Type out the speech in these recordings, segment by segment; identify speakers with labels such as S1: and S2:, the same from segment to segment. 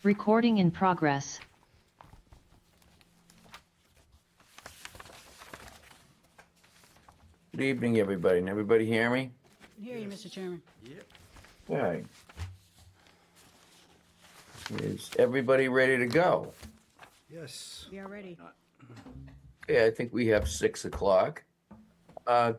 S1: Recording in progress.
S2: Good evening, everybody. Can everybody hear me?
S3: Hear you, Mr. Chairman.
S2: Okay. Is everybody ready to go?
S4: Yes.
S3: We are ready.
S2: Okay, I think we have 6 o'clock.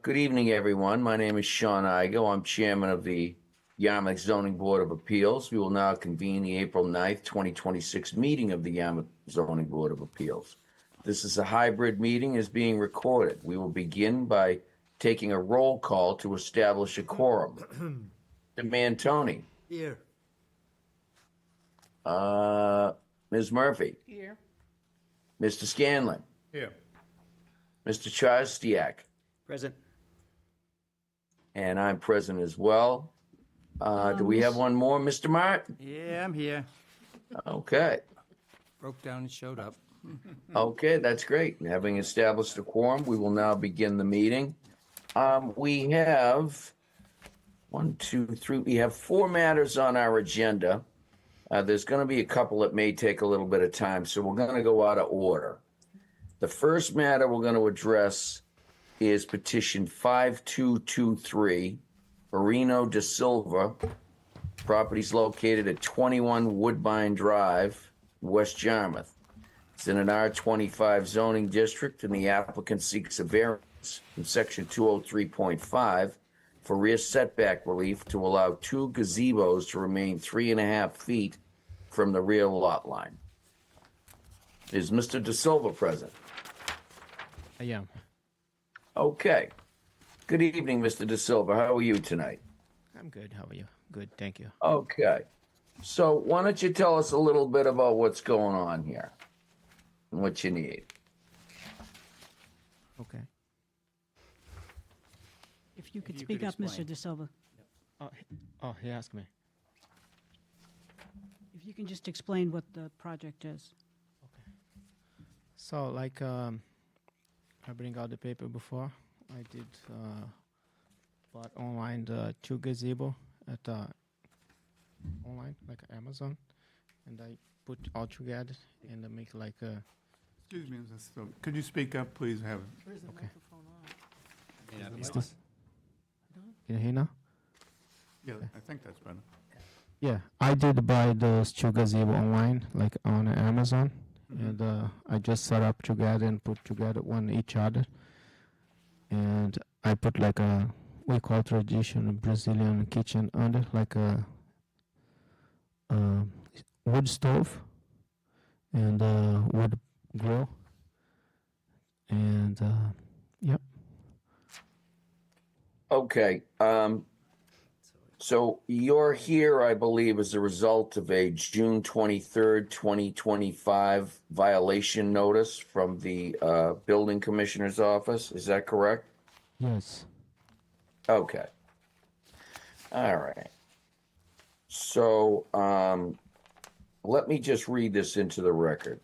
S2: Good evening, everyone. My name is Sean Igo. I'm chairman of the Yarmouth Zoning Board of Appeals. We will now convene the April 9th, 2026 meeting of the Yarmouth Zoning Board of Appeals. This is a hybrid meeting, is being recorded. We will begin by taking a roll call to establish a quorum. Mr. Mantoni,
S4: Here.
S2: Ms. Murphy,
S3: Here.
S2: Mr. Scanlon,
S4: Here.
S2: Mr. Charstiak,
S4: Present.
S2: and I'm present as well. Do we have one more, Mr. Martin?
S5: Yeah, I'm here.
S2: Okay.
S5: Broke down and showed up.
S2: Okay, that's great. Having established a quorum, we will now begin the meeting. We have we have 4 matters on our agenda. There's going to be a couple that may take a little bit of time, so we're going to go out of order. The first matter we're going to address is petition 5223, Barino de Silva, properties located at 21 Woodbine Drive, West Yarmouth. It's in an R25 zoning district, and the applicant seeks a variance in section 203.5 for rear setback relief to allow 2 gazebos to remain 3.5 feet from the rear lot line. Is Mr. De Silva present?
S5: I am.
S2: Okay. Good evening, Mr. De Silva. How are you tonight?
S5: I'm good. How are you? Good, thank you.
S2: Okay. So why don't you tell us a little bit about what's going on here and what you need?
S5: Okay.
S3: If you could
S5: you
S3: speak
S5: could
S3: up, Mr.
S5: explain.
S3: De Silva.
S5: He asked me.
S3: If you can just explain what the project is.
S5: So, like, I bring out the paper before. I did bought online the 2 gazebo at online, like Amazon, and I put all together and I make like a.
S6: Excuse me, Mr. Silva. Could you speak up, please?
S3: Where's the
S5: Okay.
S3: microphone
S5: Can
S3: on?
S5: you hear now?
S6: Yeah, I think that's better.
S5: Yeah, I did buy those 2 gazebo online, like on Amazon, and I just set up together and put together one each other, and I put like a we call traditional Brazilian kitchen under, like a wood stove and wood grill, and yep.
S2: Okay. So you're here, I believe, as a result of a June 23rd, 2025 violation notice from the building commissioner's office. Is that correct?
S5: Yes.
S2: Okay. All right. So let me just read this into the record.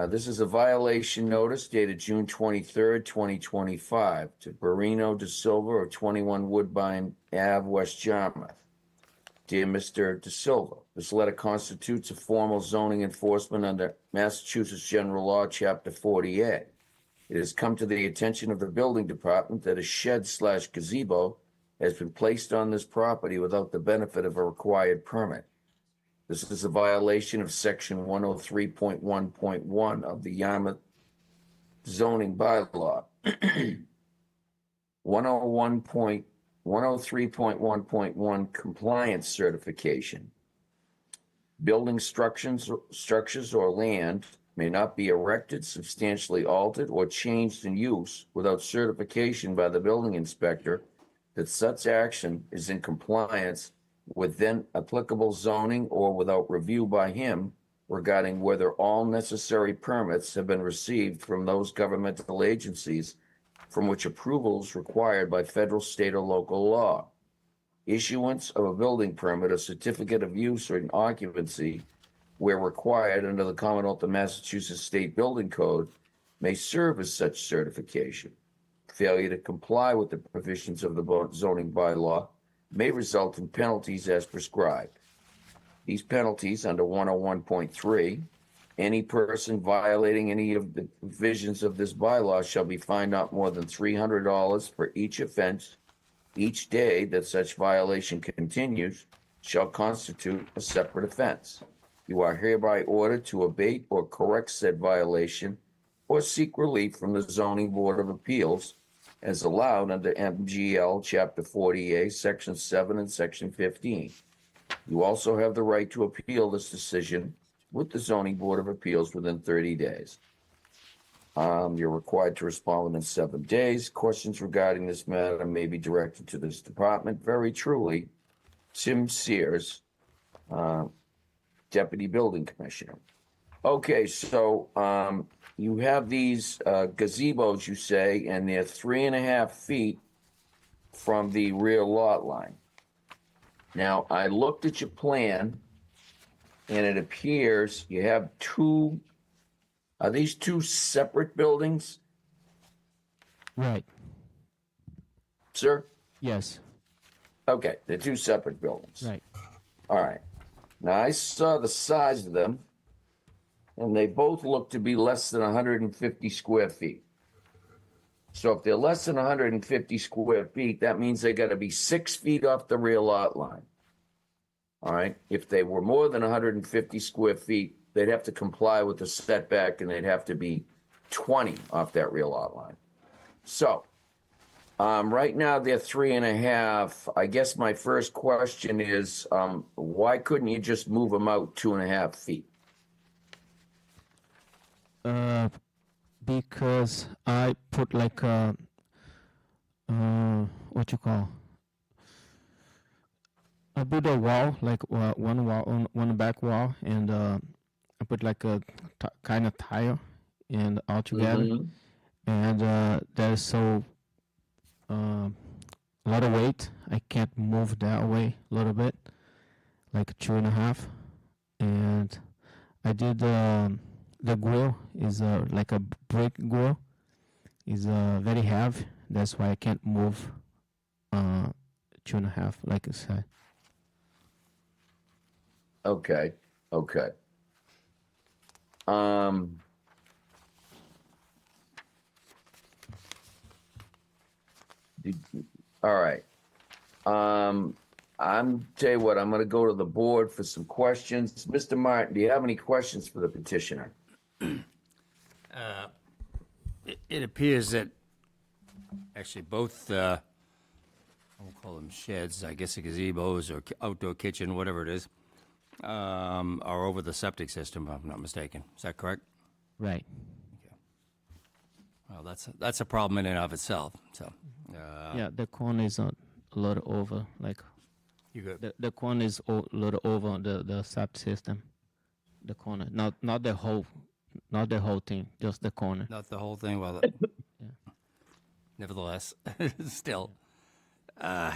S2: This is a violation notice dated June 23rd, 2025 to Barino de Silva of 21 Woodbine Ave, West Yarmouth. Dear Mr. De Silva, this letter constitutes a formal zoning enforcement under Massachusetts General Law, Chapter 48. It has come to the attention of the building department that a shed/gazebo has been placed on this property without the benefit of a required permit. This is a violation of section 103.1.1 of the Yarmouth zoning bylaw. 103.1.1 compliance certification. Building structures or land may not be erected, substantially altered, or changed in use without certification by the building inspector that such action is in compliance with then applicable zoning or without review by him regarding whether all necessary permits have been received from those governmental agencies from which approval is required by federal, state, or local law. Issuance of a building permit or certificate of use or an occupancy where required under the Commonwealth of Massachusetts State Building Code may serve as such certification. Failure to comply with the provisions of the zoning bylaw may result in penalties as prescribed. these penalties under 101.3. Any person violating any of the provisions of this bylaw shall be fined not more than $300 for each offense. Each day that such violation continues shall constitute a separate offense. You are hereby ordered to abate or correct said violation or seek relief from the Zoning Board of Appeals as allowed under MGL Chapter 40A, Section 7 and Section 15. You also have the right to appeal this decision with the Zoning Board of Appeals within 30 days. You're required to respond within 7 days. Questions regarding this matter may be directed to this department. Very truly, Tim Sears, Deputy Building Commissioner. Okay, so you have these gazebos, you say, and they're 3.5 feet from the rear lot line. Now, I looked at your plan, and it appears you have two. Are these two separate buildings,
S5: Right.
S2: sir?
S5: Yes.
S2: Okay, they're two separate buildings.
S5: Right.
S2: All right. Now, I saw the size of them, and they both look to be less than 150 square feet. So if they're less than 150 square feet, that means they got to be 6 feet off the rear lot line. All right. If they were more than 150 square feet, they'd have to comply with the setback, and they'd have to be 20 off that rear lot line. So right now they're 3.5. I guess my first question is, why couldn't you just move them out 2.5 feet?
S5: Because I put like a what you call, I built a wall, like one wall on one back wall, and I put like a kind of tile and all together,
S2: Mhm.
S5: and there's so a lot of weight. I can't move that way a little bit, like 2.5, and I did the grill is like a brick grill, is very heavy. That's why I can't move 2.5, like I said.
S2: Okay. Okay. All right. I'm tell you what, I'm going to go to the board for some questions. Mr. Martin, do you have any questions for the petitioner?
S4: It appears that actually both, I won't call them sheds, I guess gazebos or outdoor kitchen, whatever it is, are over the septic system, if I'm not mistaken. Is that correct?
S5: Right.
S4: Well, that's a problem in and of itself. So,
S5: Yeah, the corner is a little over, like
S4: you go.
S5: the corner is a little over the sap system. The corner, not the whole thing, just the corner.
S4: Not the whole thing. Well, nevertheless, still, yeah.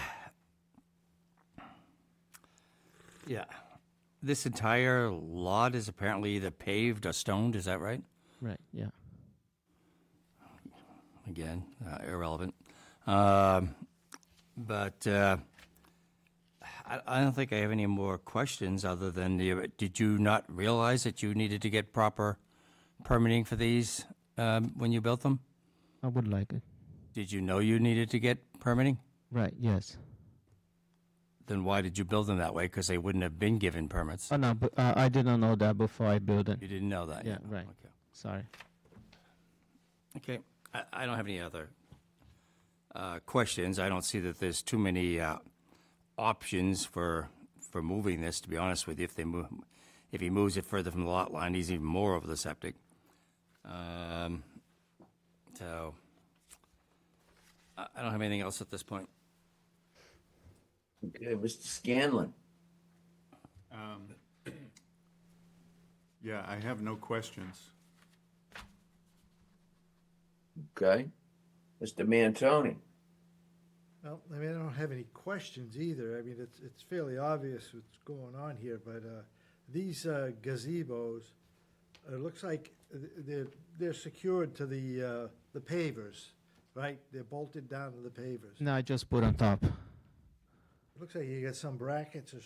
S4: This entire lot is apparently either paved or stoned. Is that right?
S5: Right. Yeah.
S4: Again, irrelevant. But I don't think I have any more questions other than, did you not realize that you needed to get proper permitting for these when you built them?
S5: I would like it.
S4: Did you know you needed to get permitting?
S5: Right. Yes.
S4: Then why did you build them that way? Because they wouldn't have been given permits.
S5: Oh no, but I didn't know that before I built it.
S4: You didn't know that?
S5: Yeah. Right.
S4: Okay.
S5: Sorry.
S4: Okay. I don't have any other questions. I don't see that there's too many options for moving this, to be honest with you. If he moves it further from the lot line, he's even more over the septic. So I don't have anything else at this point.
S2: Okay, Mr. Scanlon.
S6: Yeah, I have no questions.
S2: Okay. Mr. Mantoni.
S7: Well, I mean, I don't have any questions either. I mean, it's fairly obvious what's going on here, but these gazebos, it looks like they're secured to the pavers, right? They're bolted down to the pavers.
S5: No, I just put on top.
S7: It looks like you got some brackets or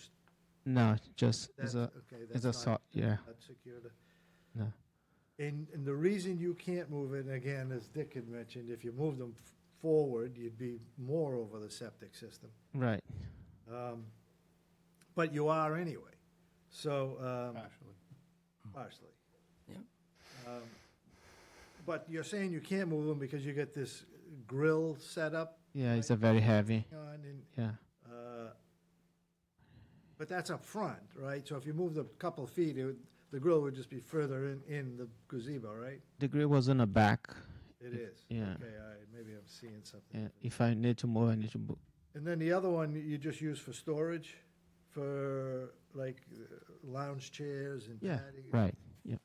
S5: No, just
S7: That's,
S5: it's a
S7: okay,
S5: it's
S7: that's
S5: a
S7: not,
S5: yeah.
S7: not secured.
S5: No.
S7: And the reason you can't move it, again, as Dick had mentioned, if you move them forward, you'd be more over the septic system.
S5: Right.
S7: But you are anyway, so,
S6: Partially.
S7: partially.
S4: Yep.
S7: But you're saying you can't move them because you get this grill set up
S5: Yeah, it's a very heavy.
S7: on, and,
S5: Yeah.
S7: but that's up front, right? So if you moved a couple of feet, the grill would just be further in the gazebo, right?
S5: The grill was in the back.
S7: It is.
S5: Yeah.
S7: Okay, all right, maybe I'm seeing something.
S5: And if I need to move, I need to move.
S7: And then the other one you just use for storage, for like lounge chairs and
S5: Yeah.
S7: patio?
S5: Right. Yeah.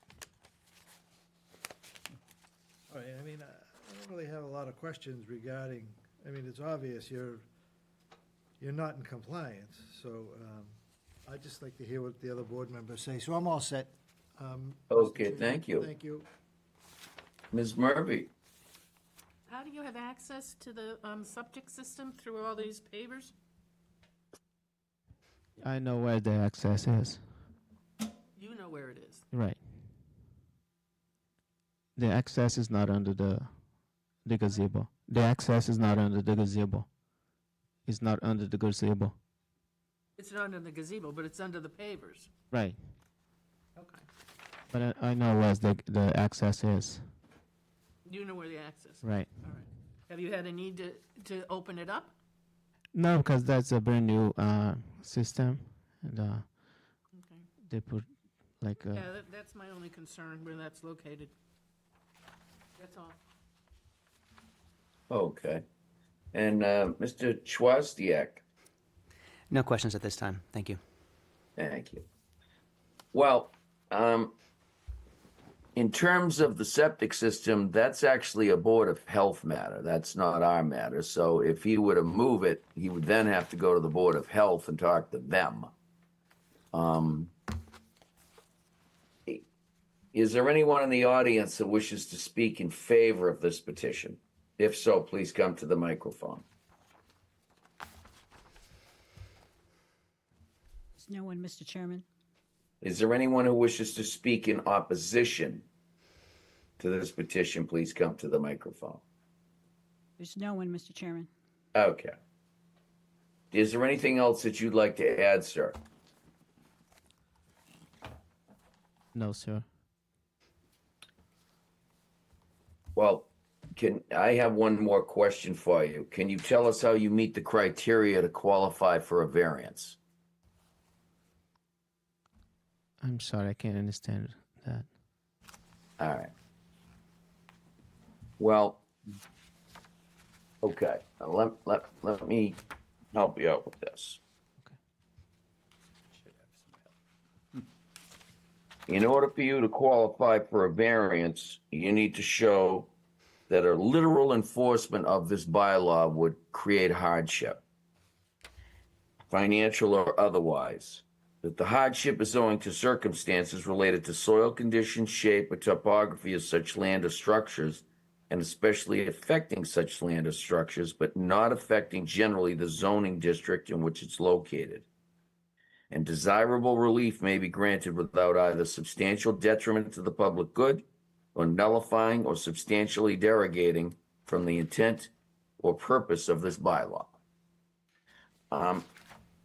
S7: All right, I mean, I don't really have a lot of questions regarding, I mean, it's obvious you're not in compliance, so I'd just like to hear what the other board members say. So I'm all set. Mr.
S2: Okay,
S7: Chairman.
S2: thank you.
S7: Thank you.
S2: Ms. Murphy?
S8: How do you have access to the septic system through all these pavers?
S5: I know where the access is.
S8: You know where it is.
S5: Right. The access is not under the gazebo. The access is not under the gazebo. It's not under the gazebo.
S8: It's not under the gazebo, but it's under the pavers.
S5: Right.
S8: Okay.
S5: But I know where the access is.
S8: You know where the access is.
S5: Right.
S8: All right. Have you had a need to open it up?
S5: No, because that's a brand new system, and
S8: Okay.
S5: they put like
S8: Yeah, that's my only concern, where that's located. That's all.
S2: Okay. And Mr. Chwazdiak?
S9: No questions at this time. Thank you.
S2: Thank you. Well, in terms of the septic system, that's actually a Board of Health matter. That's not our matter. So if he were to move it, he would then have to go to the Board of Health and talk to them. Is there anyone in the audience that wishes to speak in favor of this petition? If so, please come to the microphone.
S3: There's no one, Mr. Chairman.
S2: Is there anyone who wishes to speak in opposition to this petition? Please come to the microphone.
S3: There's no one, Mr. Chairman.
S2: Okay. Is there anything else that you'd like to add, sir?
S5: no, sir.
S2: Well, I have one more question for you. Can you tell us how you meet the criteria to qualify for a variance?
S5: I'm sorry, I can't understand that.
S2: All right. Well, okay. Let me help you out with this. In order for you to qualify for a variance, you need to show that a literal enforcement of this bylaw would create hardship, financial or otherwise. That the hardship is owing to circumstances related to soil conditions, shape, or topography of such land or structures, and especially affecting such land or structures, but not affecting generally the zoning district in which it's located. And desirable relief may be granted without either substantial detriment to the public good or nullifying or substantially derogating from the intent or purpose of this bylaw.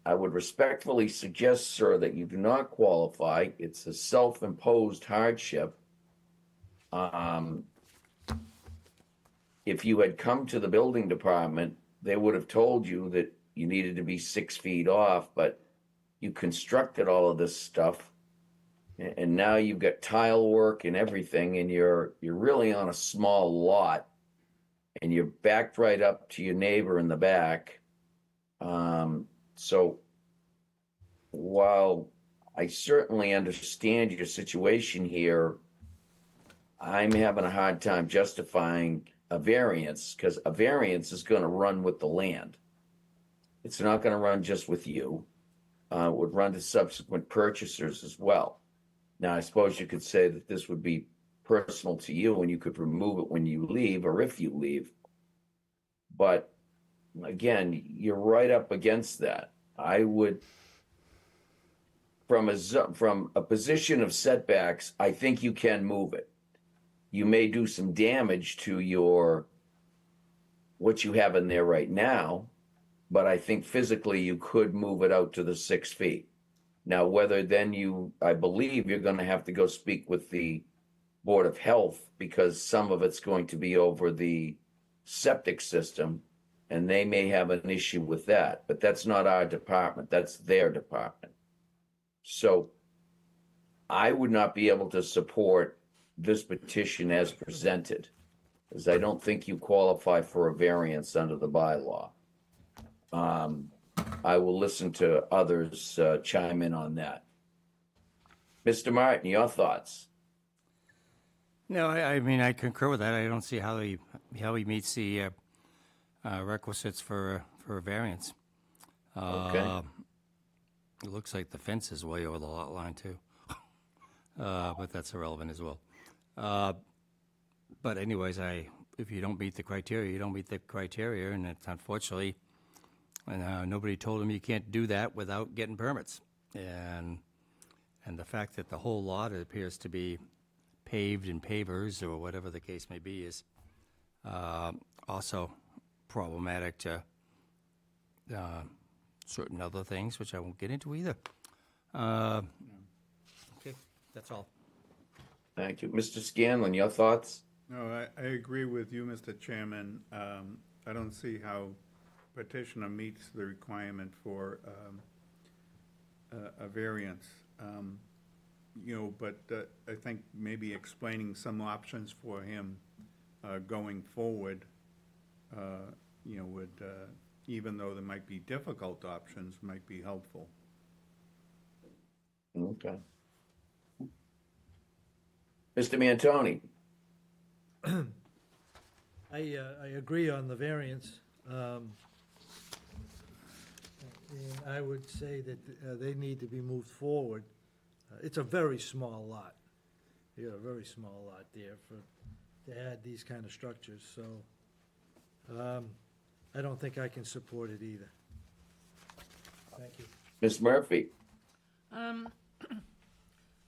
S2: I would respectfully suggest, sir, that you do not qualify. It's a self-imposed hardship. If you had come to the building department, they would have told you that you needed to be 6 feet off, but you constructed all of this stuff, and now you've got tile work and everything, and you're really on a small lot, and you're backed right up to your neighbor in the back. So while I certainly understand your situation here, I'm having a hard time justifying a variance, because a variance is going to run with the land. It's not going to run just with you. It would run to subsequent purchasers as well. Now, I suppose you could say that this would be personal to you and you could remove it when you leave or if you leave. But again, you're right up against that. I would from a position of setbacks, I think you can move it. You may do some damage to what you have in there right now, but I think physically you could move it out to the 6 feet. Now, whether then I believe you're gonna have to go speak with the Board of Health, because some of it's going to be over the septic system, and they may have an issue with that, but that's not our department, that's their department. So I would not be able to support this petition as presented, because I don't think you qualify for a variance under the bylaw. I will listen to others chime in on that. Mr. Martin, your thoughts?
S4: No, I mean, I concur with that. I don't see how he meets the requisites for a variance.
S2: Okay.
S4: It looks like the fence is way over the lot line too, but that's irrelevant as well. But anyways, if you don't meet the criteria, you don't meet the criteria, and it's unfortunately, and nobody told him you can't do that without getting permits. And the fact that the whole lot appears to be paved in pavers or whatever the case may be is also problematic to certain other things, which I won't get into either. Okay, that's all.
S2: Thank you. Mr. Scanlon, your thoughts?
S6: No, I agree with you, Mr. Chairman. I don't see how petitioner meets the requirement for a variance. But I think maybe explaining some options for him going forward, would, even though there might be difficult options, might be helpful.
S2: Okay. Mr. Mantoni?
S7: I agree on the variance. And I would say that they need to be moved forward. It's a very small lot. You got a very small lot there to add these kind of structures, so I don't think I can support it either. Thank you.
S2: Ms. Murphy?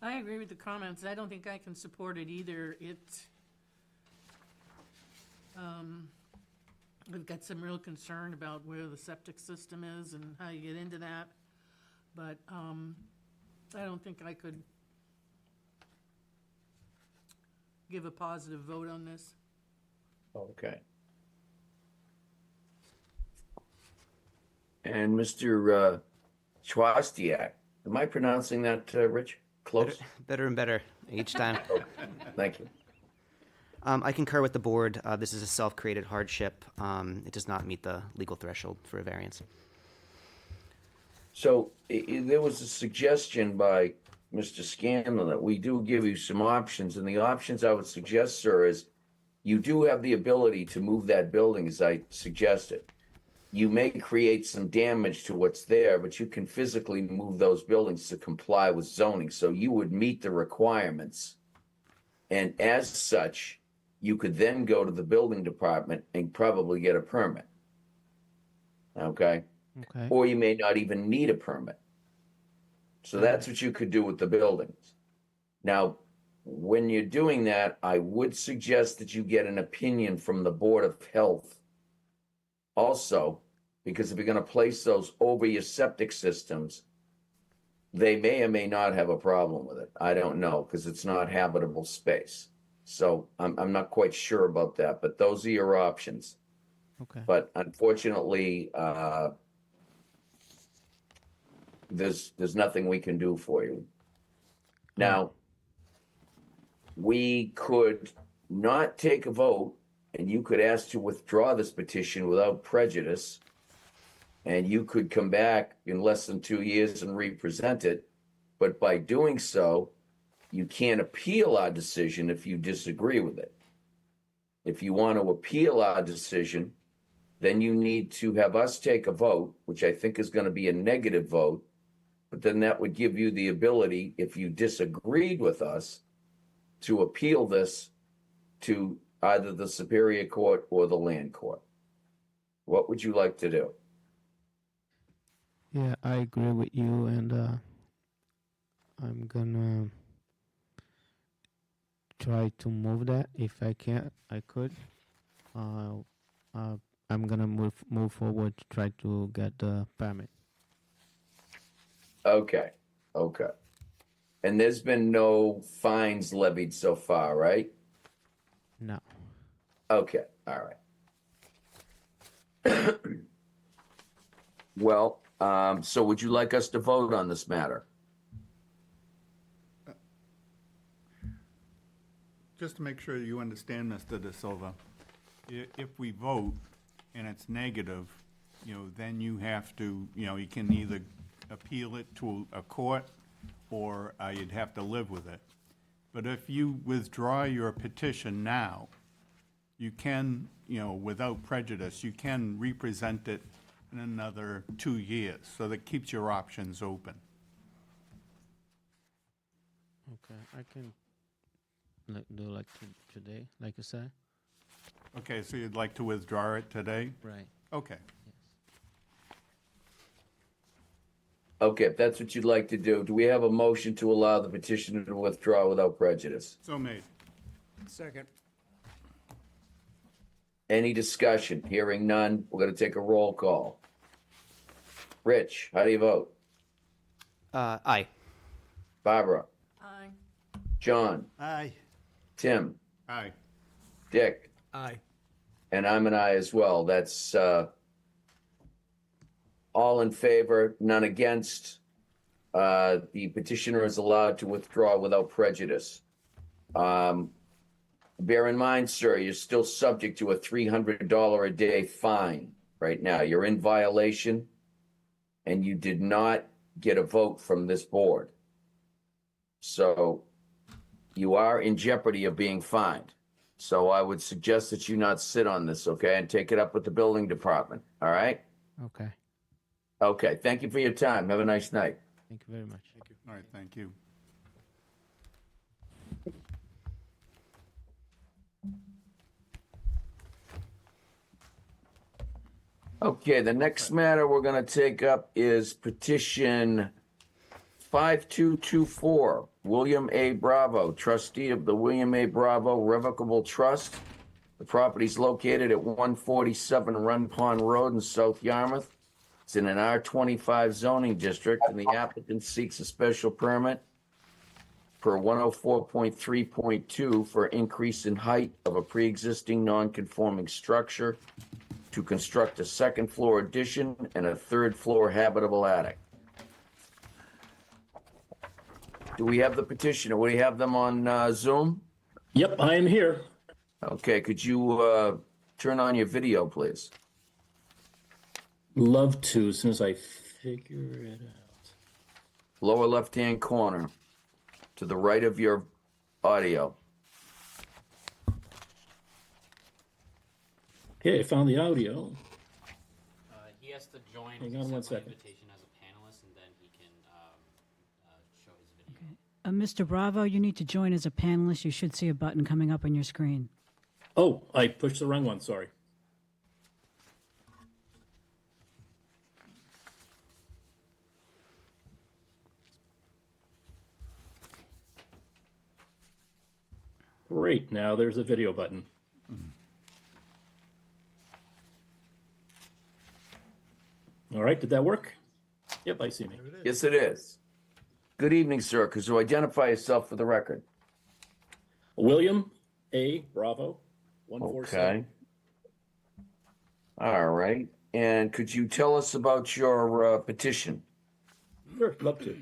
S8: I agree with the comments. I don't think I can support it either. We've got some real concern about where the septic system is and how you get into that. But I don't think I could give a positive vote on this.
S2: Okay. And Mr. Chwastiak, am I pronouncing that, Rich? Close?
S9: Better and better each time.
S2: Thank you.
S9: I concur with the board. This is a self-created hardship. It does not meet the legal threshold for a variance.
S2: So there was a suggestion by Mr. Scanlon that we do give you some options, and the options I would suggest, sir, is you do have the ability to move that building, as I suggested. You may create some damage to what's there, but you can physically move those buildings to comply with zoning, so you would meet the requirements. And as such, you could then go to the building department and probably get a permit. Okay?
S5: Okay.
S2: Or you may not even need a permit. So that's what you could do with the buildings. Now, when you're doing that, I would suggest that you get an opinion from the Board of Health also, because if you're going to place those over your septic systems, they may or may not have a problem with it. I don't know, because it's not habitable space. So I'm not quite sure about that, but those are your options.
S5: Okay.
S2: But unfortunately, there's nothing we can do for you. Now, we could not take a vote, and you could ask to withdraw this petition without prejudice, and you could come back in less than 2 years and represent it. But by doing so, you can't appeal our decision if you disagree with it. If you want to appeal our decision, then you need to have us take a vote, which I think is going to be a negative vote. But then that would give you the ability, if you disagreed with us, to appeal this to either the Superior Court or the Land Court. What would you like to do?
S5: Yeah, I agree with you, and I'm gonna try to move that. If I can't, I could. I'm gonna move forward to try to get the permit.
S2: Okay, okay. And there's been no fines levied so far, right?
S5: No.
S2: Okay, all right. Well, so would you like us to vote on this matter?
S6: Just to make sure you understand, Mr. De Silva, if we vote and it's negative, then you have to, you can either appeal it to a court or you'd have to live with it. But if you withdraw your petition now, you can, without prejudice, you can represent it in another 2 years. So that keeps your options open.
S5: Okay, I can do today, like you said.
S6: Okay, so you'd like to withdraw it today?
S5: Right.
S6: Okay.
S2: Okay, if that's what you'd like to do we have a motion to allow the petitioner to withdraw without prejudice?
S6: So made.
S4: Second.
S2: Any discussion? Hearing none, we're gonna take a roll call. Rich, how do you vote?
S9: Aye.
S2: Barbara?
S8: Aye.
S2: John?
S7: Aye.
S2: Tim?
S6: Aye.
S2: Dick?
S4: Aye.
S2: And I'm an aye as well. That's all in favor, none against. The petitioner is allowed to withdraw without prejudice. Bear in mind, sir, you're still subject to a $300 a day fine right now. You're in violation, and you did not get a vote from this board. So you are in jeopardy of being fined. So I would suggest that you not sit on this, okay, and take it up with the building department, all right?
S5: Okay.
S2: Okay, thank you for your time. Have a nice night.
S5: Thank you very much.
S6: All right, thank you.
S2: Okay, the next matter we're going to take up is petition 5224, William A. Bravo, trustee of the William A. Bravo Revocable Trust. The property is located at 147 Run Pond Road in South Yarmouth. It's in an R25 zoning district, and the applicant seeks a special permit per 104.3.2 for increase in height of a pre-existing non-conforming structure to construct a second-floor addition and a third-floor habitable attic. Do we have the petitioner? We have them on Zoom?
S10: Yep, I am here.
S2: Okay, could you turn on your video, please?
S10: Love to, as soon as I figure it out.
S2: Lower left-hand corner, to the right of your audio.
S10: Okay, I found the audio.
S11: He has to join.
S10: Hang on one second.
S11: Invitation as a panelist, and then he can show his video.
S3: Mr. Bravo, you need to join as a panelist. You should see a button coming up on your screen.
S10: Oh, I pushed the wrong one, sorry. Great, now there's a video button. All right, did that work? Yep, I see me.
S2: Yes, it is. Good evening, sir. Could you identify yourself for the record?
S10: William A. Bravo, 147.
S2: Okay. All right. And could you tell us about your petition?
S10: Sure, love to.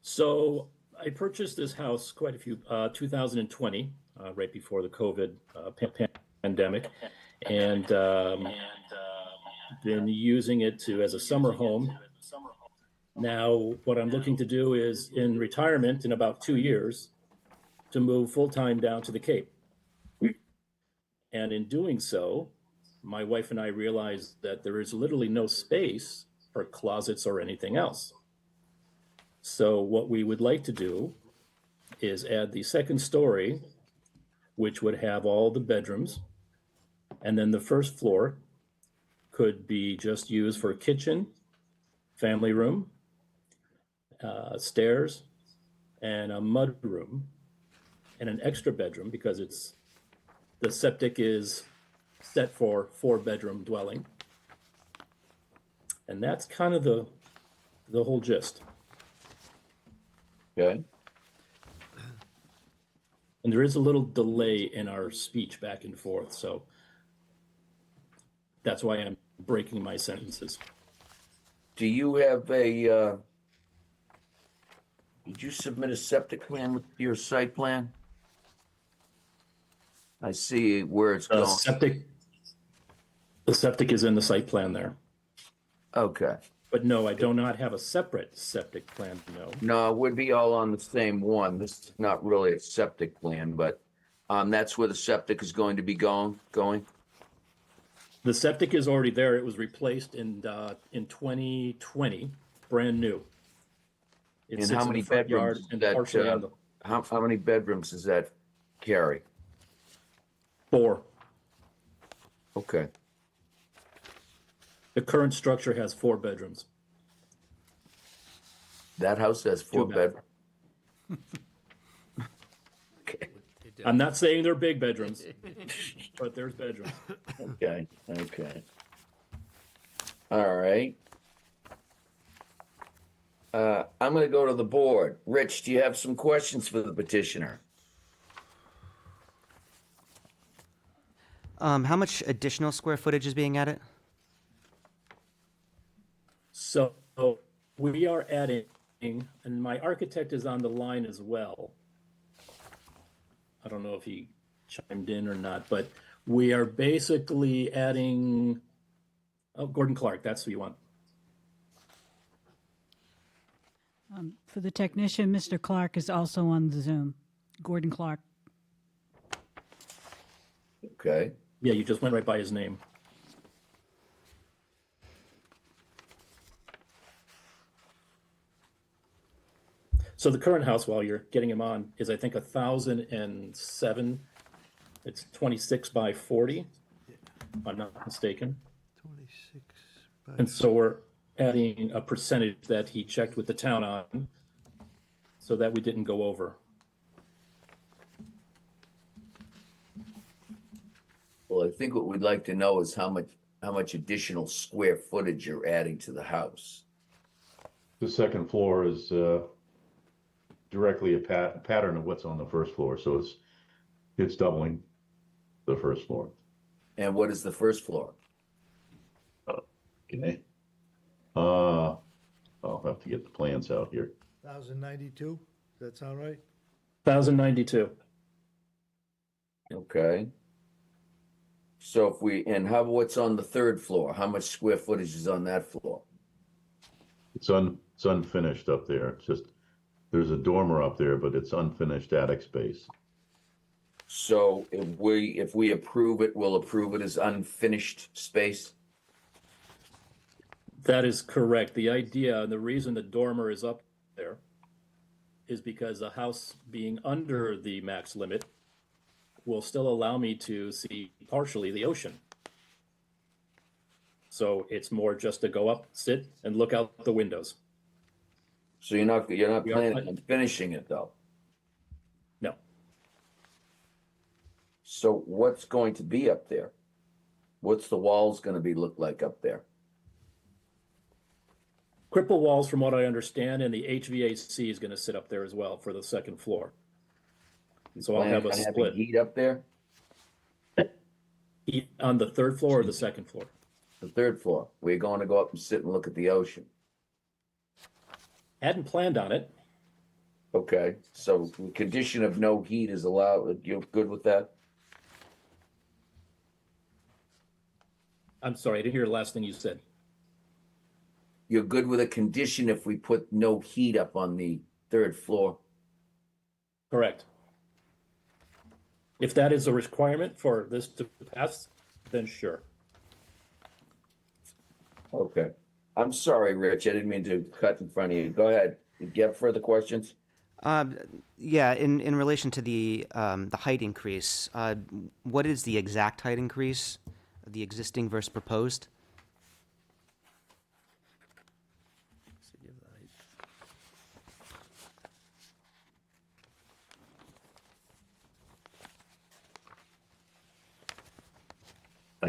S10: So I purchased this house quite a few, 2020, right before the COVID pandemic, and been using it as a summer home. Now, what I'm looking to do is, in retirement, in about 2 years, to move full-time down to the Cape. And in doing so, my wife and I realized that there is literally no space for closets or anything else. So what we would like to do is add the second story, which would have all the bedrooms, and then the first floor could be just used for kitchen, family room, stairs, and a mudroom and an extra bedroom because the septic is set for 4-bedroom dwelling. And that's kind of the whole gist.
S2: Okay.
S10: And there is a little delay in our speech back and forth, so that's why I'm breaking my sentences.
S2: Do you have did you submit a septic plan with your site plan? I see where it's
S10: The
S2: going.
S10: septic is in the site plan there.
S2: Okay.
S10: But no, I do not have a separate septic plan, no.
S2: No, it would be all on the same one. This is not really a septic plan, but that's where the septic is going to be going.
S10: The septic is already there. It was replaced in 2020, brand new. It
S2: And
S10: sits
S2: how
S10: in
S2: many
S10: the front yard
S2: bedrooms
S10: and
S2: that,
S10: partially on the
S2: how many bedrooms does that carry?
S10: 4.
S2: Okay.
S10: The current structure has 4 bedrooms.
S2: That house has 4
S10: Two
S2: bedrooms. Okay.
S10: I'm not saying they're big bedrooms, but there's bedrooms.
S2: Okay. Okay. All right. I'm going to go to the board. Rich, do you have some questions for the petitioner?
S9: How much additional square footage is being added?
S10: So we are adding, and my architect is on the line as well. I don't know if he chimed in or not, but we are basically adding, Gordon Clark, that's who you want.
S3: For the technician, Mr. Clark is also on the Zoom. Gordon Clark.
S2: Okay.
S10: Yeah, you just went right by his name. So the current house, while you're getting him on, is I think 1,007. It's 26 by 40, if I'm not mistaken.
S7: 26.
S10: And so we're adding a percentage that he checked with the town on so that we didn't go over.
S2: Well, I think what we'd like to know is how much additional square footage you're adding to the house.
S12: The second floor is directly a pattern of what's on the first floor, so it's doubling the first floor.
S2: And what is the first floor?
S12: Okay. I'll have to get the plans out here.
S7: 1,092, does that sound right?
S10: 1,092.
S2: Okay. So if what's on the third floor? How much square footage is on that floor?
S12: It's unfinished up there. It's just, there's a dormer up there, but it's unfinished attic space.
S2: So if we approve it, we'll approve it as unfinished space?
S10: That is correct. The idea and the reason the dormer is up there is because the house being under the max limit will still allow me to see partially the ocean. So it's more just to go up, sit, and look out the windows.
S2: So you're not
S10: We are
S2: planning
S10: planning-
S2: on finishing it though?
S10: No.
S2: So what's going to be up there? What's the walls going to look like up there?
S10: Cripple walls, from what I understand, and the HVAC is going to sit up there as well for the second floor. So I'll have a
S2: Planning on having
S10: split.
S2: heat up there?
S10: Heat on the third floor or the second floor?
S2: The third floor. We're going to go up and sit and look at the ocean.
S10: Hadn't planned on it.
S2: Okay, so the condition of no heat is allowed. You're good with that?
S10: I'm sorry, I didn't hear the last thing you said.
S2: You're good with a condition if we put no heat up on the third floor?
S10: Correct. If that is a requirement for this to pass, then sure.
S2: Okay. I'm sorry, Rich. I didn't mean to cut in front of you. Go ahead. Do you have further questions?
S9: Yeah, in relation to the height increase, what is the exact height increase, the existing versus proposed?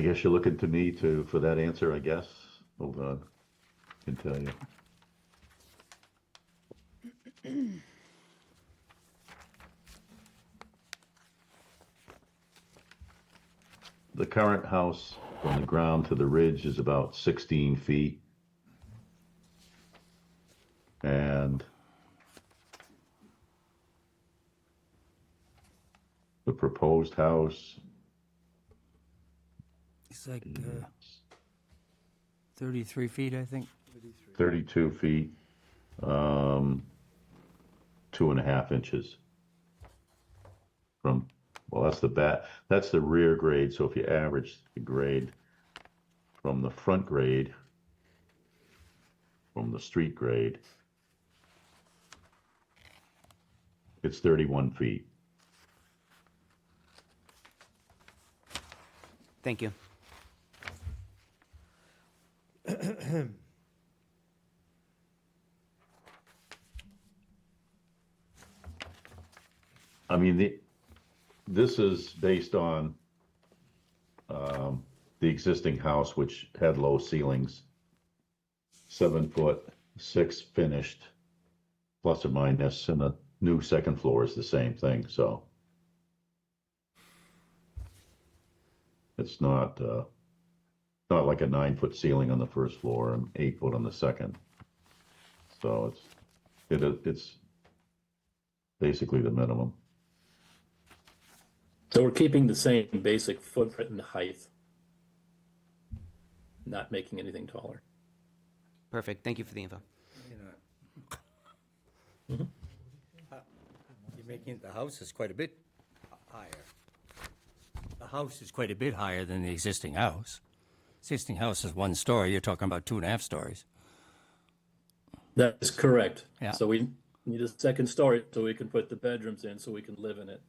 S12: I guess you're looking to me for that answer, I guess. Hold on, I can tell you. The current house from the ground to the ridge is about 16 feet. And the proposed house,
S4: It's like 33 feet, I think.
S12: 32 feet, 2.5 inches from, well, that's the rear grade. So if you average the grade from the front grade, from the street grade, it's 31 feet.
S9: Thank you.
S12: I mean, this is based on the existing house, which had low ceilings, 7 foot, 6 finished, plus or minus, and the new second floor is the same thing, so. It's not like a 9 foot ceiling on the first floor and 8 foot on the second. So it's basically the minimum.
S10: So we're keeping the same basic footprint and height, not making anything taller.
S9: Perfect. Thank you for the info.
S4: You're making, the house is quite a bit higher. The house is quite a bit higher than the existing house. Existing house is 1 story, you're talking about 2.5 stories.
S10: That is correct.
S4: Yeah.
S10: So we need a second story so we can put the bedrooms in so we can live in it.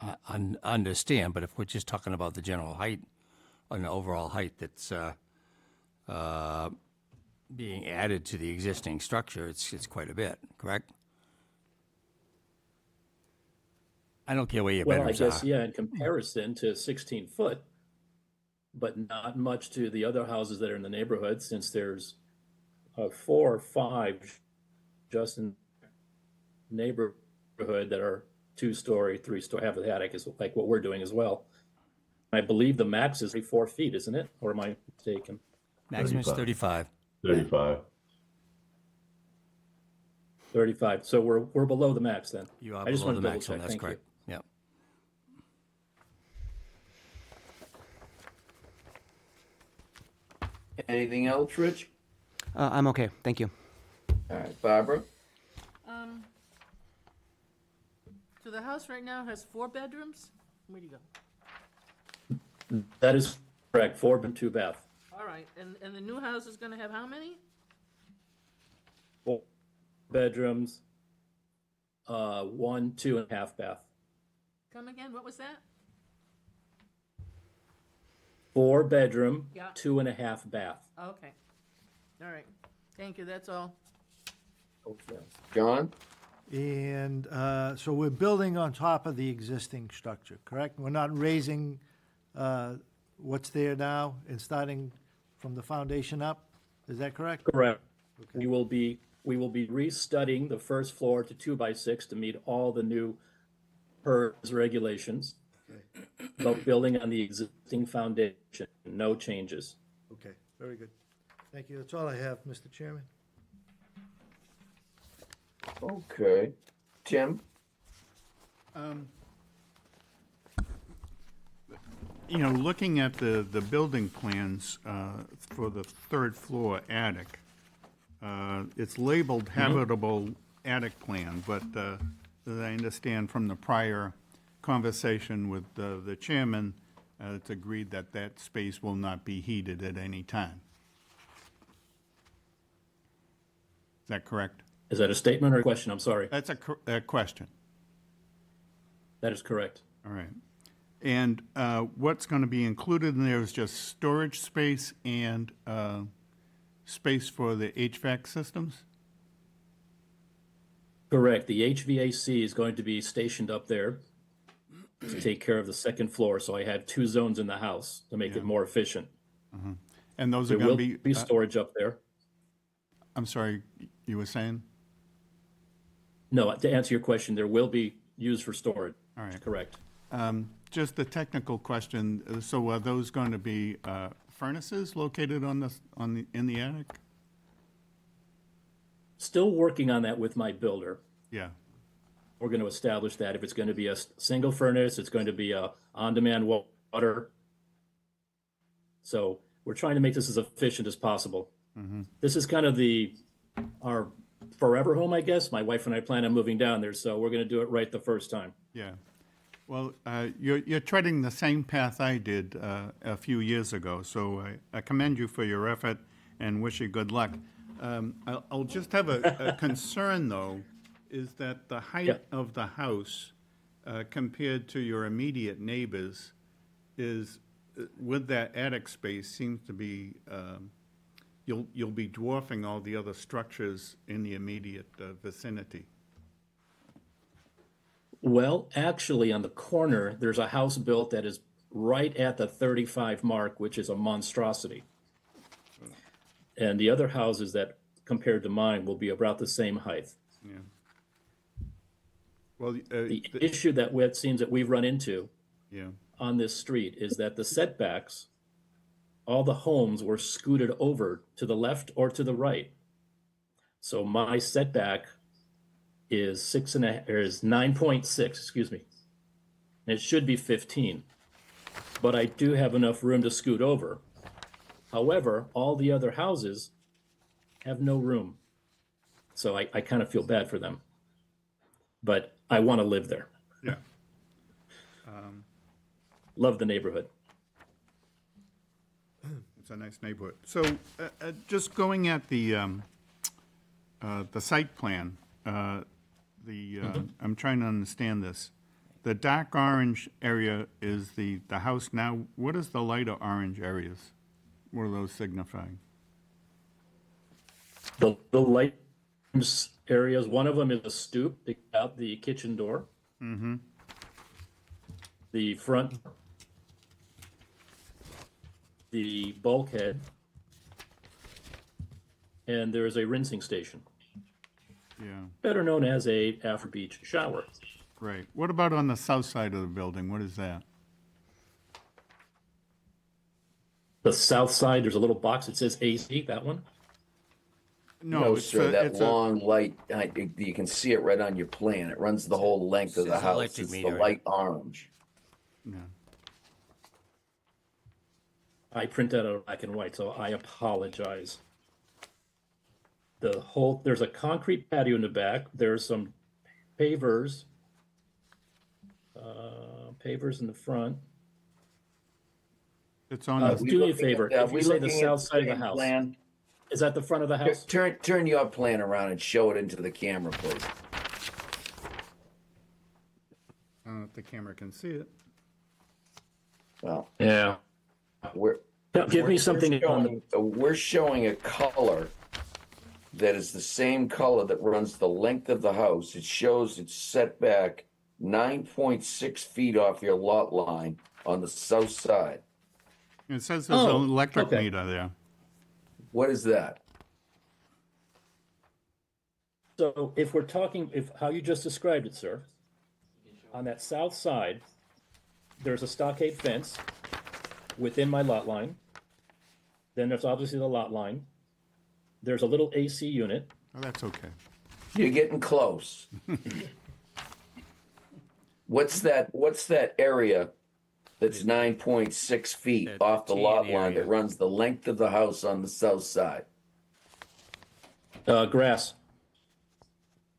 S4: I understand, but if we're just talking about the general height, an overall height that's being added to the existing structure, it's quite a bit, correct? I don't care where your
S10: Well, I
S4: bedrooms
S10: guess,
S4: are.
S10: yeah, in comparison to 16 foot, but not much to the other houses that are in the neighborhood, since there's 4 or 5 just in neighborhood that are 2-story, 3-story, have the attic is like what we're doing as well. I believe the max is 4 feet, isn't it? Or am I mistaken?
S4: Maximum is 35.
S12: 35.
S10: 35. So we're below the max then.
S4: You are
S10: I just
S4: below
S10: want
S4: the
S10: to double
S4: maximum,
S10: check.
S4: that's
S10: Thank you.
S4: correct. Yeah.
S2: Anything else, Rich?
S9: I'm okay. Thank you.
S2: All right, Barbara?
S8: So the house right now has 4 bedrooms? Where'd you go?
S10: That is correct. 4 and 2 bath.
S8: All right, and the new house is gonna have how many?
S10: 4 bedrooms, 1, 2.5 bath.
S8: Come again, what was that?
S10: 4 bedroom,
S8: Yeah.
S10: 2.5 bath.
S8: Okay, all right, thank you, that's all.
S2: John?
S7: And so we're building on top of the existing structure, correct? We're not raising what's there now and starting from the foundation up? Is that correct?
S10: Correct. We will be restudying the first floor to 2x6 to meet all the new PERS regulations. But building on the existing foundation, no changes.
S7: Okay, very good. Thank you. That's all I have, Mr. Chairman.
S2: Okay. Tim?
S6: Looking at the building plans for the 3rd floor attic, it's labeled habitable attic plan, but as I understand from the prior conversation with the chairman, it's agreed that that space will not be heated at any time. Is that correct?
S10: Is that a statement or a question? I'm sorry.
S6: That's a question.
S10: That is correct.
S6: All right. And what's going to be included in there is just storage space and space for the HVAC systems?
S10: Correct. The HVAC is going to be stationed up there. to take care of the second floor, so I have two zones in the house to make it more efficient.
S6: And those are
S10: There
S6: gonna
S10: will
S6: be,
S10: be storage up there.
S6: I'm sorry, you were saying?
S10: No, to answer your question, there will be used for storage.
S6: All right.
S10: Correct.
S6: Just a technical question, so are those going to be furnaces located in the attic?
S10: Still working on that with my builder.
S6: Yeah,
S10: We're going to establish that if it's going to be a single furnace, it's going to be a on-demand water. So we're trying to make this as efficient as possible. This is kind of our forever home, I guess. My wife and I plan on moving down there, so we're going to do it right the first time.
S6: yeah. Well, you're treading the same path I did a few years ago, so I commend you for your effort and wish you good luck. I'll just have a concern, though, is that the height of the house compared to your immediate neighbors is, with that attic space, seems to be, you'll be dwarfing all the other structures in the immediate vicinity.
S10: Well, actually, on the corner, there's a house built that is right at the 35 mark, which is a monstrosity. And the other houses that, compared to mine, will be about the same height.
S6: Yeah. Well,
S10: The issue that it seems that we've run into
S6: yeah,
S10: on this street is that the setbacks, all the homes were scooted over to the left or to the right. So my setback is 9.6, excuse me. And it should be 15. But I do have enough room to scoot over. However, all the other houses have no room. So I kind of feel bad for them. But I want to live there.
S6: yeah.
S10: Love the neighborhood.
S6: It's a nice neighborhood. So, just going at the site plan, I'm trying to understand this. The dark orange area is the house now. What is the lighter orange areas? What are those signifying?
S10: The light areas, one of them is a stoop to get out the kitchen door.
S6: Mm-hmm.
S10: The front, the bulkhead, and there is a rinsing station,
S6: Yeah,
S10: better known as a after-beach shower.
S6: right. What about on the south side of the building? What is that?
S10: The south side, there's a little box that says AC, that one.
S2: No,
S6: it's
S2: sir,
S6: a-
S2: that
S6: it's a-
S2: long light, you can see it right on your plan. It runs the whole length of the
S4: Says
S2: house.
S4: electric
S2: It's the
S4: meter.
S2: light orange.
S6: Yeah.
S10: I print that out black and white, so I apologize. There's a concrete patio in the back. There's some pavers. Pavers in the front.
S6: It's on
S10: Do
S6: the,
S10: me a favor. If
S2: we
S10: you say the
S2: looking at
S10: south side of the
S2: same
S10: house,
S2: plan?
S10: is that the front of the house?
S2: Turn your plan around and show it into the camera, please.
S6: I don't know if the camera can see it.
S2: Well,
S10: Yeah.
S2: we're.
S10: Give me something
S2: We're showing a color that is the same color that runs the length of the house. It shows it's set back 9.6 feet off your lot line on the south side.
S6: It says there's an
S10: Oh,
S6: electric
S10: okay.
S6: meter there.
S2: What is that?
S10: So if we're talking, how you just described it, sir, on that south side, there's a stockade fence within my lot line. Then there's obviously the lot line. There's a little AC unit.
S6: Oh, that's okay.
S2: You're getting close. What's that area that's 9.6 feet
S4: That
S2: off the lot
S4: tan
S2: line
S4: area.
S2: that runs the length of the house on the south side?
S10: Grass.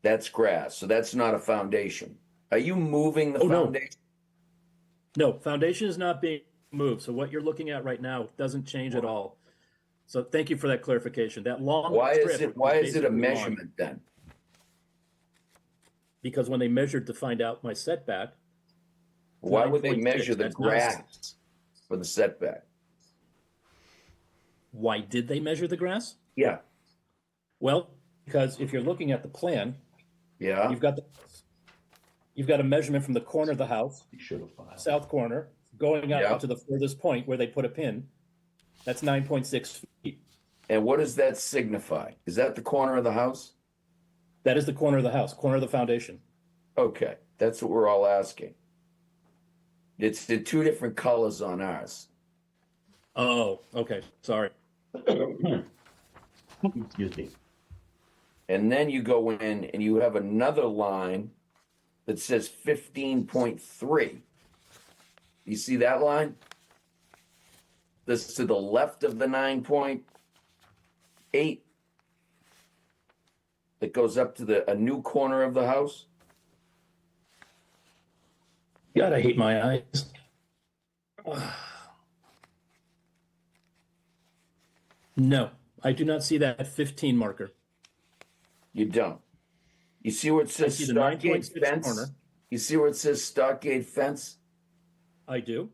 S2: That's grass, so that's not a foundation. Are you moving the
S10: Oh, no.
S2: foundation?
S10: No, foundation is not being moved. So what you're looking at right now doesn't change at all. So thank you for that clarification. That long
S2: Why is
S10: strip
S2: it a
S10: basically lawn.
S2: measurement then?
S10: Because when they measured to find out my setback,
S2: Why would they
S10: 9.6,
S2: measure the
S10: that's not-
S2: grass for the setback?
S10: why did they measure the grass?
S2: Yeah,
S10: Well, because if you're looking at the plan,
S2: yeah,
S10: you've got you've got a measurement from the corner of the house,
S12: You should have filed.
S10: south corner, going
S2: Yeah.
S10: out to the furthest point where they put a pin. That's 9.6 feet.
S2: And what does that signify? Is that the corner of the house?
S10: That is the corner of the house, corner of the foundation.
S2: Okay, that's what we're all asking. It's the two different colors on ours.
S10: Oh, okay, sorry.
S12: Excuse me.
S2: And then you go in and you have another line that says 15.3. You see that line? This to the left of the 9.8 that goes up to a new corner of the house.
S10: God, I hate my eyes. No, I do not see that 15 marker.
S2: You don't. You see where it says
S10: see the
S2: stockade
S10: 9.6
S2: fence?
S10: corner.
S2: You see where it says stockade fence?
S10: I do.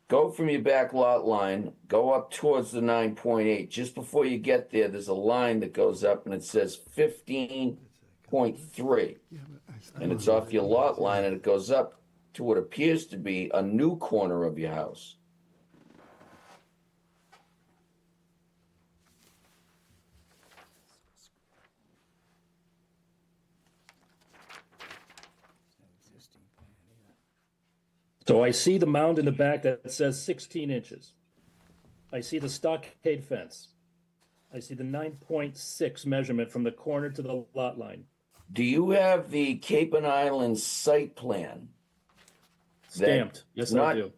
S2: Go from your back lot line, go up towards the 9.8. Just before you get there, there's a line that goes up and it says 15.3. And it's off your lot line and it goes up to what appears to be a new corner of your house.
S10: So I see the mound in the back that says 16 inches. I see the stockade fence. I see the 9.6 measurement from the corner to the lot line.
S2: Do you have the Cape and Island site plan?
S10: Stamped. Yes, I do.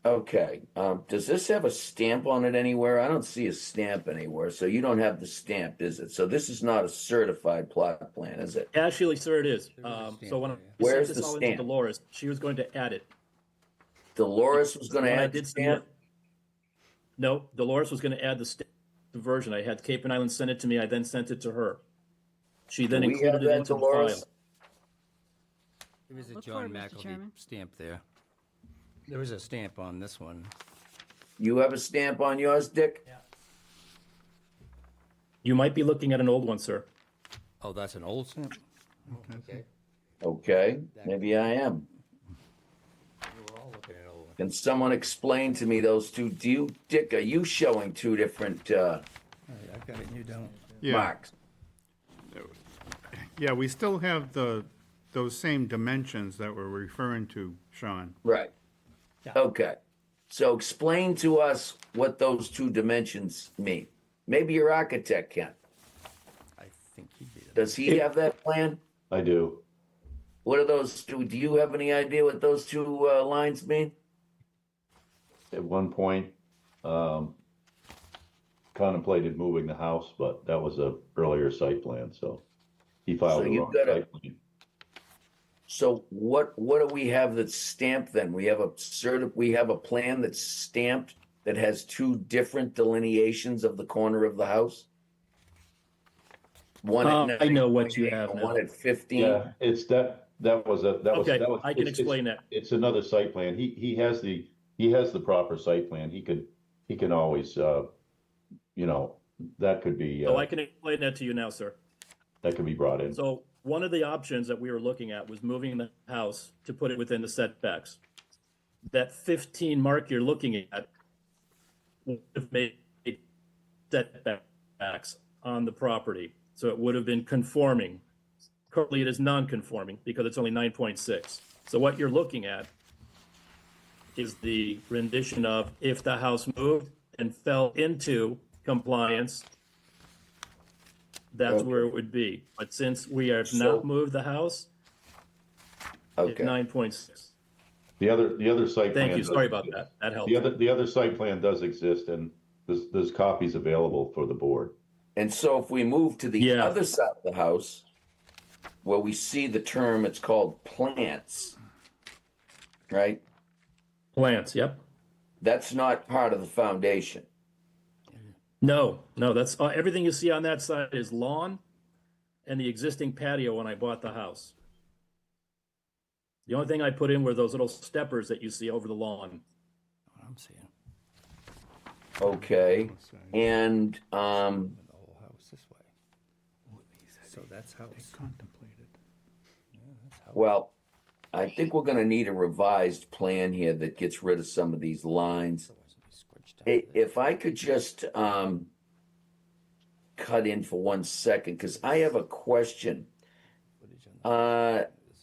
S2: Okay. Does this have a stamp on it anywhere? I don't see a stamp anywhere, so you don't have the stamp, is it? So this is not a certified plot plan, is it?
S10: Actually, sir, it is. So when I
S2: Where's
S10: sent
S2: the
S10: this all into
S2: stamp?
S10: Dolores, she was going to add it.
S2: Dolores was going to
S10: When I
S2: add the
S10: did
S2: stamp?
S10: No, Dolores was going to add the version. I had Cape and Island send it to me. I then sent it to her. She then
S2: Do we
S10: included
S2: have
S10: it
S2: that,
S10: into the
S2: Dolores?
S10: file.
S4: There is a
S3: Look
S4: John
S3: for it, Mr.
S4: McElvey
S3: Chairman.
S4: stamp there. There is a stamp on this one.
S2: You have a stamp on yours, Dick?
S10: You might be looking at an old one, sir.
S4: Oh, that's an old stamp? Okay.
S2: Okay, maybe I am.
S4: We're all looking at old ones.
S2: Can someone explain to me those two? Dick, are you showing two different
S4: I've got it and you don't.
S6: Yeah,
S2: marks?
S6: yeah, we still have those same dimensions that we're referring to, Sean.
S2: Right. Okay. So explain to us what those two dimensions mean. Maybe your architect can.
S4: I think he'd be the.
S2: Does he have that plan?
S12: I do.
S2: What are those two? Do you have any idea what those two lines mean?
S12: At one point, contemplated moving the house, but that was a earlier site plan, so he filed
S2: So
S12: the
S2: you've
S12: wrong
S2: got a-
S12: site plan.
S2: So what do we have that's stamped then? We have a plan that's stamped that has two different delineations of the corner of the house? One at
S10: I know what
S2: 9.8
S10: you have
S2: and
S10: now.
S2: one at 15.
S12: Yeah, it's that was.
S10: Okay,
S12: that was-
S10: I can
S12: it's-
S10: explain that.
S12: It's another site plan. He has the proper site plan. He can always, that could be,
S10: So I can explain that to you now, sir.
S12: that could be brought in.
S10: So one of the options that we were looking at was moving the house to put it within the setbacks. That 15 mark you're looking at would have made setbacks on the property. So it would have been conforming. Currently, it is non-conforming because it's only 9.6. So what you're looking at is the rendition of if the house moved and fell into compliance, that's
S2: Okay.
S10: where it would be. But since we have
S2: So-
S10: not moved the house, it's
S2: Okay.
S10: 9.6.
S12: The other site plan.
S10: Thank you,
S12: does
S10: sorry about
S12: exist.
S10: that. That helps.
S12: The other site plan does exist, and there's copies available for the board.
S2: And so if we move to the
S10: Yeah.
S2: other side of the house, where we see the term, it's called plants, right?
S10: Plants, yep.
S2: That's not part of the foundation.
S10: No, that's, everything you see on that side is lawn and the existing patio when I bought the house. The only thing I put in were those little steppers that you see over the lawn.
S4: What I'm seeing.
S2: Okay. And
S4: The whole house this way. So that's house.
S6: Contemplated.
S2: well, I think we're gonna need a revised plan here that gets rid of some of these lines. If I could just, cut in for 1 second, because I have a question.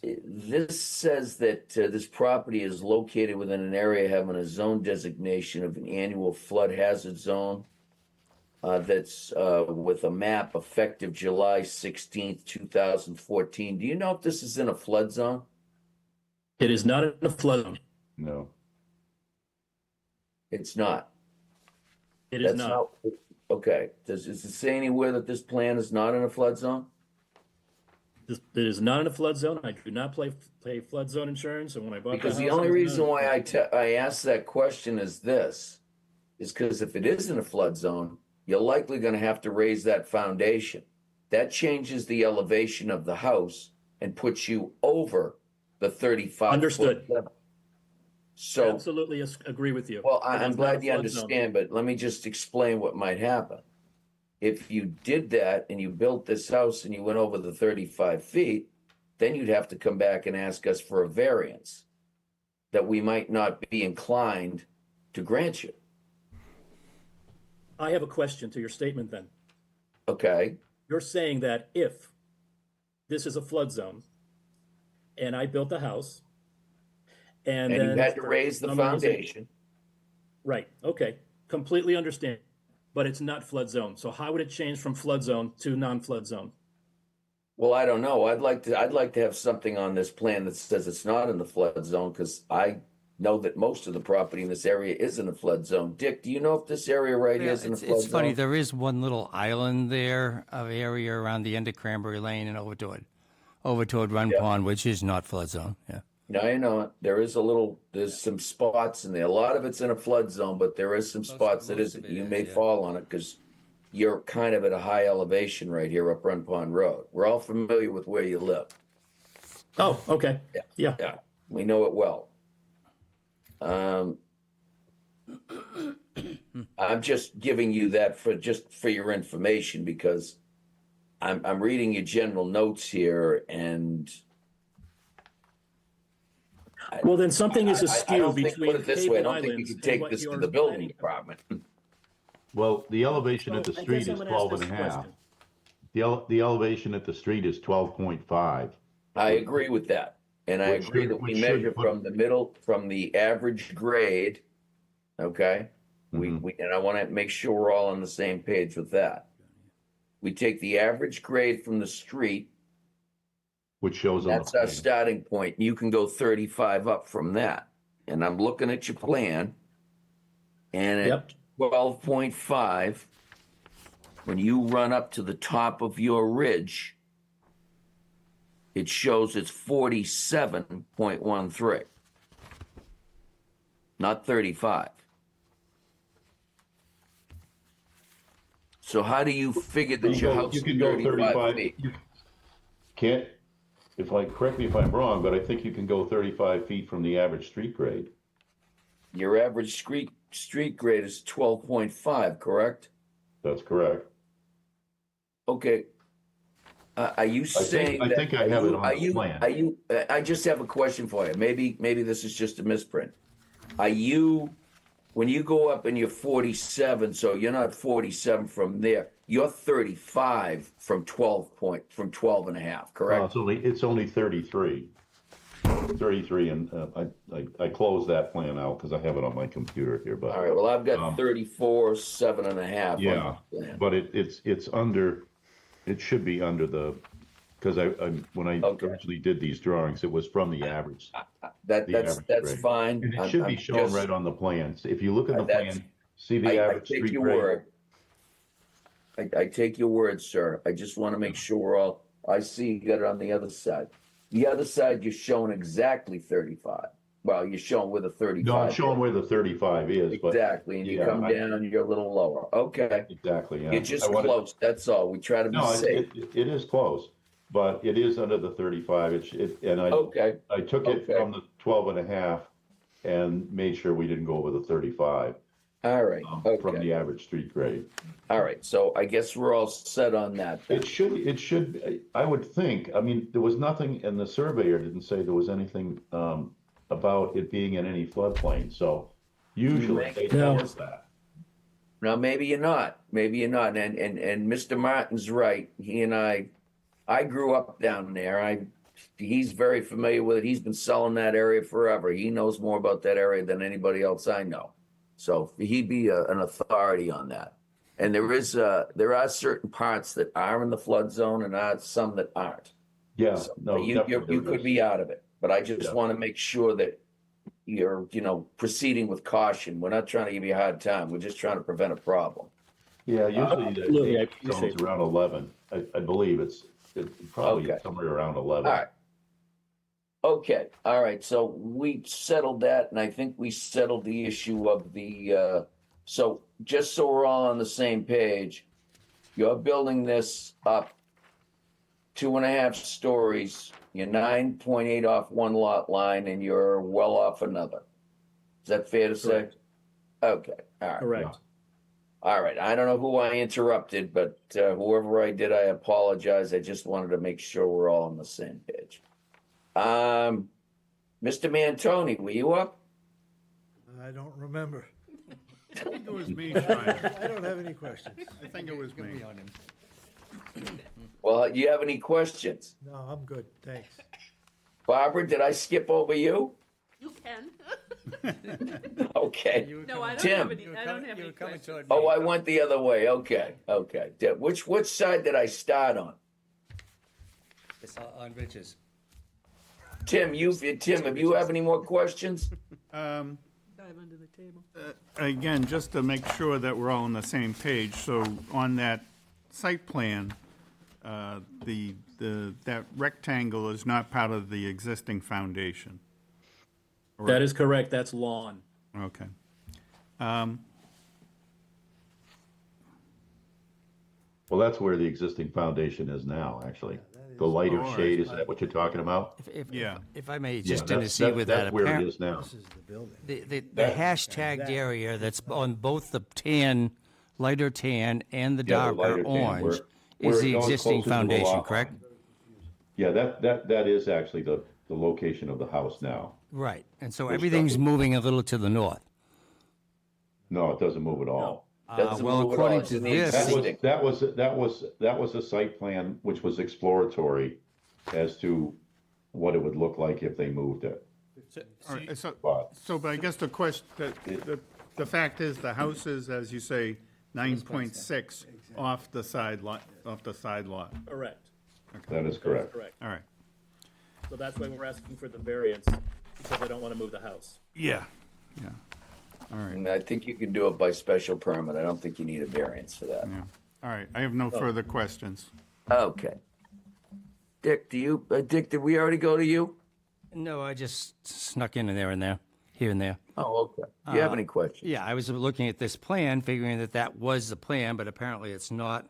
S2: This says that this property is located within an area having a zone designation of an annual flood hazard zone. That's with a map effective July 16th, 2014. Do you know if this is in a flood zone?
S10: It is not in a flood zone.
S12: No.
S2: It's not.
S10: It is
S2: That's
S10: not.
S2: Okay. Does it say anywhere that this plan is not in a flood zone?
S10: It is not in a flood zone. I do not pay flood zone insurance, and when I bought
S2: Because
S10: the
S2: the
S10: house,
S2: only
S10: it was
S2: reason
S10: not-
S2: why I asked that question is this, is because if it is in a flood zone, you're likely going to have to raise that foundation. That changes the elevation of the house and puts you over the 35.
S10: Understood.
S2: foot limit. So,
S10: Absolutely agree with you.
S2: well,
S10: It
S2: I'm
S10: is not a
S2: glad you
S10: flood zone.
S2: understand, but let me just explain what might happen. If you did that and you built this house and you went over the 35 feet, then you'd have to come back and ask us for a variance that we might not be inclined to grant you.
S10: I have a question to your statement then.
S2: Okay?
S10: You're saying that if this is a flood zone and I built a house and
S2: And you
S10: then
S2: had to
S10: for
S2: raise the
S10: some reason-
S2: foundation.
S10: Right, okay, completely understand, but it's not flood zone. So how would it change from flood zone to non-flood zone?
S2: Well, I don't know. I'd like to have something on this plan that says it's not in the flood zone, because I know that most of the property in this area is in a flood zone. Dick, do you know if this area right here is in a flood
S4: It's funny,
S2: zone?
S4: there is one little island there of area around the end of Cranberry Lane and over toward Run
S2: Yeah.
S4: Pond, which is not flood zone, yeah.
S2: No, I know it. There's some spots in there. A lot of it's in a flood zone, but there is some spots that
S4: most of
S2: isn't.
S4: it
S2: You
S4: is,
S2: may
S4: yeah.
S2: fall on it because you're kind of at a high elevation right here up Run Pond Road. We're all familiar with where you live.
S10: Oh, okay, yeah.
S2: Yeah, we know it well. I'm just giving you that for your information, because I'm reading your general notes here, and
S10: Well, then something is
S2: I
S10: askew
S2: don't think,
S10: between
S2: put it this way, I
S10: Cable
S2: don't think you
S10: Islands
S2: could
S10: and
S2: take
S10: what
S2: this to
S10: you're
S2: the building
S10: planning.
S2: department.
S12: Well, the elevation at the
S10: So I
S12: street
S10: guess I'm
S12: is
S10: gonna ask
S12: 12 and a
S10: this
S12: half.
S10: question.
S12: The elevation at the street is 12.5.
S2: I agree with that. And I
S12: Which
S2: agree
S12: should-
S2: that we
S12: which should
S2: measure
S12: put-
S2: from the middle, from the average grade. Okay?
S12: Mhm.
S2: And I want to make sure we're all on the same page with that. We take the average grade from the street.
S12: Which shows on the
S2: That's our
S12: plan.
S2: starting point. You can go 35 up from that. And I'm looking at your plan. And at
S10: Yep.
S2: 12.5, when you run up to the top of your ridge, it shows it's 47.13, not 35. So how do you figure that your house
S12: You
S2: is
S12: can go
S2: 35 feet?
S12: You can't, correct me if I'm wrong, but I think you can go 35 feet from the average street grade.
S2: Your average street grade is 12.5, correct?
S12: That's correct.
S2: Okay. Are you saying
S12: I
S2: that?
S12: think I have it on
S2: are
S12: the
S2: you,
S12: plan.
S2: Are you? I just have a question for you. Maybe this is just a misprint. Are you, when you go up and you're 47, so you're not 47 from there. You're 35 from 12 and a half, correct?
S12: It's only 33. 33, and I closed that plan out because I have it on my computer here. But
S2: All right. Well, I've got 34, 7 and a half.
S12: yeah,
S2: On the plan.
S12: but it's under. It should be under the, because when I
S2: Okay.
S12: originally did these drawings, it was from the average.
S2: That's
S12: average
S2: that's
S12: grade.
S2: fine.
S12: And it should be
S2: I'm
S12: shown
S2: just-
S12: right on the plans. If you look at the
S2: That's-
S12: plan, see the
S2: I
S12: average
S2: take
S12: street
S2: your
S12: grade.
S2: word. I take your word, sir. I just want to make sure we're all, I see you got it on the other side. The other side, you're showing exactly 35. Well, you're showing where the 35.
S12: No, I'm showing where the 35 is, but.
S2: Exactly, and you
S12: yeah,
S2: come
S12: I-
S2: down, you're a little lower. Okay.
S12: Exactly, yeah.
S2: You're just
S12: I wanted-
S2: close, that's all. We try to be
S12: No,
S2: safe.
S12: it is close, but it is under the 35. And
S2: Okay,
S12: I took it
S2: Okay.
S12: from the 12 and a half and made sure we didn't go over the 35.
S2: All right,
S12: from
S2: okay.
S12: the average street grade.
S2: All right, so I guess we're all set on that then.
S12: It should, I would think, I mean, there was nothing, and the surveyor didn't say there was anything, about it being in any floodplain, so usually they tell us that.
S2: Now, maybe you're not, and Mr. Martin's right, I grew up down there, he's very familiar with it, he's been selling that area forever, he knows more about that area than anybody else I know. So he'd be an authority on that. And there are certain parts that are in the flood zone and some that aren't.
S12: Yeah,
S2: So
S12: no,
S2: you
S12: definitely
S2: could
S12: is.
S2: be out of it, but I just
S12: Yeah.
S2: want to make sure that you're, proceeding with caution. We're not trying to give you a hard time. We're just trying to prevent a problem.
S12: Yeah, usually
S10: absolutely, I
S12: the
S10: appreciate
S12: zone's around 11. I believe it's probably
S2: Okay.
S12: somewhere around 11.
S2: All right. Okay, all right, so we settled that, and I think we settled the issue of so just so we're all on the same page, you're building this up 2.5 stories, you're 9.8 off one lot line, and you're well off another. Is that fair to say?
S10: Correct.
S2: Okay, all right.
S10: Correct.
S2: All right, I don't know who I interrupted, but whoever I did, I apologize. I just wanted to make sure we're all on the same page. Mr. Mantoni, were you up?
S7: I don't remember.
S6: I think it was me, Brian.
S7: I don't have any questions.
S6: I think it was me.
S2: Well, do you have any questions?
S7: No, I'm good, thanks.
S2: Barbara, did I skip over you?
S8: You can.
S2: Okay.
S8: No, I don't
S2: Tim.
S8: have any, I don't have any questions.
S2: Oh, I went the other way. Okay. Which side did I start on?
S4: It's on Rich's.
S2: Tim, have you have any more questions?
S8: Dive under the table.
S6: Again, just to make sure that we're all on the same page, so on that site plan, that rectangle is not part of the existing foundation.
S10: That is correct, that's lawn.
S6: Okay.
S12: Well, that's where the existing foundation is now, actually. The lighter
S6: Oh,
S12: shade, is that what you're talking about?
S6: Yeah.
S4: If I may,
S12: Yeah,
S4: just
S12: that's-
S4: intercede with that.
S12: That's where it
S4: apparent-
S12: is now.
S7: This is the building.
S4: The hashtagged area that's on both the tan, lighter tan, and the
S12: Yeah, the lighter
S4: darker
S12: tan,
S4: orange
S12: where
S4: is
S12: it
S4: the
S12: goes
S4: existing
S12: closer to the
S4: foundation,
S12: lot
S4: correct?
S12: line. Yeah, that is actually the location of the house now.
S4: Right, and so everything's moving a little to the north.
S12: No, it doesn't move at all.
S2: Doesn't
S4: Well,
S2: move at all.
S4: according
S2: It's
S4: to
S2: in the
S4: this-
S2: existing.
S12: That was a site plan which was exploratory as to what it would look like if they moved it.
S6: All right,
S12: But
S6: but I guess the fact is, the house is, as you say, 9.6 off the side lot.
S10: Correct,
S12: that is correct.
S10: correct.
S6: All right.
S10: So that's why we're asking for the variance, because I don't want to move the house.
S6: Yeah. All right,
S2: And I think you can do it by special permit. I don't think you need a variance for that.
S6: yeah. All right, I have no further questions.
S2: Okay. Dick, Dick, did we already go to you?
S4: No, I just snuck in there and there, here and there.
S2: Oh, okay. Do you have any questions?
S4: Yeah, I was looking at this plan, figuring that was the plan, but apparently it's not.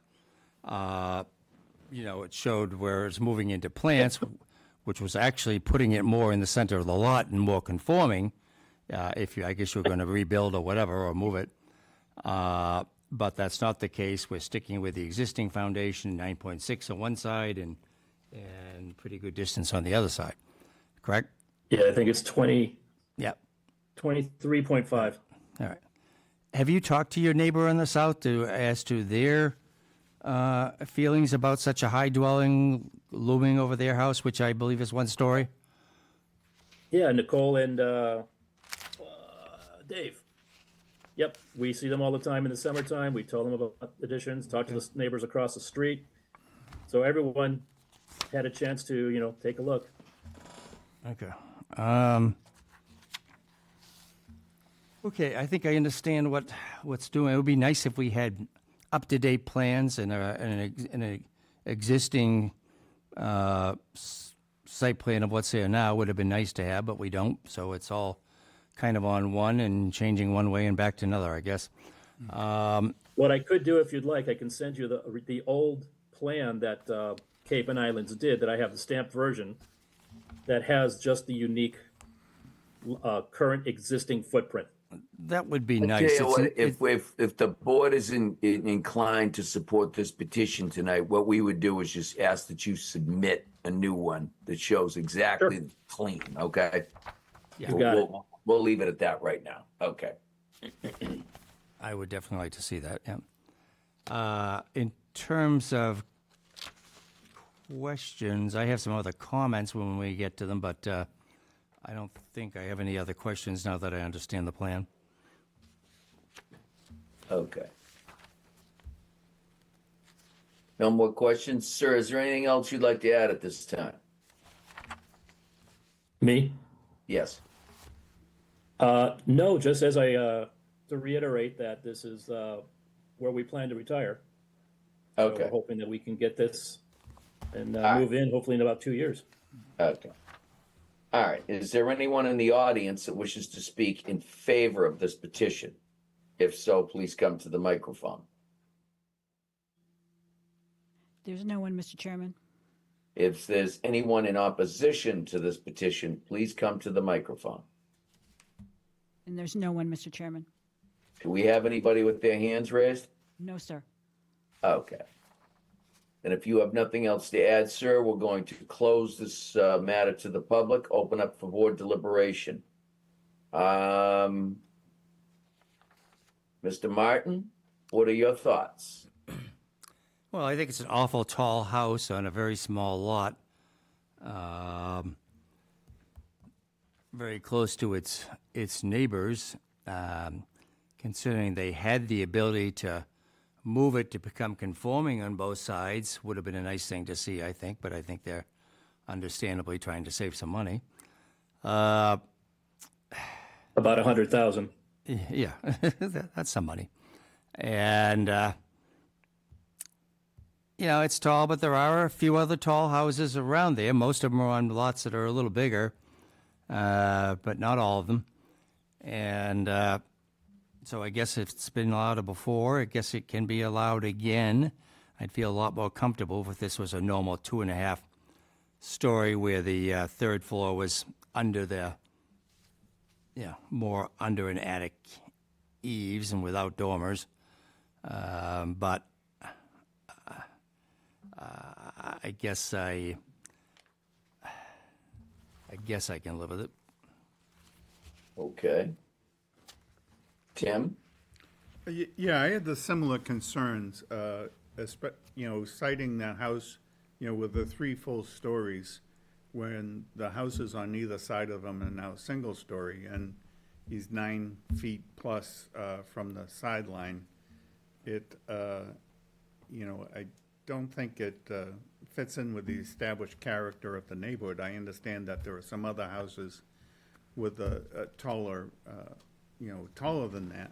S4: It showed where it's moving into plants, which was actually putting it more in the center of the lot and more conforming. I guess you're going to rebuild or whatever, or move it. But that's not the case. We're sticking with the existing foundation, 9.6 on one side and pretty good distance on the other side. Correct?
S10: Yeah, I think it's
S4: Yep.
S10: 23.5.
S4: All right. Have you talked to your neighbor on the south as to their feelings about such a high dwelling looming over their house, which I believe is one story?
S10: Yeah, Nicole and Dave. Yep, we see them all the time in the summertime. We tell them about additions, talk to the neighbors across the street. So everyone had a chance to, take a look.
S4: Okay. Okay, I think I understand what's doing. It would be nice if we had up-to-date plans and an existing site plan of what's there now. Would have been nice to have, but we don't. So it's all kind of on one and changing one way and back to another, I guess.
S10: What I could do, if you'd like, I can send you the old plan that Cape and Islands did, that I have the stamped version, that has just the unique current existing footprint.
S4: That would be
S2: Tell
S4: nice.
S2: you what,
S4: It's-
S2: if the board is inclined to support this petition tonight, what we would do is just ask that you submit a new one that shows exactly clean, okay?
S4: Yeah.
S10: You got it.
S2: We'll leave it at that right now. Okay.
S4: I would definitely like to see that, yeah. In terms of questions, I have some other comments when we get to them, but I don't think I have any other questions now that I understand the plan.
S2: Okay. No more questions? Sir, is there anything else you'd like to add at this time?
S10: Me?
S2: Yes.
S10: No, just as to reiterate that this is where we plan to retire. So
S2: Okay.
S10: we're hoping that we can get this and
S2: right.
S10: move in hopefully in about 2 years.
S2: Okay. All right. Is there anyone in the audience that wishes to speak in favor of this petition? If so, please come to the microphone.
S3: There's no one, Mr. Chairman.
S2: If there's anyone in opposition to this petition, please come to the microphone.
S3: And there's no one, Mr. Chairman.
S2: Do we have anybody with their hands raised?
S3: No, sir.
S2: Okay. And if you have nothing else to add, sir, we're going to close this matter to the public, open up for board deliberation. Mr. Martin, what are your thoughts?
S4: Well, I think it's an awful tall house on a very small lot. Very close to its neighbors, considering they had the ability to move it to become conforming on both sides, would have been a nice thing to see, I think, but I think they're understandably trying to save some money.
S10: About 100,000.
S4: Yeah, that's some money. And, it's tall, but there are a few other tall houses around there. Most of them are on lots that are a little bigger, but not all of them. And so I guess if it's been allowed before, I guess it can be allowed again. I'd feel a lot more comfortable if this was a normal 2.5 story where the third floor was under the, more under an attic eaves and without dormers. But I guess I can live with it.
S2: Okay. Tim?
S6: Yeah, I had the similar concerns, citing that house, with the 3 full stories, when the houses on either side of them are now single story, and he's 9 feet plus from the sideline. I don't think it fits in with the established character of the neighborhood. I understand that there are some other houses with a taller, taller than that.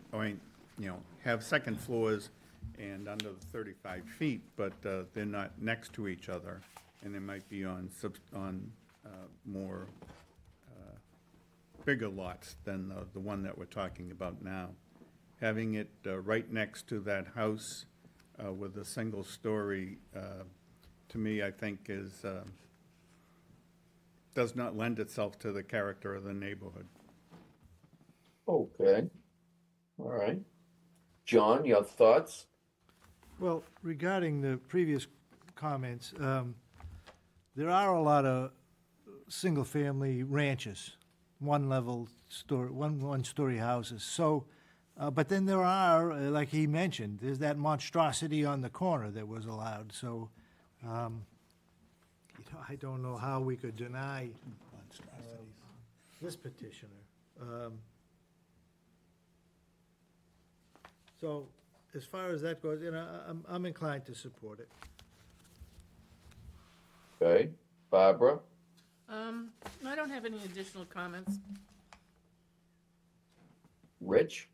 S6: Have second floors and under the 35 feet, but they're not next to each other, and they might be on more bigger lots than the one that we're talking about now. Having it right next to that house with a single story, to me, I think does not lend itself to the character of the neighborhood.
S2: Okay. All right. John, your thoughts?
S7: Well, regarding the previous comments, there are a lot of single-family ranches, one-story houses. So, but then there are, like he mentioned, there's that monstrosity on the corner that was allowed. So, I don't know how we could deny this petitioner. So, as far as that goes, I'm inclined to support it.
S2: Okay. Barbara?
S8: I don't have any additional comments.
S2: Rich?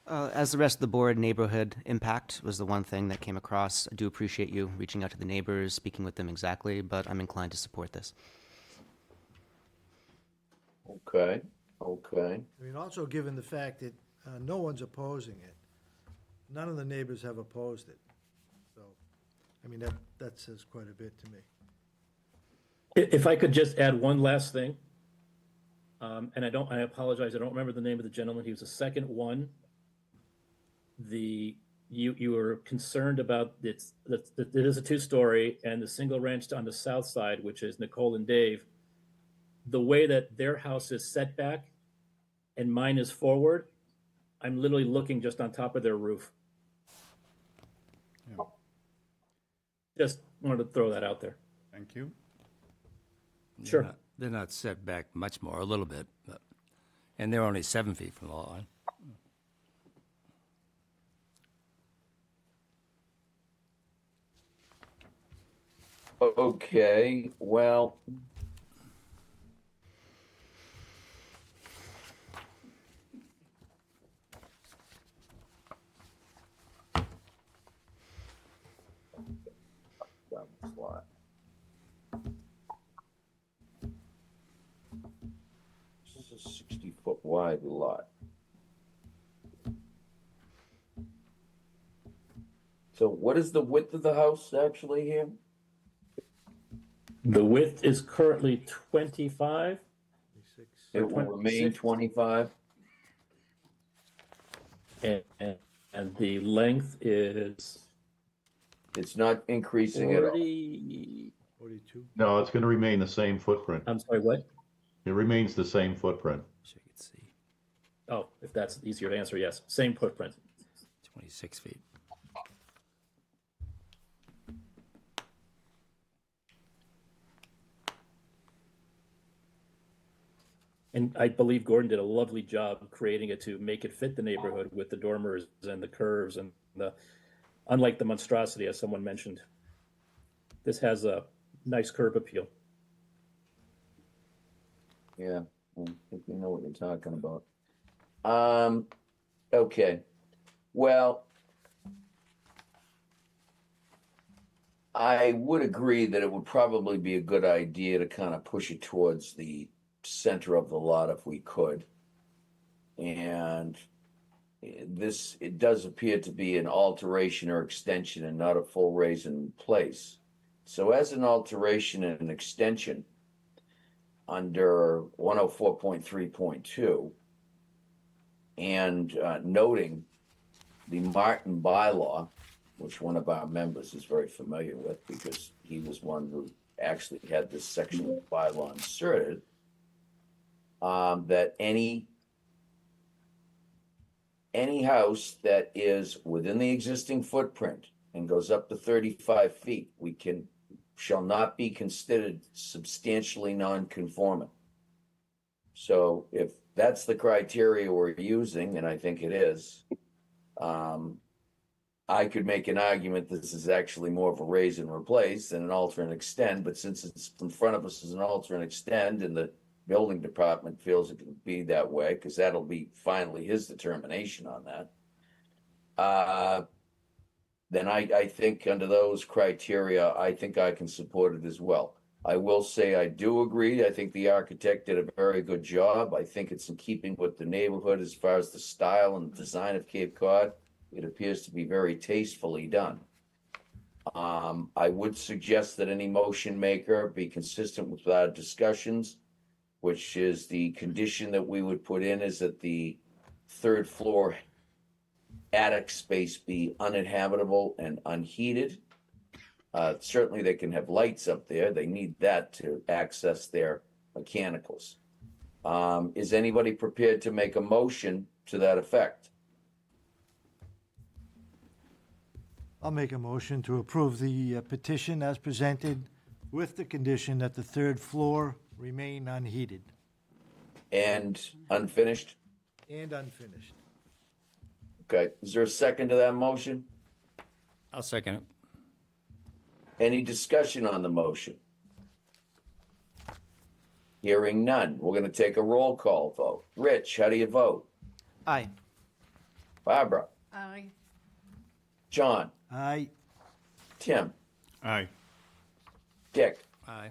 S9: As the rest of the board, neighborhood impact was the one thing that came across. I do appreciate you reaching out to the neighbors, speaking with them exactly, but I'm inclined to support this.
S2: Okay. Okay.
S7: Also given the fact that no one's opposing it. None of the neighbors have opposed it. So, that says quite a bit to me.
S10: If I could just add one last thing. And I apologize, I don't remember the name of the gentleman. He was the second one. You were concerned about it is a two-story, and the single ranch on the south side, which is Nicole and Dave, the way that their house is set back and mine is forward, I'm literally looking just on top of their roof.
S6: Yeah.
S10: Just wanted to throw that out there.
S6: Thank you.
S10: Sure.
S4: They're not set back much more, a little bit, but, and they're only 7 feet from the lot line.
S2: Okay, well. Down this lot. This is a 60-foot wide lot. So what is the width of the house actually here?
S10: The width is currently 25.
S2: It will remain
S10: 26.
S2: 25.
S10: And the length is
S2: It's not increasing at all.
S10: 40.
S7: 42.
S12: No, it's gonna remain the same footprint.
S10: I'm sorry, what?
S12: It remains the same footprint.
S4: So you can see,
S10: Oh, if that's easier to answer, yes. Same footprint.
S4: 26 feet.
S10: And I believe Gordon did a lovely job creating it to make it fit the neighborhood with the dormers and the curves and unlike the monstrosity, as someone mentioned. This has a nice curb appeal.
S2: Yeah, I think we know what you're talking about. Okay. Well, I would agree that it would probably be a good idea to kind of push it towards the center of the lot if we could. And it does appear to be an alteration or extension and not a full raise in place. So as an alteration and an extension under 104.3.2 and noting the Martin bylaw, which one of our members is very familiar with because he was one who actually had this section of the bylaw inserted, that any house that is within the existing footprint and goes up to 35 feet, shall not be considered substantially non-conforming. So if that's the criteria we're using, and I think it is, I could make an argument that this is actually more of a raise and replace than an alter and extend, but since it's in front of us as an alter and extend and the building department feels it can be that way, because that'll be finally his determination on that, then I think under those criteria, I think I can support it as well. I will say I do agree. I think the architect did a very good job. I think it's in keeping with the neighborhood as far as the style and design of Cape Cod. It appears to be very tastefully done. I would suggest that any motion maker be consistent with our discussions, which is the condition that we would put in is that the third floor attic space be uninhabitable and unheated. Certainly they can have lights up there. They need that to access their mechanicals. Is anybody prepared to make a motion to that effect?
S7: I'll make a motion to approve the petition as presented with the condition that the third floor remain unheated
S2: And unfinished?
S7: and unfinished.
S2: Okay, is there a second to that motion?
S4: I'll second it.
S2: Any discussion on the motion? Hearing none, we're gonna take a roll call vote. Rich, how do you vote?
S9: Aye.
S2: Barbara?
S8: Aye.
S2: John?
S7: Aye.
S2: Tim?
S6: Aye.
S2: Dick?
S4: Aye.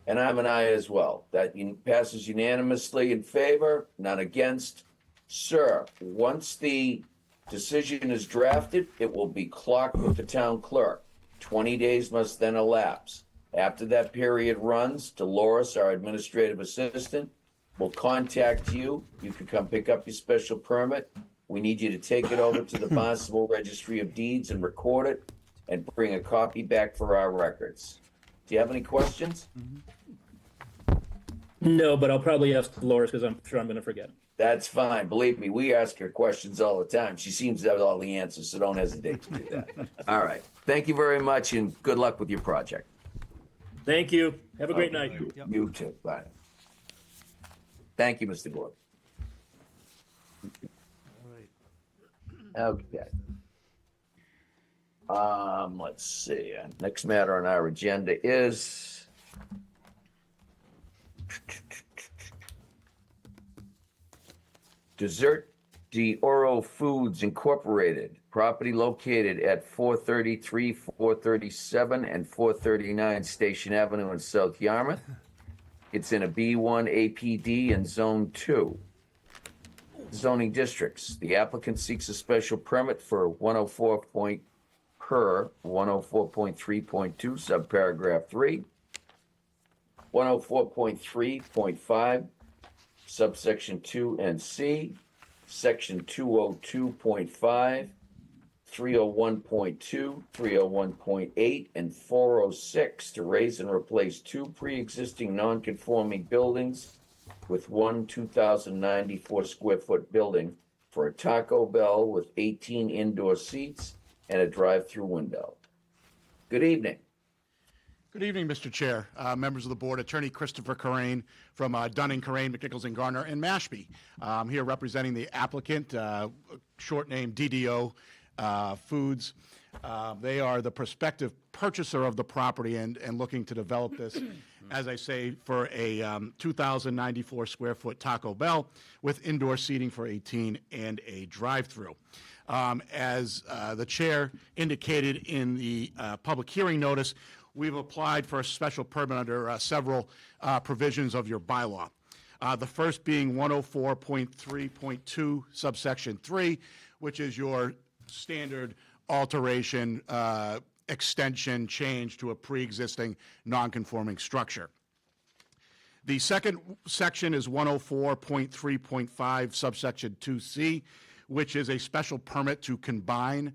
S2: And I'm an aye as well. That passes unanimously in favor, none against. Sir, once the decision is drafted, it will be clocked with the town clerk. 20 days must then elapse. After that period runs, Dolores, our administrative assistant, will contact you. You can come pick up your special permit. We need you to take it over to the Barnstable Registry of Deeds and record it and bring a copy back for our records. Do you have any questions?
S10: No, but I'll probably ask Dolores because I'm sure I'm going to forget.
S2: That's fine. Believe me, we ask her questions all the time. She seems to have all the answers, so don't hesitate to do that. All right. Thank you very much and good luck with your project.
S10: Thank you. Have a great night.
S2: You too. Bye. Thank you, Mr. Gordon. Okay. Let's see. Next matter on our agenda is Dessert de Oro Foods Incorporated, property located at 433, 437, and 439 Station Avenue in South Yarmouth. It's in a B1 APD and Zone 2 zoning districts. The applicant seeks a special permit for 104.3.2, subparagraph 3, 104.3.5, subsection 2 and C, section 202.5, 301.2, 301.8, and 406 to raise and replace two pre-existing non-conforming buildings with one 2,094 square foot building for a Taco Bell with 18 indoor seats and a drive-through window. Good evening.
S13: Good evening, Mr. Chair, members of the board, Attorney Christopher Corain from Dunning, Corain, McNichols and Garner in Mashpee. I'm here representing the applicant, short name DDO Foods. They are the prospective purchaser of the property and looking to develop this, as I say, for a 2,094 square foot Taco Bell with indoor seating for 18 and a drive-through. As the chair indicated in the public hearing notice, we've applied for a special permit under several provisions of your bylaw. The first being 104.3.2 subsection 3, which is your standard alteration, extension, change to a pre-existing non-conforming structure. The second section is 104.3.5 subsection 2C, which is a special permit to combine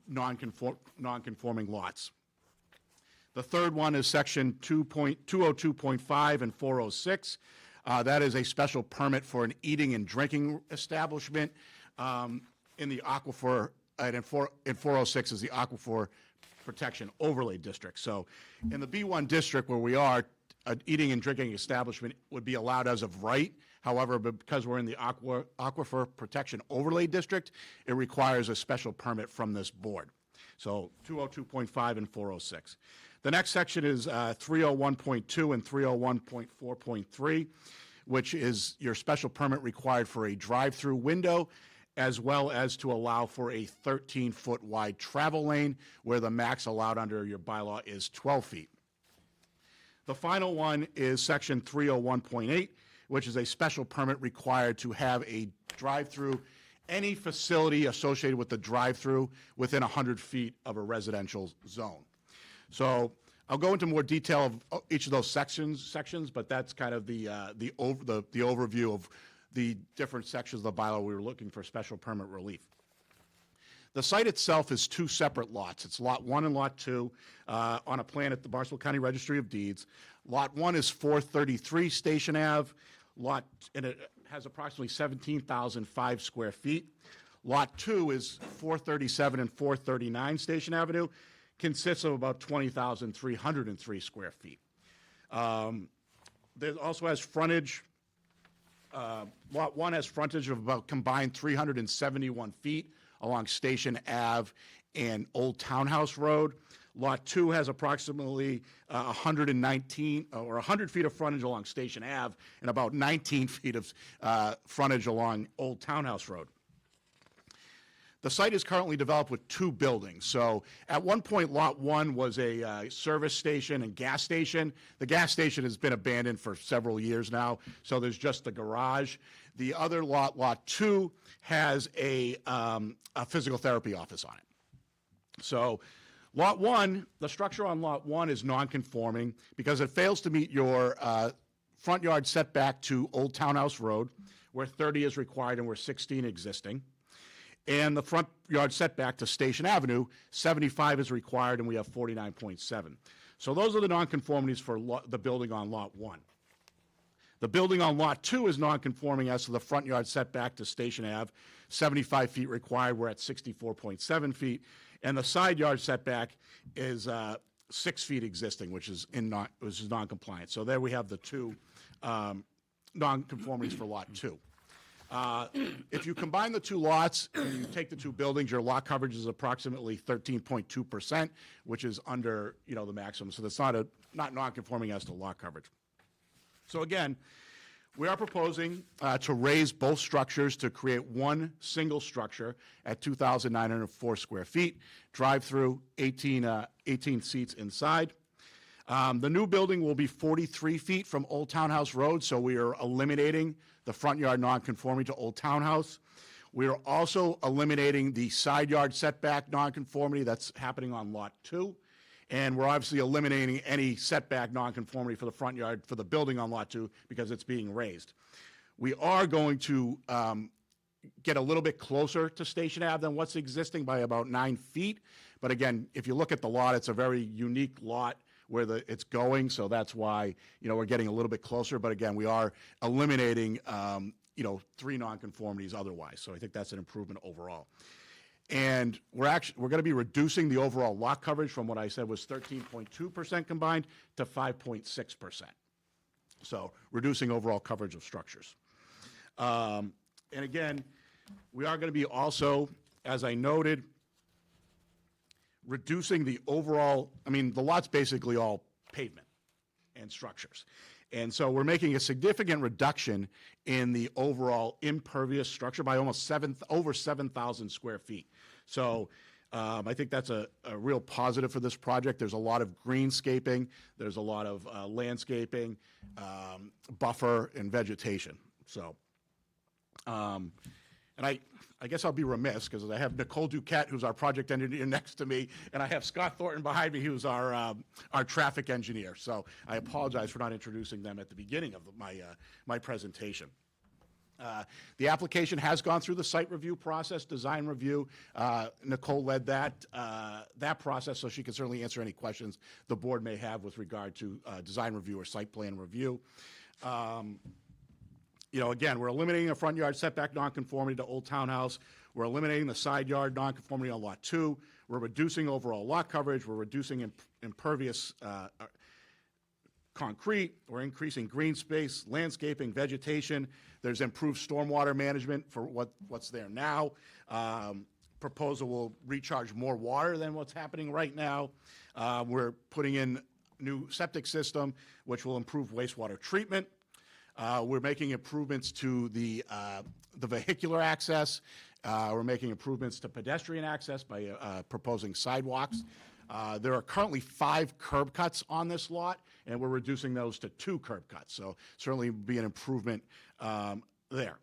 S13: non-conforming lots. The third one is section 202.5 and 406. That is a special permit for an eating and drinking establishment in the aquifer, and in 406 is the Aquifer Protection Overlay District. So in the B1 district where we are, an eating and drinking establishment would be allowed as of right. However, because we're in the Aquifer Protection Overlay District, it requires a special permit from this board. So 202.5 and 406. The next section is 301.2 and 301.4.3, which is your special permit required for a drive-through window, as well as to allow for a 13-foot wide travel lane where the max allowed under your bylaw is 12 feet. The final one is section 301.8, which is a special permit required to have a drive-through, any facility associated with the drive-through within 100 feet of a residential zone. So I'll go into more detail of each of those sections, but that's kind of the overview of the different sections of the bylaw we were looking for special permit relief. The site itself is two separate lots. It's Lot 1 and Lot 2 on a plan at the Barnstable County Registry of Deeds. Lot 1 is 433 Station Ave. And it has approximately 17,005 square feet. Lot 2 is 437 and 439 Station Avenue. Consists of about 20,303 square feet. There also has frontage. Lot 1 has frontage of about combined 371 feet along Station Ave and Old Townhouse Road. Lot 2 has approximately 119 or 100 feet of frontage along Station Ave and about 19 feet of frontage along Old Townhouse Road. The site is currently developed with two buildings. So at one point, Lot 1 was a service station and gas station. The gas station has been abandoned for several years now, so there's just the garage. The other lot, Lot 2, has a physical therapy office on it. So Lot 1, the structure on Lot 1 is non-conforming because it fails to meet your front yard setback to Old Townhouse Road, where 30 is required and where 16 existing. And the front yard setback to Station Avenue, 75 is required, and we have 49.7. So those are the nonconformities for the building on Lot 1. The building on Lot 2 is nonconforming as to the front yard setback to Station Ave, 75 feet required, we're at 64.7 feet. And the side yard setback is 6 feet existing, which is non-compliant. So there we have the two nonconformities for Lot 2. If you combine the two lots and you take the two buildings, your lot coverage is approximately 13.2%, which is under, the maximum. So that's not non-conforming as to lot coverage. So again, we are proposing to raise both structures to create one single structure at 2,904 square feet, drive-through, 18 seats inside. The new building will be 43 feet from Old Townhouse Road, so we are eliminating the front yard nonconformity to Old Townhouse. We are also eliminating the side yard setback nonconformity that's happening on Lot 2. And we're obviously eliminating any setback nonconformity for the front yard for the building on Lot 2 because it's being raised. We are going to get a little bit closer to Station Ave than what's existing by about 9 feet. But again, if you look at the lot, it's a very unique lot where it's going, so that's why, we're getting a little bit closer. But again, we are eliminating, 3 nonconformities otherwise. So I think that's an improvement overall. And we're going to be reducing the overall lot coverage from what I said was 13.2% combined to 5.6%. So reducing overall coverage of structures. And again, we are going to be also, as I noted, reducing the overall, the lot's basically all pavement and structures. And so we're making a significant reduction in the overall impervious structure by almost over 7,000 square feet. So I think that's a real positive for this project. There's a lot of greenscaping, there's a lot of landscaping, buffer, and vegetation. So, and I guess I'll be remiss because I have Nicole Duquette, who's our project engineer, next to me, and I have Scott Thornton behind me, who's our traffic engineer. So I apologize for not introducing them at the beginning of my presentation. The application has gone through the site review process, design review. Nicole led that process, so she can certainly answer any questions the board may have with regard to design review or site plan review. Again, we're eliminating a front yard setback nonconformity to Old Townhouse. We're eliminating the side yard nonconformity on Lot 2. We're reducing overall lot coverage. We're reducing impervious concrete. We're increasing green space, landscaping, vegetation. There's improved stormwater management for what's there now. Proposal will recharge more water than what's happening right now. We're putting in new septic system, which will improve wastewater treatment. We're making improvements to the vehicular access. We're making improvements to pedestrian access by proposing sidewalks. There are currently 5 curb cuts on this lot, and we're reducing those to 2 curb cuts. So certainly be an improvement there.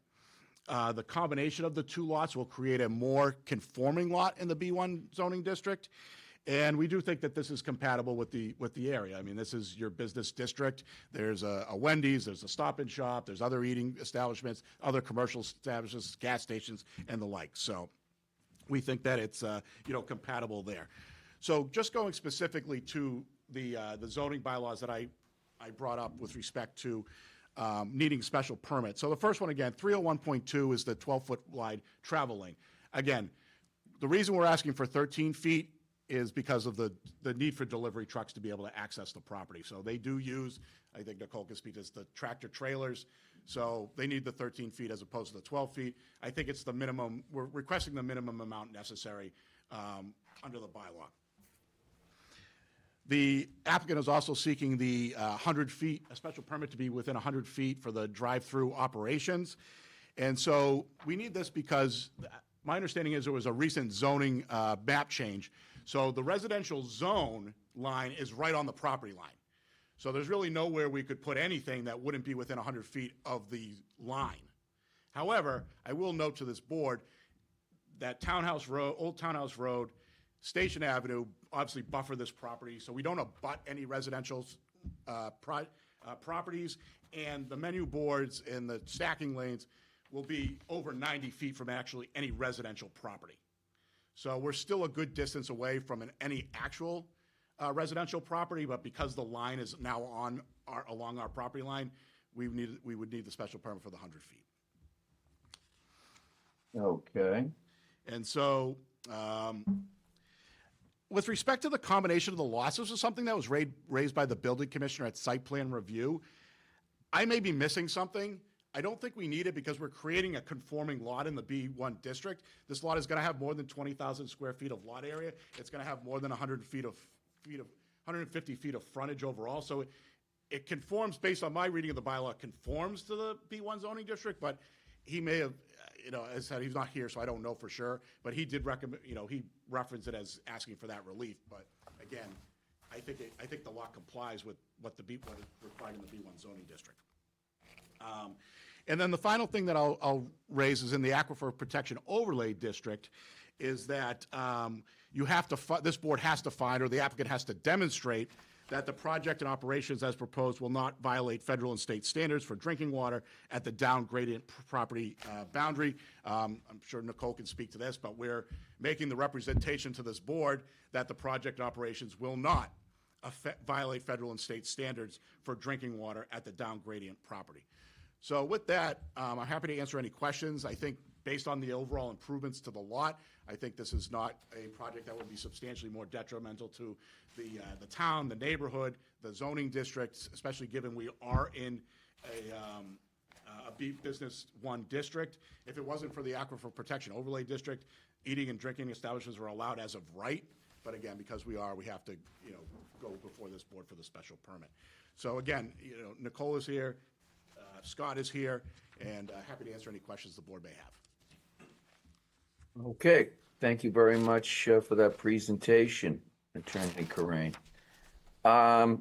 S13: The combination of the 2 lots will create a more conforming lot in the B1 zoning district. And we do think that this is compatible with the area. This is your business district. There's a Wendy's, there's a Stop and Shop, there's other eating establishments, other commercial establishments, gas stations, and the like. So we think that it's compatible there. So just going specifically to the zoning bylaws that I brought up with respect to needing special permits. So the first one, again, 301.2 is the 12-foot wide travel lane. Again, the reason we're asking for 13 feet is because of the need for delivery trucks to be able to access the property. So they do use, I think Nicole can speak to this, the tractor trailers. So they need the 13 feet as opposed to the 12 feet. I think it's the minimum, we're requesting the minimum amount necessary under the bylaw. The applicant is also seeking the 100 feet, a special permit to be within 100 feet for the drive-through operations. And so we need this because my understanding is there was a recent zoning map change. So the residential zone line is right on the property line. So there's really nowhere we could put anything that wouldn't be within 100 feet of the line. However, I will note to this board that Townhouse Road, Old Townhouse Road, Station Avenue obviously buffer this property, so we don't abut any residential properties, and the menu boards and the stacking lanes will be over 90 feet from actually any residential property. So we're still a good distance away from any actual residential property, but because the line is now along our property line, we would need the special permit for the 100 feet.
S2: Okay.
S13: And so, with respect to the combination of the lots, this was something that was raised by the building commissioner at site plan review. I may be missing something. I don't think we need it because we're creating a conforming lot in the B1 district. This lot is going to have more than 20,000 square feet of lot area. It's going to have more than 150 feet of frontage overall. So it conforms, based on my reading of the bylaw, conforms to the B1 zoning district, but he may have, as I said, he's not here, so I don't know for sure, but he did recommend, he referenced it as asking for that relief. But again, I think the lot complies with what is required in the B1 zoning district. And then the final thing that I'll raise is in the Aquifer Protection Overlay District is that this board has to find, or the applicant has to demonstrate, that the project and operations as proposed will not violate federal and state standards for drinking water at the down gradient property boundary. I'm sure Nicole can speak to this, but we're making the representation to this board that the project and operations will not violate federal and state standards for drinking water at the down gradient property. So with that, I'm happy to answer any questions. I think based on the overall improvements to the lot, I think this is not a project that would be substantially more detrimental to the town, the neighborhood, the zoning districts, especially given we are in a business one district. If it wasn't for the Aquifer Protection Overlay District, eating and drinking establishments are allowed as of right. But again, because we have to, go before this board for the special permit. So again, Nicole is here, Scott is here, and happy to answer any questions the board may have.
S2: Okay, thank you very much for that presentation, Attorney Corain. Let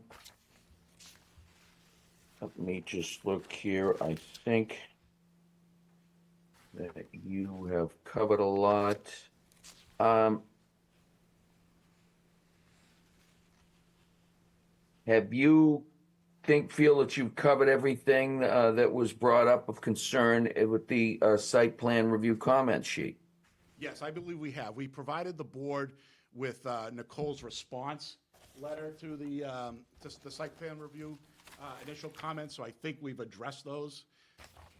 S2: me just look here. I think that you have covered a lot. Have you feel that you've covered everything that was brought up of concern with the site plan review comment sheet?
S13: Yes, I believe we have. We provided the board with Nicole's response letter to the site plan review initial comments, so I think we've addressed those.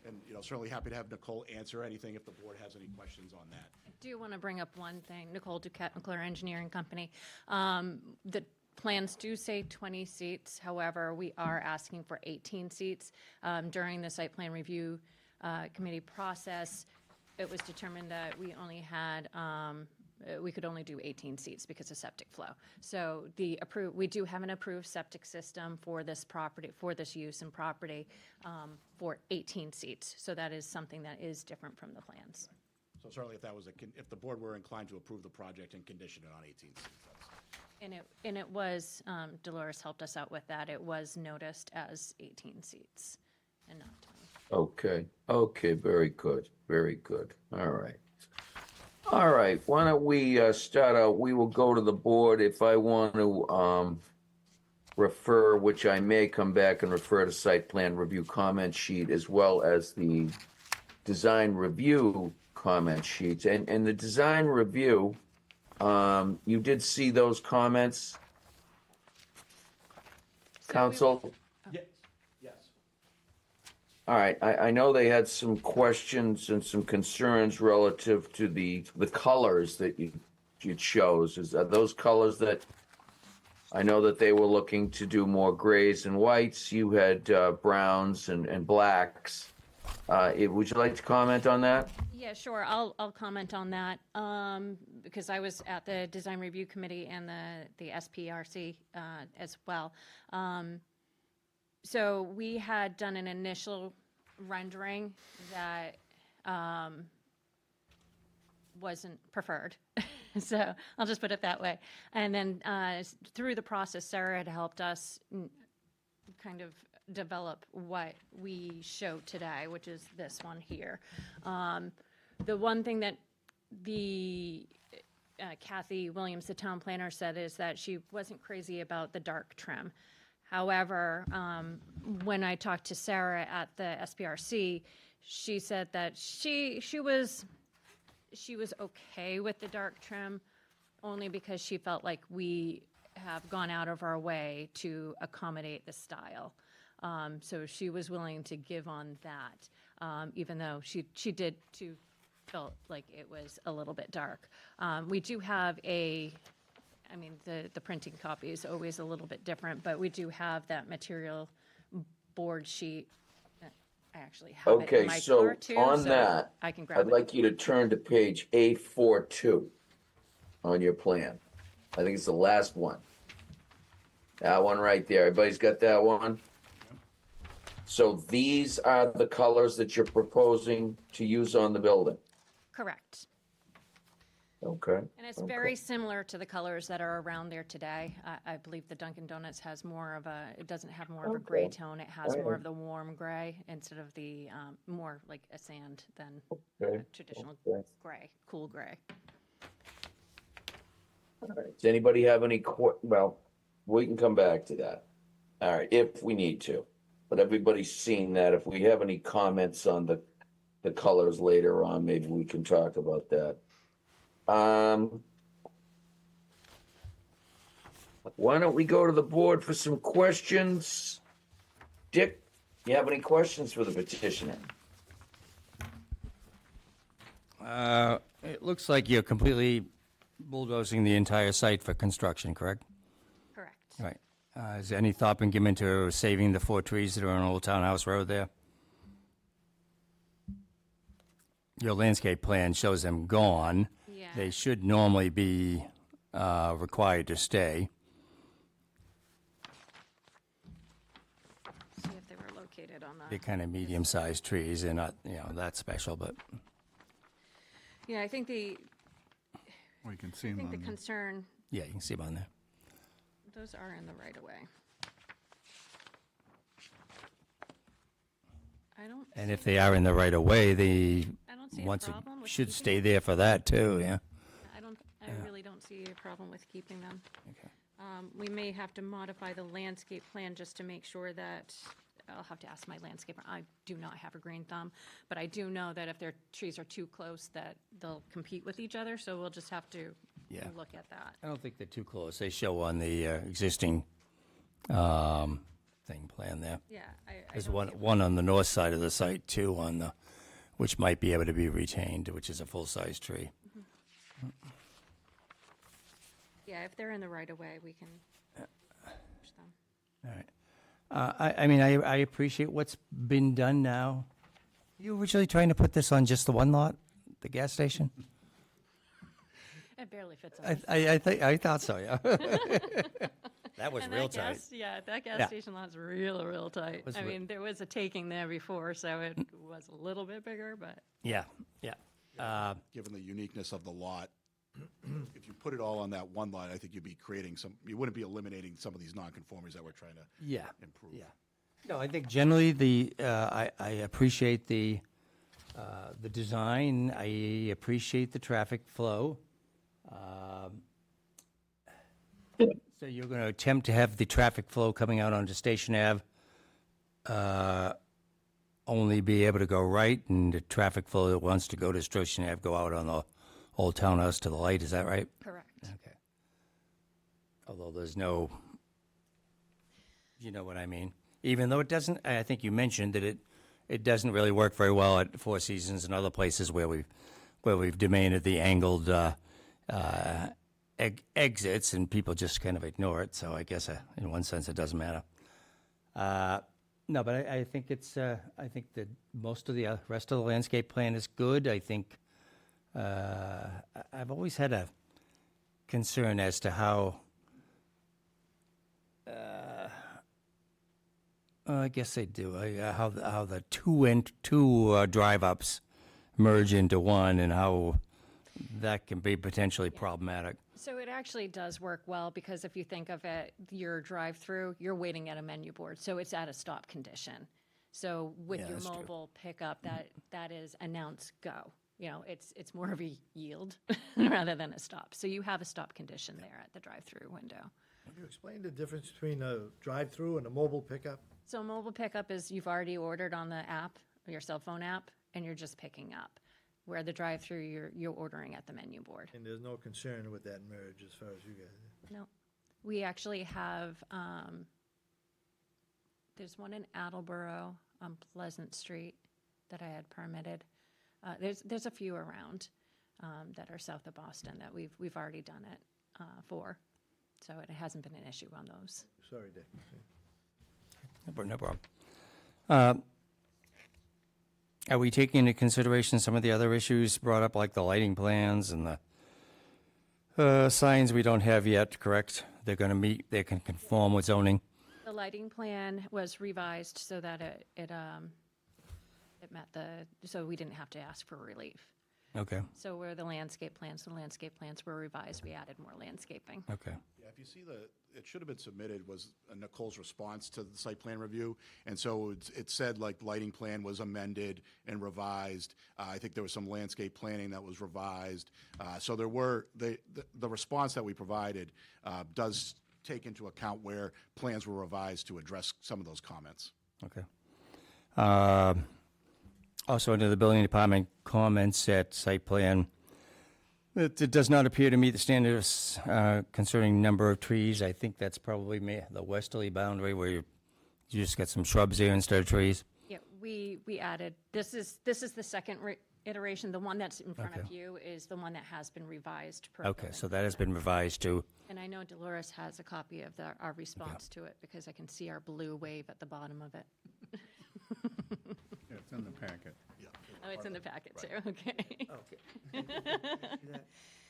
S13: And, certainly happy to have Nicole answer anything if the board has any questions on that.
S14: I do want to bring up one thing. Nicole Duquette, McClure Engineering Company. The plans do say 20 seats. However, we are asking for 18 seats. During the site plan review committee process, it was determined that we only had, we could only do 18 seats because of septic flow. So we do have an approved septic system for this property, for this use and property, for 18 seats. So that is something that is different from the plans.
S13: So certainly if the board were inclined to approve the project and condition it on 18 seats,
S14: And it was, Dolores helped us out with that. It was noticed as 18 seats and not 20.
S2: Okay, very good, very good. All right, why don't we start out, we will go to the board. If I want to refer, which I may come back and refer to site plan review comment sheet as well as the design review comment sheets. And the design review, you did see those comments, Council?
S13: Yes.
S2: All right, I know they had some questions and some concerns relative to the colors that you chose. Are those colors that, I know that they were looking to do more grays and whites. You had browns and blacks. Would you like to comment on that?
S14: Yeah, sure. I'll comment on that because I was at the design review committee and the SPRC as well. So we had done an initial rendering that wasn't preferred. So I'll just put it that way. And then through the process, Sarah had helped us kind of develop what we show today, which is this one here. The one thing that the Kathy Williams, the town planner, said is that she wasn't crazy about the dark trim. However, when I talked to Sarah at the SPRC, she said that she was okay with the dark trim, only because she felt like we have gone out of our way to accommodate the style. So she was willing to give on that, even though she did too felt like it was a little bit dark. We do have the printing copy is always a little bit different, but we do have that material board sheet. I actually have it in
S2: Okay,
S14: my
S2: so
S14: car too,
S2: on
S14: so
S2: that,
S14: I can grab
S2: I'd
S14: it.
S2: like you to turn to page A42 on your plan. I think it's the last one. That one right there. Everybody's got that one? So these are the colors that you're proposing to use on the building?
S14: Correct.
S2: Okay.
S14: And it's very similar to the colors that are around there today. I believe the Dunkin' Donuts has more of it doesn't have more of a gray tone. It has more of the warm gray instead of the more like a sand than a traditional gray, cool gray.
S2: All right. Does anybody have any well, we can come back to that. All right, if we need to. But everybody's seen that. If we have any comments on the colors later on, maybe we can talk about that. Why don't we go to the board for some questions? Dick, you have any questions for the petitioner?
S4: It looks like you're completely bulldozing the entire site for construction, correct?
S14: Correct.
S4: Right. Has any thought been given to saving the 4 trees that are on Old Townhouse Road there? Your landscape plan shows them gone.
S14: Yeah.
S4: They should normally be required to stay.
S14: See if they were located on
S4: They're
S14: the.
S4: kind of medium-sized trees. They're not, that special, but
S14: Yeah, I think the
S6: We can see them on the-
S14: concern,
S4: yeah, you can see them on there.
S14: those are in the right of way. I don't.
S4: And if they are in the right of way, they
S14: I don't see a
S4: once
S14: problem with
S4: should
S14: keeping
S4: stay there for that too. Yeah.
S14: I really don't see a problem with keeping them.
S4: Okay.
S14: We may have to modify the landscape plan just to make sure that, I'll have to ask my landscaper. I do not have a green thumb, but I do know that if their trees are too close, that they'll compete with each other, so we'll just have to
S4: Yeah.
S14: look at that.
S4: I don't think they're too close. They show on the existing thing plan there.
S14: Yeah, I
S4: There's
S14: don't see a
S4: one on the north side of the site too, which might be able to be retained, which is a full-size tree.
S14: Yeah, if they're in the right of way, we can push them.
S4: All right. I appreciate what's been done now. You originally trying to put this on just the one lot, the gas station?
S14: It barely fits on.
S4: I thought so. Yeah. That was
S14: And
S4: real
S14: that
S4: tight.
S14: that gas
S4: Yeah.
S14: station lot's real tight.
S4: Was
S14: I
S4: re-
S14: mean, there was a taking there before, so it was a little bit bigger, but
S4: Yeah.
S13: Given the uniqueness of the lot, if you put it all on that one lot, I think you'd be creating you wouldn't be eliminating some of these nonconformities that we're trying to
S4: Yeah.
S13: improve.
S4: Yeah. No, I think generally I appreciate the design. I appreciate the traffic flow. So you're going to attempt to have the traffic flow coming out onto Station Ave only be able to go right, and the traffic flow that wants to go to Station Ave go out on the Old Townhouse to the light. Is that right?
S14: correct.
S4: Okay. Although there's no, you know what I mean? Even though it doesn't, I think you mentioned that it doesn't really work very well at Four Seasons and other places where we've demanded the angled exits, and people just kind of ignore it. So I guess in one sense it doesn't matter. No, but I think I think that most of the rest of the landscape plan is good. I think I've always had a concern as to how. I guess they do. How the two drive-ups merge into one, and how that can be potentially problematic.
S14: So it actually does work well, because if you think of it, your drive-through, you're waiting at a menu board, so it's at a stop condition. So with
S4: Yeah,
S14: your
S4: that's true.
S14: mobile pickup, that is announce go. You know, it's more of a yield rather than a stop. So you have a stop condition there at the drive-through window.
S7: Can you explain the difference between a drive-through and a mobile pickup?
S14: So mobile pickup is you've already ordered on the app, your cell phone app, and you're just picking up. Where the drive-through, you're ordering at the menu board.
S7: And there's no concern with that merge as far as you guys?
S14: No. We actually have, there's one in Attleboro on Pleasant Street that I had permitted. There's a few around that are south of Boston that we've already done it for. So it hasn't been an issue on those.
S7: Sorry, Dick.
S4: No problem. Are we taking into consideration some of the other issues brought up, like the lighting plans and the signs we don't have yet, correct? They're going to meet, they can conform with zoning?
S14: The lighting plan was revised so that it met so we didn't have to ask for relief.
S4: Okay,
S14: So where the landscape plans were revised, we added more landscaping.
S4: okay.
S13: Yeah, if you see it should have been submitted was Nicole's response to the site plan review. And so it said like lighting plan was amended and revised. I think there was some landscape planning that was revised. So there were, the response that we provided does take into account where plans were revised to address some of those comments.
S4: Okay. Also, under the building department comments at site plan, it does not appear to meet the standards concerning number of trees. I think that's probably the westerly boundary where you just got some shrubs there instead of trees.
S14: Yeah, we added, this is the second iteration. The one that's in front of you is the one that has been revised per
S4: Okay,
S14: building.
S4: so that has been revised too.
S14: And I know Dolores has a copy of our response to it because I can see our blue wave at the bottom of it.
S6: Yeah, it's in the packet.
S14: Oh, it's in the packet too, okay.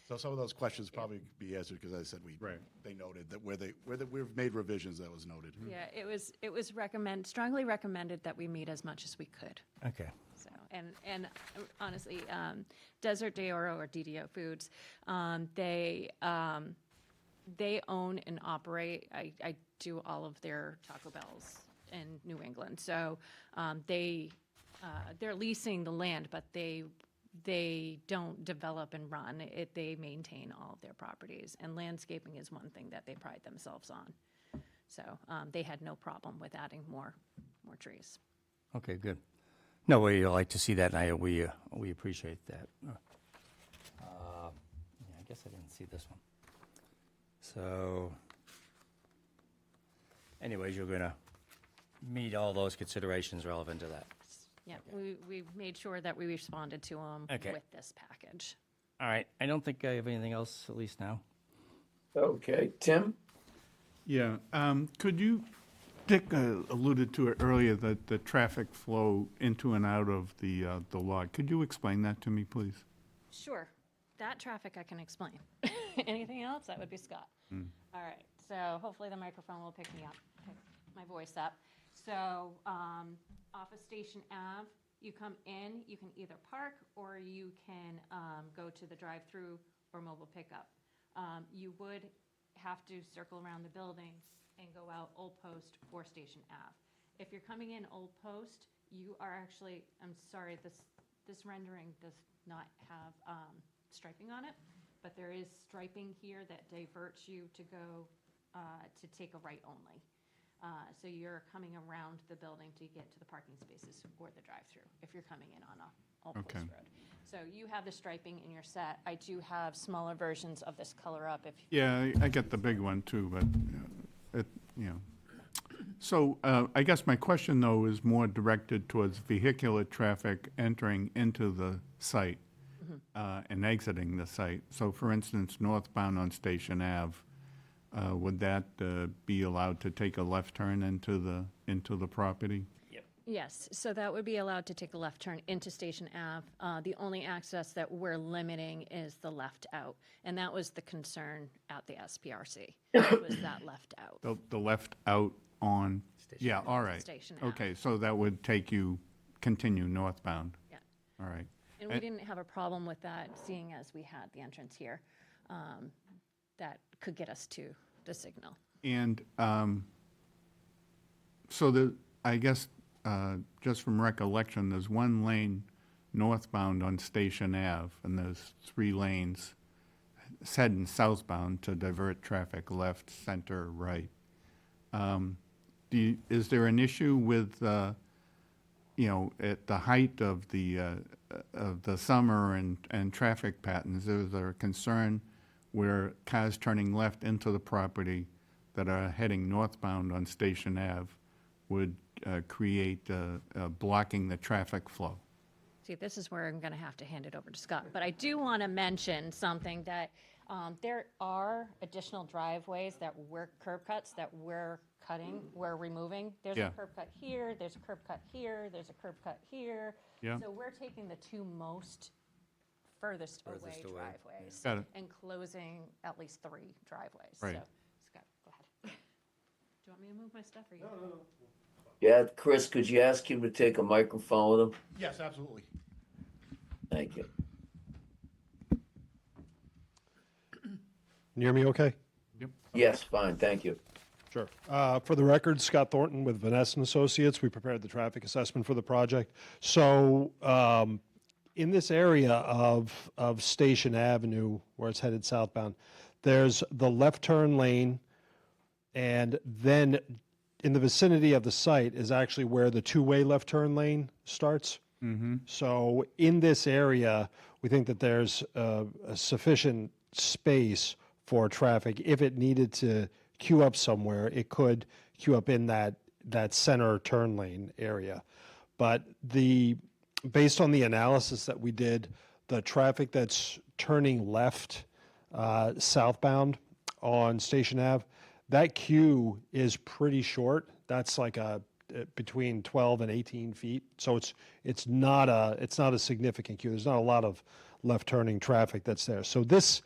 S13: So some of those questions probably could be answered because I said they noted that where we've made revisions, that was noted.
S14: Yeah, it was strongly recommended that we meet as much as we could.
S4: Okay.
S14: So, and honestly, Desert de Oro or DDO Foods, they own and operate, I do all of their Taco Bells in New England. So they're leasing the land, but they don't develop and run it. They maintain all of their properties, and landscaping is one thing that they pride themselves on. So they had no problem with adding more trees.
S4: Okay, good. No, we like to see that, and we appreciate that. Yeah, I guess I didn't see this one. So, anyways, you're going to meet all those considerations relevant to that.
S14: Yeah, we made sure that we responded to them
S4: Okay.
S14: with this package.
S4: All right, I don't think I have anything else, at least now.
S2: Okay, Tim?
S6: Yeah, could you, Dick alluded to it earlier, that the traffic flow into and out of the lot. Could you explain that to me, please?
S14: Sure. That traffic I can explain. Anything else? That would be Scott. All right. So hopefully the microphone will pick me up, pick my voice up. So off of Station Ave, you come in, you can either park or you can go to the drive-through or mobile pickup. You would have to circle around the building and go out Old Post or Station Ave. If you're coming in Old Post, you are actually, I'm sorry, this rendering does not have striping on it, but there is striping here that diverts you to go to take a right only. So you're coming around the building to get to the parking spaces or the drive-through if you're coming in on Old Post
S6: Okay.
S14: Road. So you have the striping in your set. I do have smaller versions of this color up if
S6: Yeah, I get the big one too, but So I guess my question though is more directed towards vehicular traffic entering into the site and exiting the site. So for instance, northbound on Station Ave, would that be allowed to take a left turn into the property?
S14: Yes, so that would be allowed to take a left turn into Station Ave. The only access that we're limiting is the left out, and that was the concern at the SPRC, was that left out.
S6: The left out on, yeah, all right.
S14: Station Ave.
S6: Okay, so that would continue northbound.
S14: Yeah.
S6: All right.
S14: And we didn't have a problem with that, seeing as we had the entrance here, that could get us to the signal.
S6: And so I guess, just from recollection, there's one lane northbound on Station Ave, and there's 3 lanes it's heading southbound to divert traffic left, center, right. Is there an issue with, you know, at the height of the summer and traffic patterns, is there a concern where cars turning left into the property that are heading northbound on Station Ave would create blocking the traffic flow?
S14: See, this is where I'm going to have to hand it over to Scott. But I do want to mention something that there are additional driveways that we're curb cuts that we're cutting, we're removing. There's
S6: Yeah.
S14: a curb cut here, there's a curb cut here, there's a curb cut here.
S6: Yeah.
S14: So we're taking the two most furthest away
S4: Furthest away,
S14: driveways
S6: Got it.
S14: and closing at least 3 driveways.
S6: Right.
S14: So, Scott, go ahead. Do you want me to move my stuff or you? No.
S2: Yeah, Chris, could you ask him to take a microphone with him?
S13: Yes, absolutely.
S2: Thank you.
S15: Can you hear me okay?
S6: Yep.
S2: Yes, fine, thank you.
S15: Sure. For the record, Scott Thornton with Vanessa and Associates. We prepared the traffic assessment for the project. So in this area of Station Avenue, where it's headed southbound, there's the left turn lane, and then in the vicinity of the site is actually where the two-way left turn lane starts. So in this area, we think that there's a sufficient space for traffic. If it needed to queue up somewhere, it could queue up in that center turn lane area. But based on the analysis that we did, the traffic that's turning left southbound on Station Ave, that queue is pretty short. That's like between 12 and 18 feet. So it's not a significant queue. There's not a lot of left turning traffic that's there. So this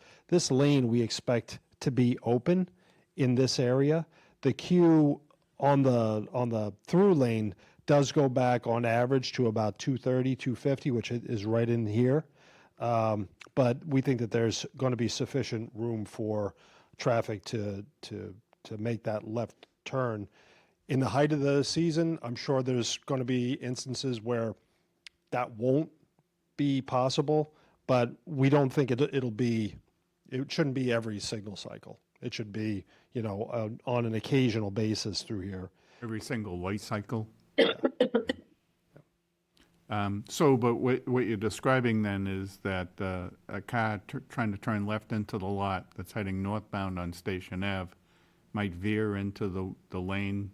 S15: lane we expect to be open in this area. The queue on the through lane does go back on average to about 230, 250, which is right in here. But we think that there's going to be sufficient room for traffic to make that left turn. In the height of the season, I'm sure there's going to be instances where that won't be possible, but we don't think it shouldn't be every signal cycle. It should be, on an occasional basis through here.
S6: Every single light cycle? But what you're describing then is that a car trying to turn left into the lot that's heading northbound on Station Ave might veer into the lane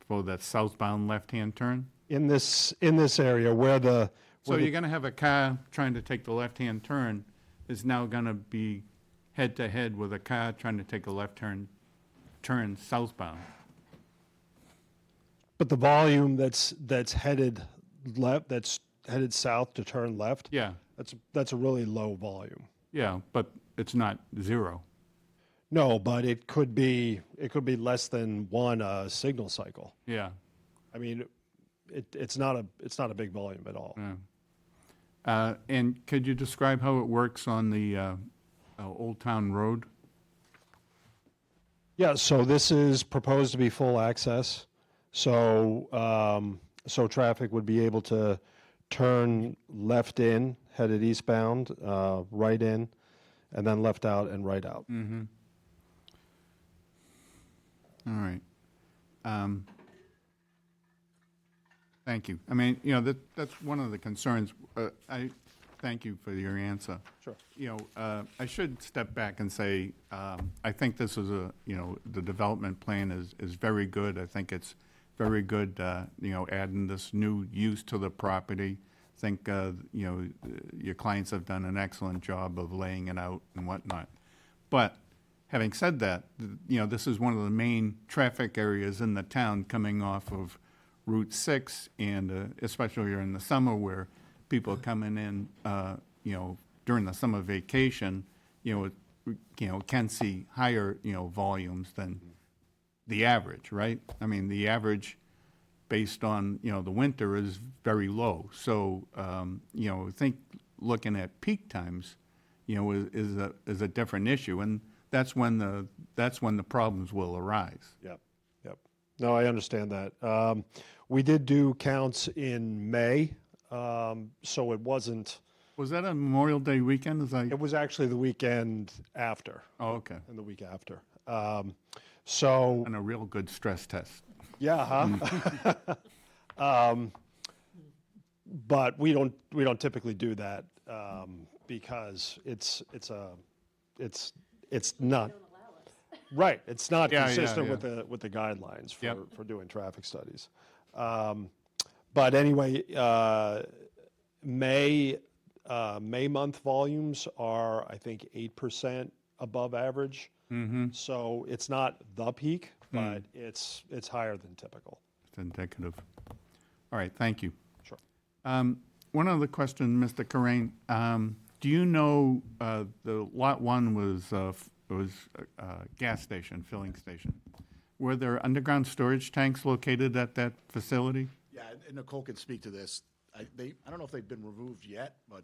S6: for that southbound left-hand turn?
S15: In this area where
S6: you're going to have a car trying to take the left-hand turn is now going to be head-to-head with a car trying to take a left turn southbound.
S15: But the volume that's headed left, that's headed south to turn left.
S6: Yeah.
S15: That's a really low volume.
S6: Yeah, but it's not zero.
S15: No, but it could be less than one signal cycle.
S6: Yeah.
S15: I mean, it's not a big volume at all.
S6: Yeah. And could you describe how it works on the Old Town Road?
S15: Yeah. So this is proposed to be full access. So traffic would be able to turn left in, headed eastbound, right in, and then left out and right out.
S6: Mm-hmm. All right. Thank you. I mean, that's one of the concerns. I thank you for your answer.
S15: Sure.
S6: I should step back and say, I think this is the development plan is very good. I think it's very good, adding this new use to the property. I think, your clients have done an excellent job of laying it out and whatnot. But having said that, this is one of the main traffic areas in the town coming off of Route 6, and especially in the summer where people are coming in, during the summer vacation, can see higher, volumes than the average, right? I mean, the average based on, the winter is very low. So, I think looking at peak times, is a different issue. And that's when the problems will arise.
S15: Yep. No, I understand that. We did do counts in May, so it wasn't
S6: Was that a Memorial Day weekend?
S15: It was actually the weekend after.
S6: Oh, okay.
S15: And the week after. So.
S6: And a real good stress test.
S15: Yeah, huh? But we don't typically do that because it's not right. It's not consistent with the guidelines for doing traffic studies. But anyway, May month volumes are, I think, 8% above average.
S6: Mm-hmm.
S15: So it's not the peak, but it's higher than typical.
S6: It's indicative. All right, thank you.
S15: Sure.
S6: One other question, Mr. Corain. Do you know the lot one was a gas station, filling station? Were there underground storage tanks located at that facility?
S13: Yeah, and Nicole can speak to this. I don't know if they've been removed yet, but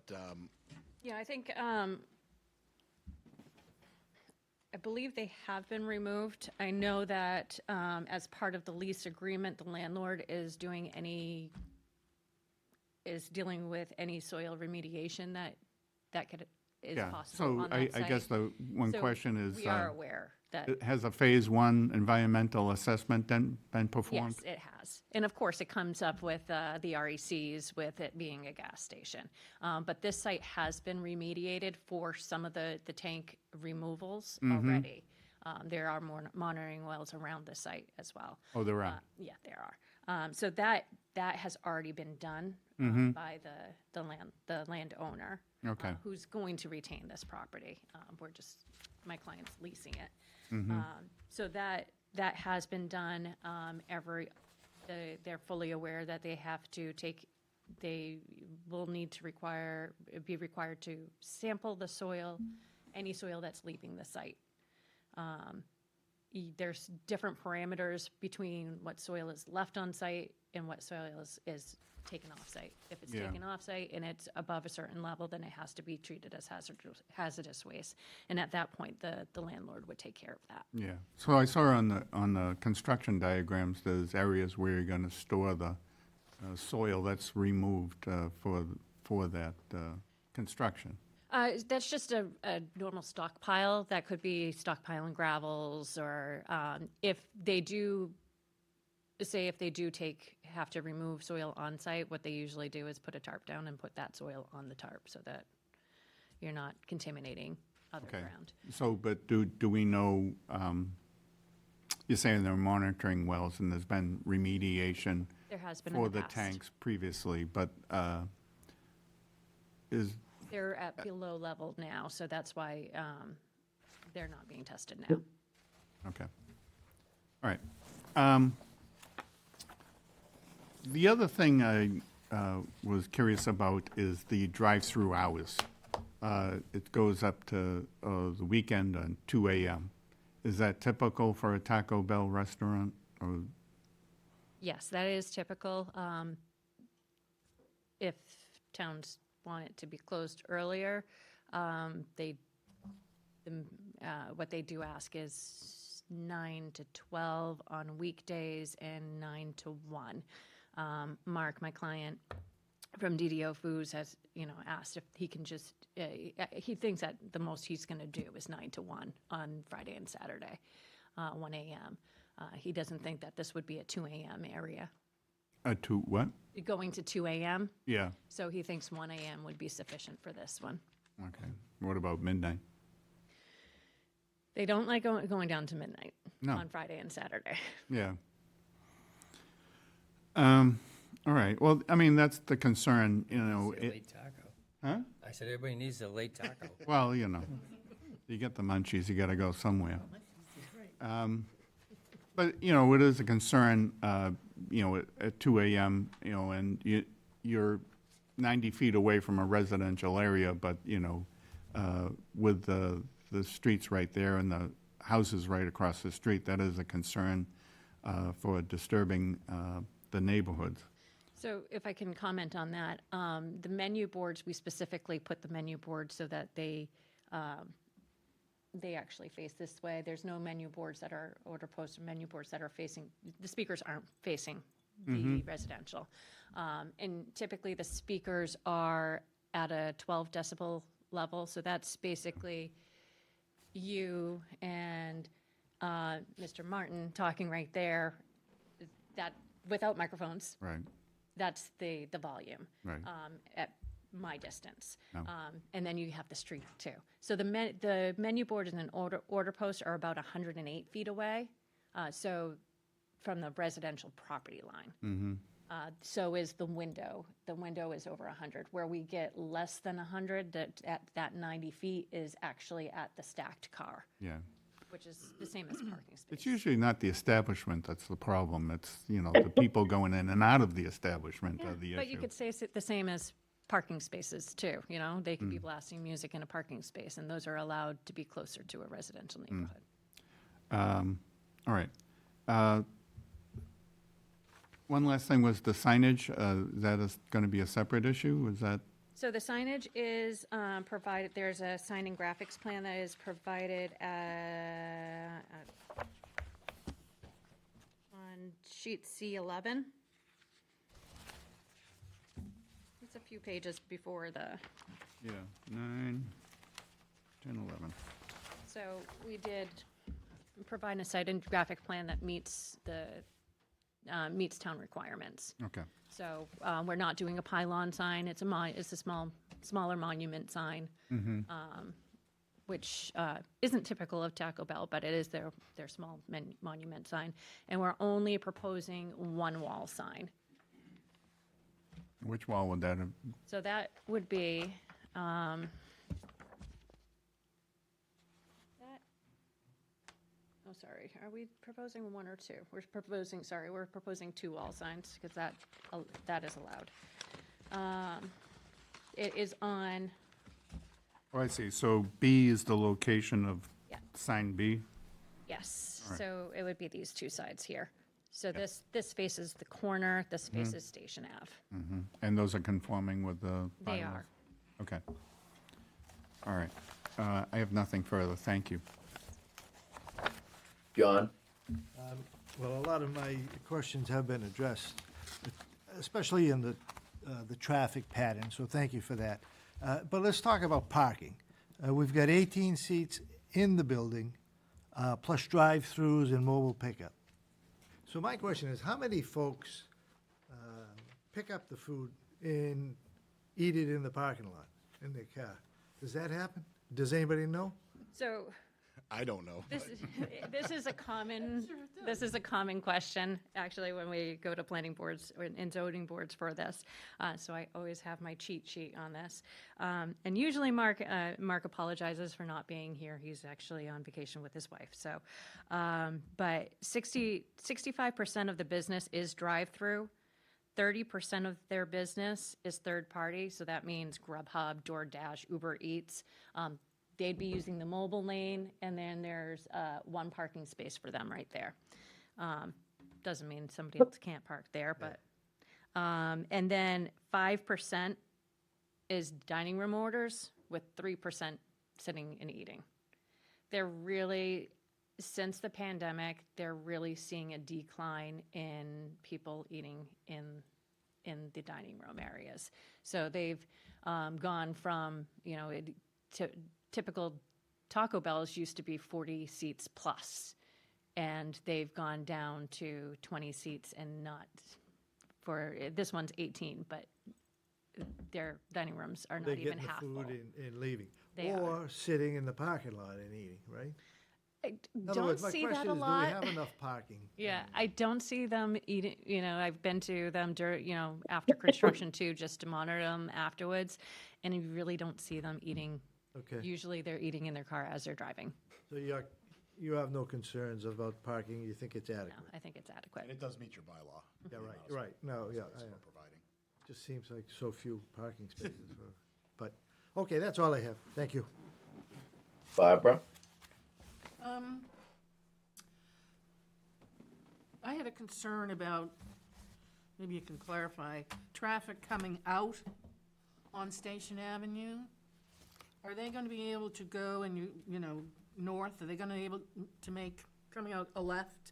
S14: Yeah, I think, I believe they have been removed. I know that as part of the lease agreement, the landlord is dealing with any soil remediation that is possible on that
S6: I
S14: site.
S6: guess the one
S14: So
S6: question is.
S14: we are aware that.
S6: Has a phase one environmental assessment been performed?
S14: Yes, it has. And of course, it comes up with the RECs with it being a gas station. But this site has been remediated for some of the tank removals already. There are more monitoring wells around the site as well.
S6: Oh, there are.
S14: Yeah, there are. So that has already been done by the landowner.
S6: Okay.
S14: Who's going to retain this property. My client's leasing it. So that has been done. They're fully aware that they will need to be required to sample the soil, any soil that's leaving the site. There's different parameters between what soil is left on site and what soil is taken off site. If it's taken off site and it's above a certain level, then it has to be treated as hazardous waste. And at that point, the landlord would take care of that.
S6: Yeah. So I saw on the construction diagrams, there's areas where you're going to store the soil that's removed for that construction.
S14: That's just a normal stockpile. That could be stockpiling gravels, or if they do have to remove soil on site, what they usually do is put a tarp down and put that soil on the tarp so that you're not contaminating other ground.
S6: So, but do we know, you're saying they're monitoring wells and there's been remediation
S14: There has been
S6: for
S14: in the
S6: the
S14: past.
S6: tanks previously, but
S14: They're at below level now, so that's why they're not being tested now.
S6: Okay. All right. The other thing I was curious about is the drive-through hours. It goes up to the weekend on 2 a.m. Is that typical for a Taco Bell restaurant? Or
S14: Yes, that is typical. If towns want it to be closed earlier, what they do ask is 9 to 12 on weekdays and 9 to 1. Mark, my client from DDO Foods, has asked if he can just. He thinks that the most he's going to do is 9 to 1 on Friday and Saturday, 1 a.m. He doesn't think that this would be a 2 a.m. area.
S6: to what?
S14: Going to 2 a.m.
S6: Yeah.
S14: So he thinks 1 a.m. would be sufficient for this one.
S6: Okay. What about midnight?
S14: They don't like going down to midnight
S6: No.
S14: on Friday and Saturday.
S6: Yeah. All right. Well, I mean, that's the concern,
S4: Late taco.
S6: Huh?
S4: I said everybody needs a late taco.
S6: Well, you get the munchies, you got to go somewhere. But, it is a concern, at 2 a.m., and you're 90 feet away from a residential area, but, with the streets right there and the houses right across the street, that is a concern for disturbing the neighborhoods.
S14: So if I can comment on that, the menu boards, we specifically put the menu boards so that they actually face this way. There's no menu boards that are order posts or menu boards that are facing, the speakers aren't facing the residential. And typically the speakers are at a 12 decibel level. So that's basically you and Mr. Martin talking right there, that, without microphones.
S6: Right.
S14: That's the volume.
S6: Right.
S14: At my distance.
S6: Oh.
S14: And then you have the street too. So the menu board and an order post are about 108 feet away. So from the residential property line.
S6: Mm-hmm.
S14: So is the window. The window is over 100. Where we get less than 100, that 90 feet is actually at the stacked car,
S6: Yeah.
S14: which is the same as parking space.
S6: It's usually not the establishment that's the problem. It's, the people going in and out of the establishment are the issue.
S14: But you could say the same as parking spaces too, They could be blasting music in a parking space, and those are allowed to be closer to a residential neighborhood.
S6: All right. One last thing was the signage. That is going to be a separate issue? Is that?
S14: So the signage is provided, there's a sign and graphics plan that is provided on sheet C11. It's a few pages before the,
S6: Yeah, 9, 10, 11.
S14: so we did provide a site and graphic plan that meets town requirements.
S6: Okay.
S14: So we're not doing a pylon sign. It's a smaller monument sign, which isn't typical of Taco Bell, but it is their small monument sign. And we're only proposing one wall sign.
S6: Which wall would that have?
S14: So that would be oh, sorry. Are we proposing one or two? We're proposing two wall signs because that is allowed. It is on,
S6: Oh, I see. So B is the location of
S14: Yeah.
S6: sign B?
S14: yes.
S6: All right.
S14: So it would be these two sides here. So this faces the corner, this faces Station Ave.
S6: Mm-hmm. And those are conforming with the
S14: They
S6: bylaws?
S14: are.
S6: Okay. All right. I have nothing further. Thank you.
S2: John?
S7: Well, a lot of my questions have been addressed, especially in the traffic pattern, so thank you for that. But let's talk about parking. We've got 18 seats in the building, plus drive-throughs and mobile pickup. So my question is, how many folks pick up the food and eat it in the parking lot, in their car? Does that happen? Does anybody know?
S14: So
S13: I don't know.
S14: this is a common question, actually, when we go to planning boards and zoning boards for this. So I always have my cheat sheet on this. And usually Mark apologizes for not being here. He's actually on vacation with his wife. So, but 65% of the business is drive-through. 30% of their business is third party. So that means Grubhub, DoorDash, Uber Eats. They'd be using the mobile lane, and then there's one parking space for them right there. Doesn't mean somebody else can't park there, but, and then 5% is dining room orders, with 3% sitting and eating. They're really, since the pandemic, they're really seeing a decline in people eating in the dining room areas. So they've gone from, typical Taco Bells used to be 40 seats plus, and they've gone down to 20 seats and not for, this one's 18, but their dining rooms are not
S7: They're
S14: even
S7: getting
S14: half
S7: the
S14: full.
S7: food and leaving.
S14: They
S7: Or sitting in the parking lot and eating, right?
S14: I
S7: In other
S14: don't
S7: words, my
S14: see that
S7: question
S14: a
S7: is,
S14: lot.
S7: do we have enough parking?
S14: Yeah, I don't see them eating, I've been to them after construction too, just to monitor them afterwards, and you really don't see them eating.
S7: Okay.
S14: Usually they're eating in their car as they're driving.
S7: So you have no concerns about parking, you think it's
S14: No,
S7: adequate?
S14: I think it's adequate.
S13: And it does meet your bylaw.
S7: Yeah, right, no, yeah,
S13: That's
S7: I
S13: what
S7: know.
S13: we're providing.
S7: Just seems like so few parking spaces but, okay, that's all I have, thank you.
S2: Barbara?
S8: I had a concern about, maybe you can clarify, traffic coming out on Station Avenue. Are they going to be able to go and, north? Are they going to be able to make, coming out a left?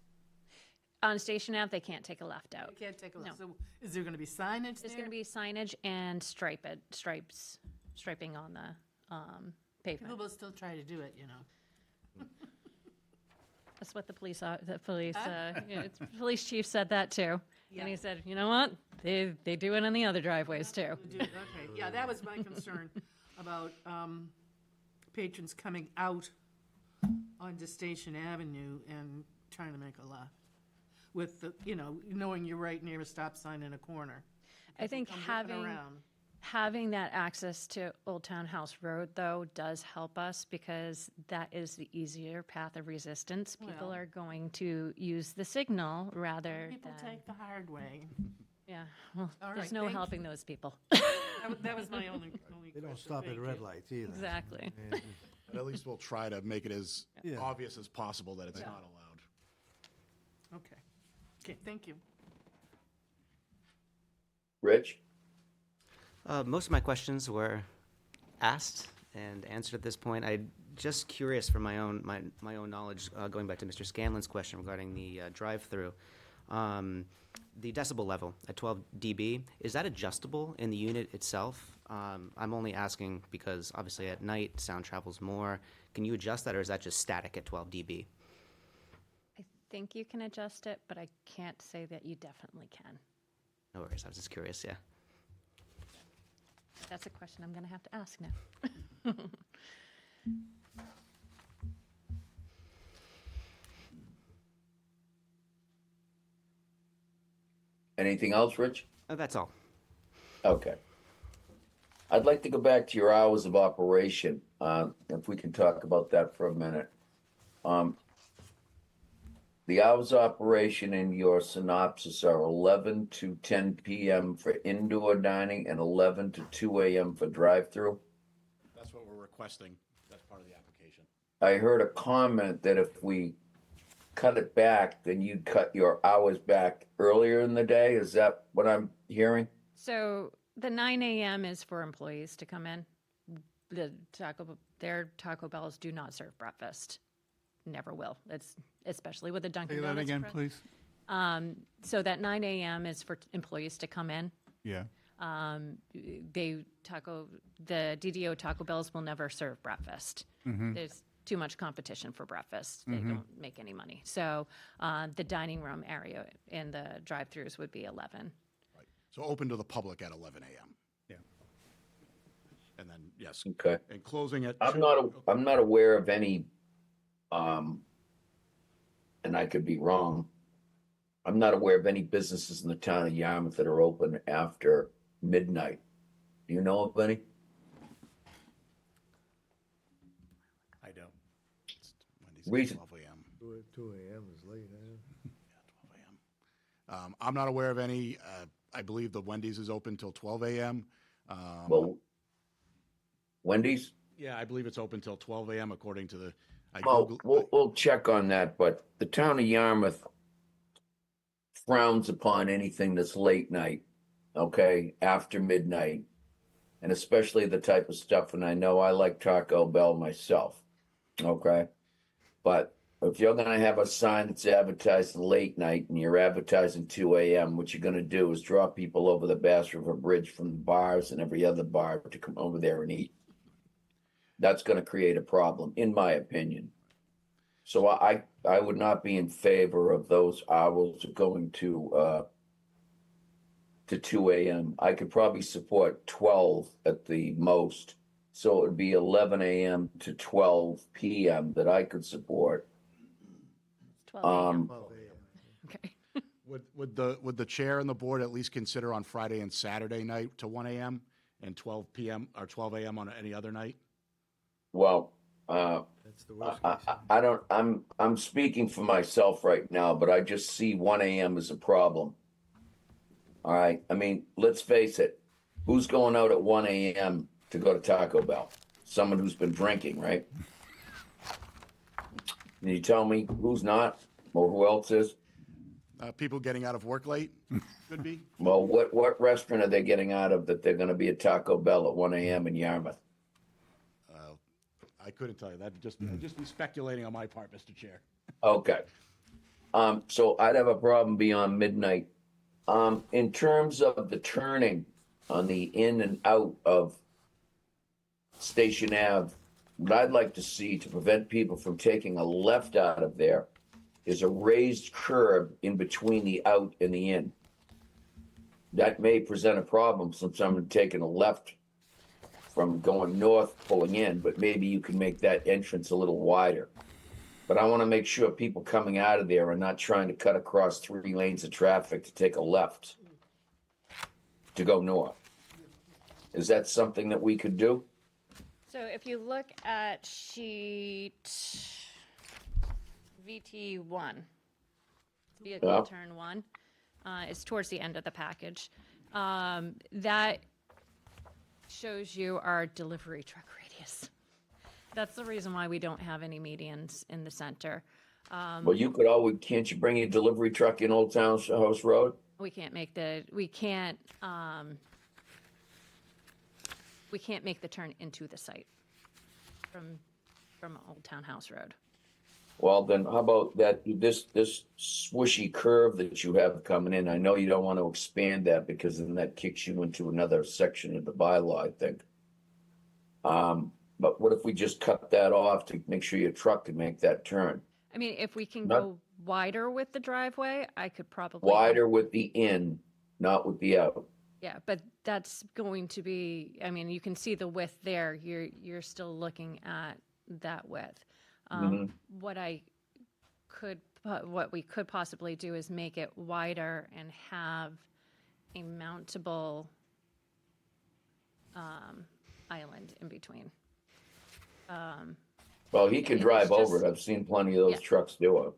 S14: On Station Ave, they can't take a left out.
S8: You can't take a
S14: No.
S8: left. So is there gonna be signage
S14: There's
S8: there?
S14: going to be signage and striping on the
S8: People
S14: pavement.
S8: will still try to do it, you know.
S14: That's what the police police chief said that too.
S8: Yeah.
S14: And he said, you know what? They do it on the other driveways too.
S8: Okay, yeah, that was my concern about patrons coming out onto Station Avenue and trying to make a left with the, you know, knowing you're right near a stop sign in a corner.
S14: I think
S8: Come whipping around.
S14: having that access to Old Town House Road, though, does help us because that is the easier path of resistance. People
S8: Well-
S14: are going to use the signal rather
S8: People
S14: than.
S8: take the hard way.
S14: Yeah, well,
S8: All
S14: there's
S8: right,
S14: no
S8: thank
S14: helping those people.
S8: That was my only
S7: They don't
S8: question.
S7: stop at
S8: Thank
S7: red
S8: you.
S7: lights either.
S14: Exactly.
S7: And-
S13: But at least we'll try to make it as
S7: Yeah.
S13: obvious as possible that it's not allowed.
S8: Okay. Okay, thank you.
S2: Rich?
S9: Most of my questions were asked and answered at this point. I'm just curious for my own knowledge, going back to Mr. Scanlon's question regarding the drive-through. The decibel level at 12 dB, is that adjustable in the unit itself? I'm only asking because obviously at night sound travels more. Can you adjust that, or is that just static at 12 dB?
S14: I think you can adjust it, but I can't say that you definitely can.
S9: No worries, I was just curious, yeah.
S14: That's a question I'm going to have to ask now.
S2: Anything else, Rich?
S9: That's all.
S2: Okay. I'd like to go back to your hours of operation, if we can talk about that for a minute. The hours of operation in your synopsis are 11 to 10 p.m. for indoor dining and 11 to 2 a.m. for drive-through.
S13: That's what we're requesting. That's part of the application.
S2: I heard a comment that if we cut it back, then you'd cut your hours back earlier in the day. Is that what I'm hearing?
S14: So the 9 a.m. is for employees to come in. Their Taco Bells do not serve breakfast. Never will. It's especially with the Dunkin'
S6: Say that
S14: Donuts.
S6: again, please.
S14: So that 9 a.m. is for employees to come in.
S6: Yeah.
S14: The DDO Taco Bells will never serve breakfast. There's too much competition for breakfast. They don't make any money. So the dining room area in the drive-throughs would be 11.
S13: Right. So open to the public at 11 a.m.
S6: Yeah.
S13: And then, yes.
S2: Okay.
S13: And closing at
S2: I'm not aware of any, and I could be wrong. I'm not aware of any businesses in the town of Yarmouth that are open after midnight. Do you know of any?
S13: I don't. It's Wendy's
S2: Reason-
S13: at 12 a.m.
S7: 2 a.m. is late, eh?
S13: 12 a.m. I'm not aware of any. I believe the Wendy's is open till 12 a.m.
S2: Well, Wendy's?
S13: Yeah, I believe it's open till 12 a.m. according to the.
S2: Well, we'll check on that, but the town of Yarmouth frowns upon anything that's late night, okay, after midnight, and especially the type of stuff, and I know I like Taco Bell myself, okay? But if you're gonna have a sign that's advertising late night and you're advertising 2 a.m., what you're gonna do is draw people over the Bass River Bridge from the bars and every other bar to come over there and eat. That's gonna create a problem, in my opinion. So I would not be in favor of those hours going to 2 a.m. I could probably support 12 at the most. So it would be 11 a.m. to 12 p.m. that I could support.
S14: 12 a.m.
S7: 12 a.m.
S14: Okay.
S13: Would the chair and the board at least consider on Friday and Saturday night to 1 a.m. and 12 p.m. or 12 a.m. on any other night?
S2: Well,
S7: That's the worst case.
S2: I don't, I'm speaking for myself right now, but I just see 1 a.m. as a problem. All right. I mean, let's face it. Who's going out at 1 a.m. to go to Taco Bell? Someone who's been drinking, right? Can you tell me who's not or who else is?
S13: People getting out of work late could be.
S2: Well, what restaurant are they getting out of that they're going to be at Taco Bell at 1 a.m. in Yarmouth?
S13: I couldn't tell you. That'd just be speculating on my part, Mr. Chair.
S2: Okay. So I'd have a problem beyond midnight. In terms of the turning on the in and out of Station Ave, what I'd like to see to prevent people from taking a left out of there is a raised curb in between the out and the in. That may present a problem since I'm taking a left from going north pulling in, but maybe you can make that entrance a little wider. But I want to make sure people coming out of there are not trying to cut across 3 lanes of traffic to take a left to go north. Is that something that we could do?
S14: So if you look at sheet VT1, vehicle
S2: Yeah.
S14: turn 1, it's towards the end of the package. That shows you our delivery truck radius. That's the reason why we don't have any medians in the center.
S2: Well, you could always, can't you bring your delivery truck in Old Town House Road?
S14: We can't make the turn into the site from Old Town House Road.
S2: Well, then how about that, this swishy curve that you have coming in? I know you don't want to expand that because then that kicks you into another section of the bylaw, I think. But what if we just cut that off to make sure your truck can make that turn?
S14: I mean, if we can
S2: Not-
S14: go wider with the driveway, I could probably.
S2: Wider with the in, not with the out.
S14: Yeah, but that's going to be, I mean, you can see the width there. You're still looking at that width. What we could possibly do is make it wider and have a mountable island in between.
S2: Well, he can
S14: It's
S2: drive
S14: just-
S2: over it. I've seen plenty of those
S14: Yeah.
S2: trucks do it.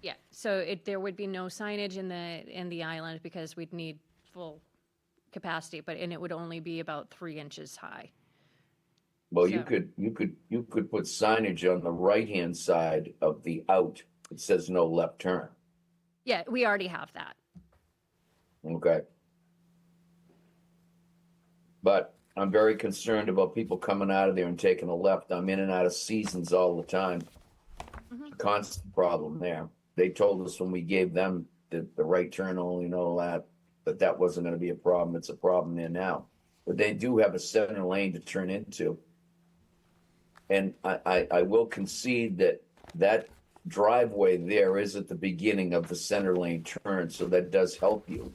S14: Yeah, so there would be no signage in the island because we'd need full capacity, and it would only be about 3 inches high.
S2: Well,
S14: So-
S2: you could put signage on the right-hand side of the out. It says no left turn.
S14: Yeah, we already have that.
S2: Okay. But I'm very concerned about people coming out of there and taking a left. I'm in and out of Seasons all the time. Constant problem there. They told us when we gave them the right turn only and all that, that wasn't gonna be a problem. It's a problem there now. But they do have a center lane to turn into. And I will concede that driveway there is at the beginning of the center lane turn, so that does help you,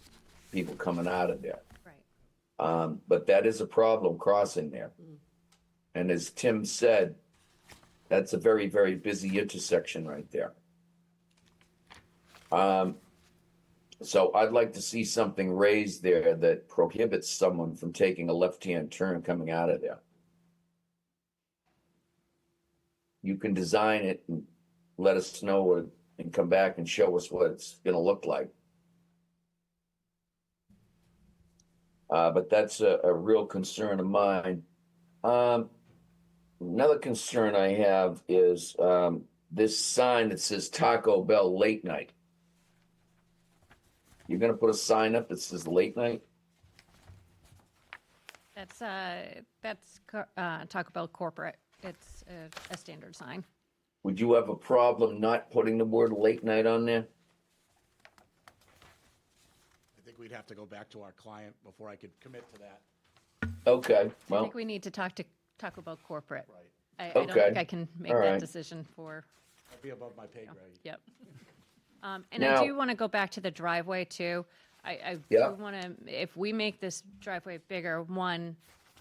S2: people coming out of there.
S14: Right.
S2: But that is a problem crossing there. And as Tim said, that's a very, very busy intersection right there. So I'd like to see something raised there that prohibits someone from taking a left-hand turn coming out of there. You can design it and let us know what, and come back and show us what it's gonna look like. But that's a real concern of mine. Another concern I have is this sign that says Taco Bell late night. You're gonna put a sign up that says late night?
S14: That's Taco Bell corporate. It's a standard sign.
S2: Would you have a problem not putting the word late night on there?
S13: I think we'd have to go back to our client before I could commit to that.
S2: Okay,
S14: I
S2: well,
S14: think we need to talk to Taco Bell corporate.
S13: Right.
S14: I don't
S2: Okay.
S14: think I can make
S2: All
S14: that
S2: right.
S14: decision for.
S13: That'd be above my pay grade.
S14: Yep. And I
S2: Now-
S14: do want to go back to the driveway too. I
S2: Yeah.
S14: do want to, if we make this driveway bigger, one,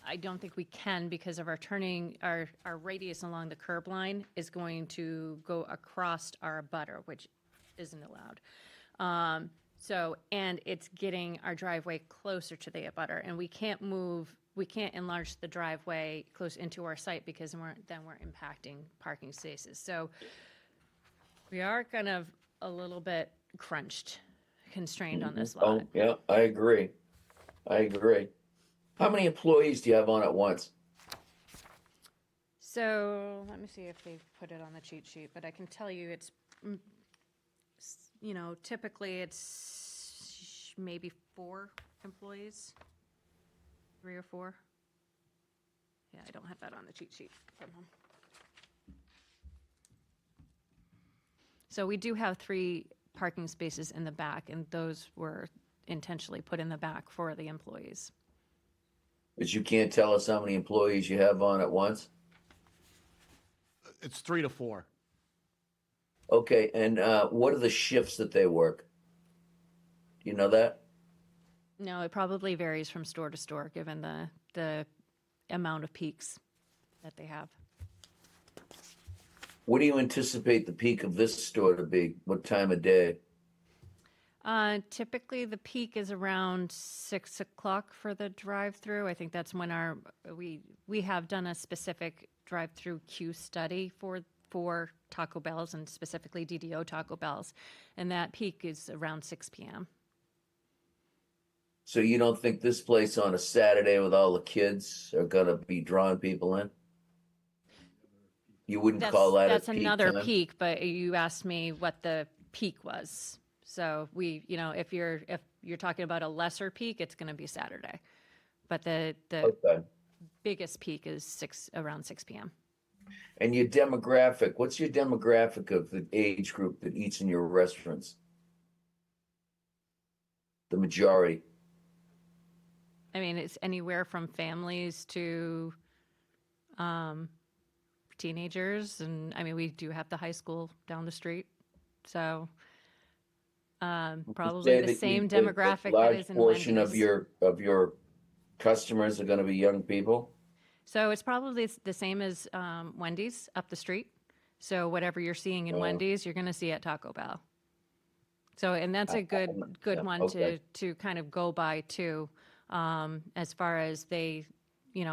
S14: I don't think we can because of our turning, our radius along the curb line is going to go across our butter, which isn't allowed. So, and it's getting our driveway closer to the abutter, and we can't enlarge the driveway close into our site because then we're impacting parking spaces. So we are kind of a little bit constrained on this lot.
S2: oh, yeah, I agree. How many employees do you have on at once?
S14: So let me see if they put it on the cheat sheet, but I can tell you it's, typically it's maybe 4 employees, 3 or 4. Yeah, I don't have that on the cheat sheet from him. So we do have 3 parking spaces in the back, and those were intentionally put in the back for the employees.
S2: But you can't tell us how many employees you have on at once?
S13: It's 3 to 4.
S2: Okay, and what are the shifts that they work? Do you know that?
S14: No, it probably varies from store to store, given the amount of peaks that they have.
S2: What do you anticipate the peak of this store to be? What time of day?
S14: Typically, the peak is around 6 o'clock for the drive-through. I think that's when we have done a specific drive-through queue study for Taco Bells, and specifically DDO Taco Bells, and that peak is around 6 p.m.
S2: So you don't think this place on a Saturday with all the kids are gonna be drawing people in? You wouldn't call that a
S14: That's
S2: peak
S14: another
S2: time?
S14: peak, but you asked me what the peak was. So if you're talking about a lesser peak, it's going to be Saturday, but the
S2: Okay.
S14: biggest peak is around 6 p.m.
S2: And your demographic, what's your demographic of the age group that eats in your restaurants? The majority.
S14: I mean, it's anywhere from families to teenagers, and I mean, we do have the high school down the street, so probably
S2: Say
S14: the
S2: that
S14: same
S2: a
S14: demographic that
S2: large
S14: is in
S2: portion
S14: Wendy's.
S2: of your customers are gonna be young people?
S14: So it's probably the same as Wendy's up the street. So whatever you're seeing in Wendy's, you're going to see at Taco Bell. So, and that's a good one
S2: okay.
S14: to kind of go by too, as far as they,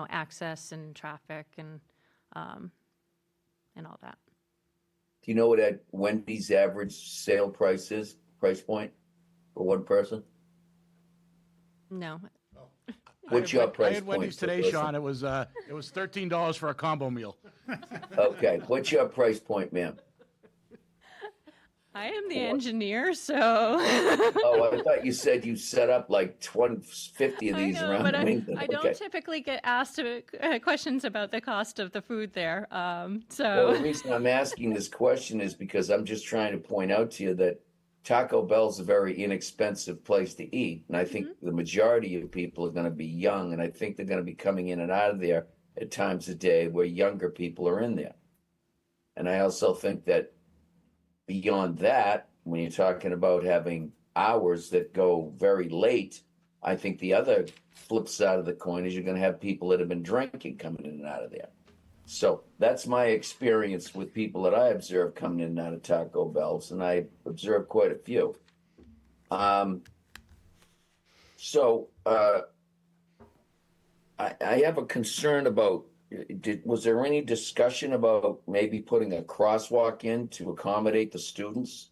S14: access and traffic and all that.
S2: Do you know what that Wendy's average sale price point for one person?
S14: No.
S2: What's your price
S13: I had Wendy's
S2: point per
S13: today,
S2: person?
S13: Sean. It was $13 for a combo meal.
S2: Okay, what's your price point, ma'am?
S14: I am the engineer, so.
S2: Oh, I thought you said you set up like 50 of these
S14: I know,
S2: around
S14: but
S2: New England.
S14: I don't
S2: Okay.
S14: typically get asked questions about the cost of the food there.
S2: Well,
S14: So.
S2: the reason I'm asking this question is because I'm just trying to point out to you that Taco Bell's a very inexpensive place to eat. And I think the majority of people are going to be young. And I think they're going to be coming in and out of there at times of day where younger people are in there. And I also think that beyond that, when you're talking about having hours that go very late, I think the other flip side of the coin is you're going to have people that have been drinking coming in and out of there. So that's my experience with people that I observe coming in and out of Taco Bell's, and I observed quite a few. I have a concern about, was there any discussion about maybe putting a crosswalk in to accommodate the students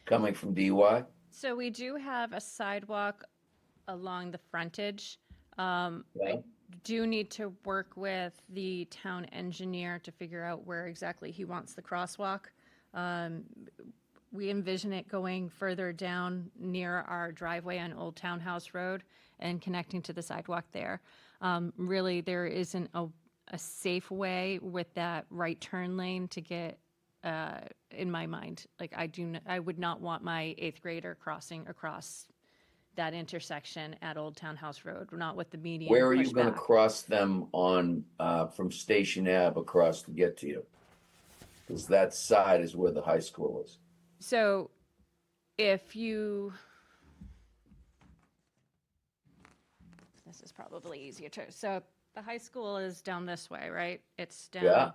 S2: coming from DUI?
S14: So we do have a sidewalk along the frontage.
S2: Yeah.
S14: I do need to work with the town engineer to figure out where exactly he wants the crosswalk. We envision it going further down near our driveway on Old Townhouse Road and connecting to the sidewalk there. Really, there isn't a safe way with that right turn lane to get, in my mind. Like I would not want my 8th grader crossing across that intersection at Old Townhouse Road, not with the median.
S2: Where are you going to
S14: pushback.
S2: cross them on from Station Ave across to get to you? Because that side is where the high school is.
S14: So if you, this is probably easier to, so the high school is down this way, right? It's down.
S2: Yeah.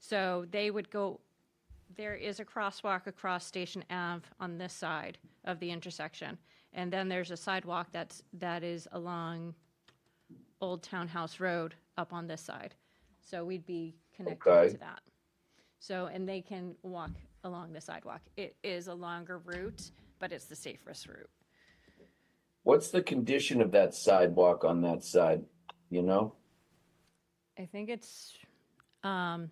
S14: So they would go, there is a crosswalk across Station Ave on this side of the intersection. And then there's a sidewalk that is along Old Townhouse Road up on this side. So we'd be connected
S2: Okay.
S14: to that. So, and they can walk along the sidewalk. It is a longer route, but it's the safest route.
S2: What's the condition of that sidewalk on that side? You know?
S14: I think it's, it's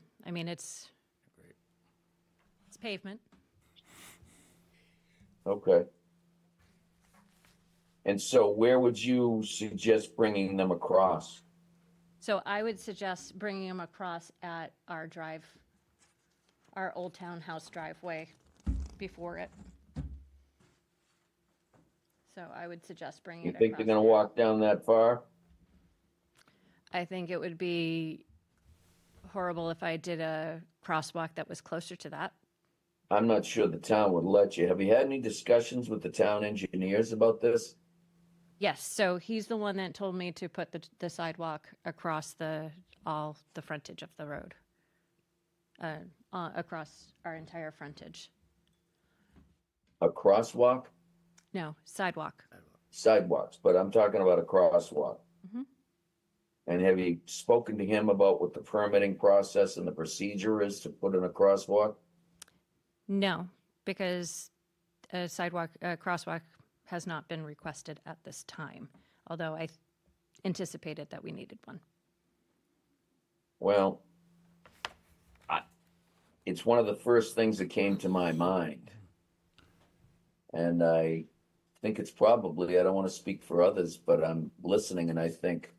S14: pavement.
S2: Okay. And so where would you suggest bringing them across?
S14: So I would suggest bringing them across at our Old Townhouse driveway before it. So I would suggest bringing
S2: You
S14: it
S2: think they're
S14: across
S2: gonna
S14: there.
S2: walk down that far?
S14: I think it would be horrible if I did a crosswalk that was closer to that.
S2: I'm not sure the town would let you. Have you had any discussions with the town engineers about this?
S14: Yes, so he's the one that told me to put the sidewalk across all the frontage of the road. Across our entire frontage.
S2: A crosswalk?
S14: No, sidewalk.
S2: Sidewalks, but I'm talking about a crosswalk.
S14: Mhm.
S2: And have you spoken to him about what the permitting process and the procedure is to put in a crosswalk?
S14: No, because a crosswalk has not been requested at this time, although I anticipated that we needed one.
S2: Well, it's one of the first things that came to my mind. And I think it's probably, I don't want to speak for others, but I'm listening and I think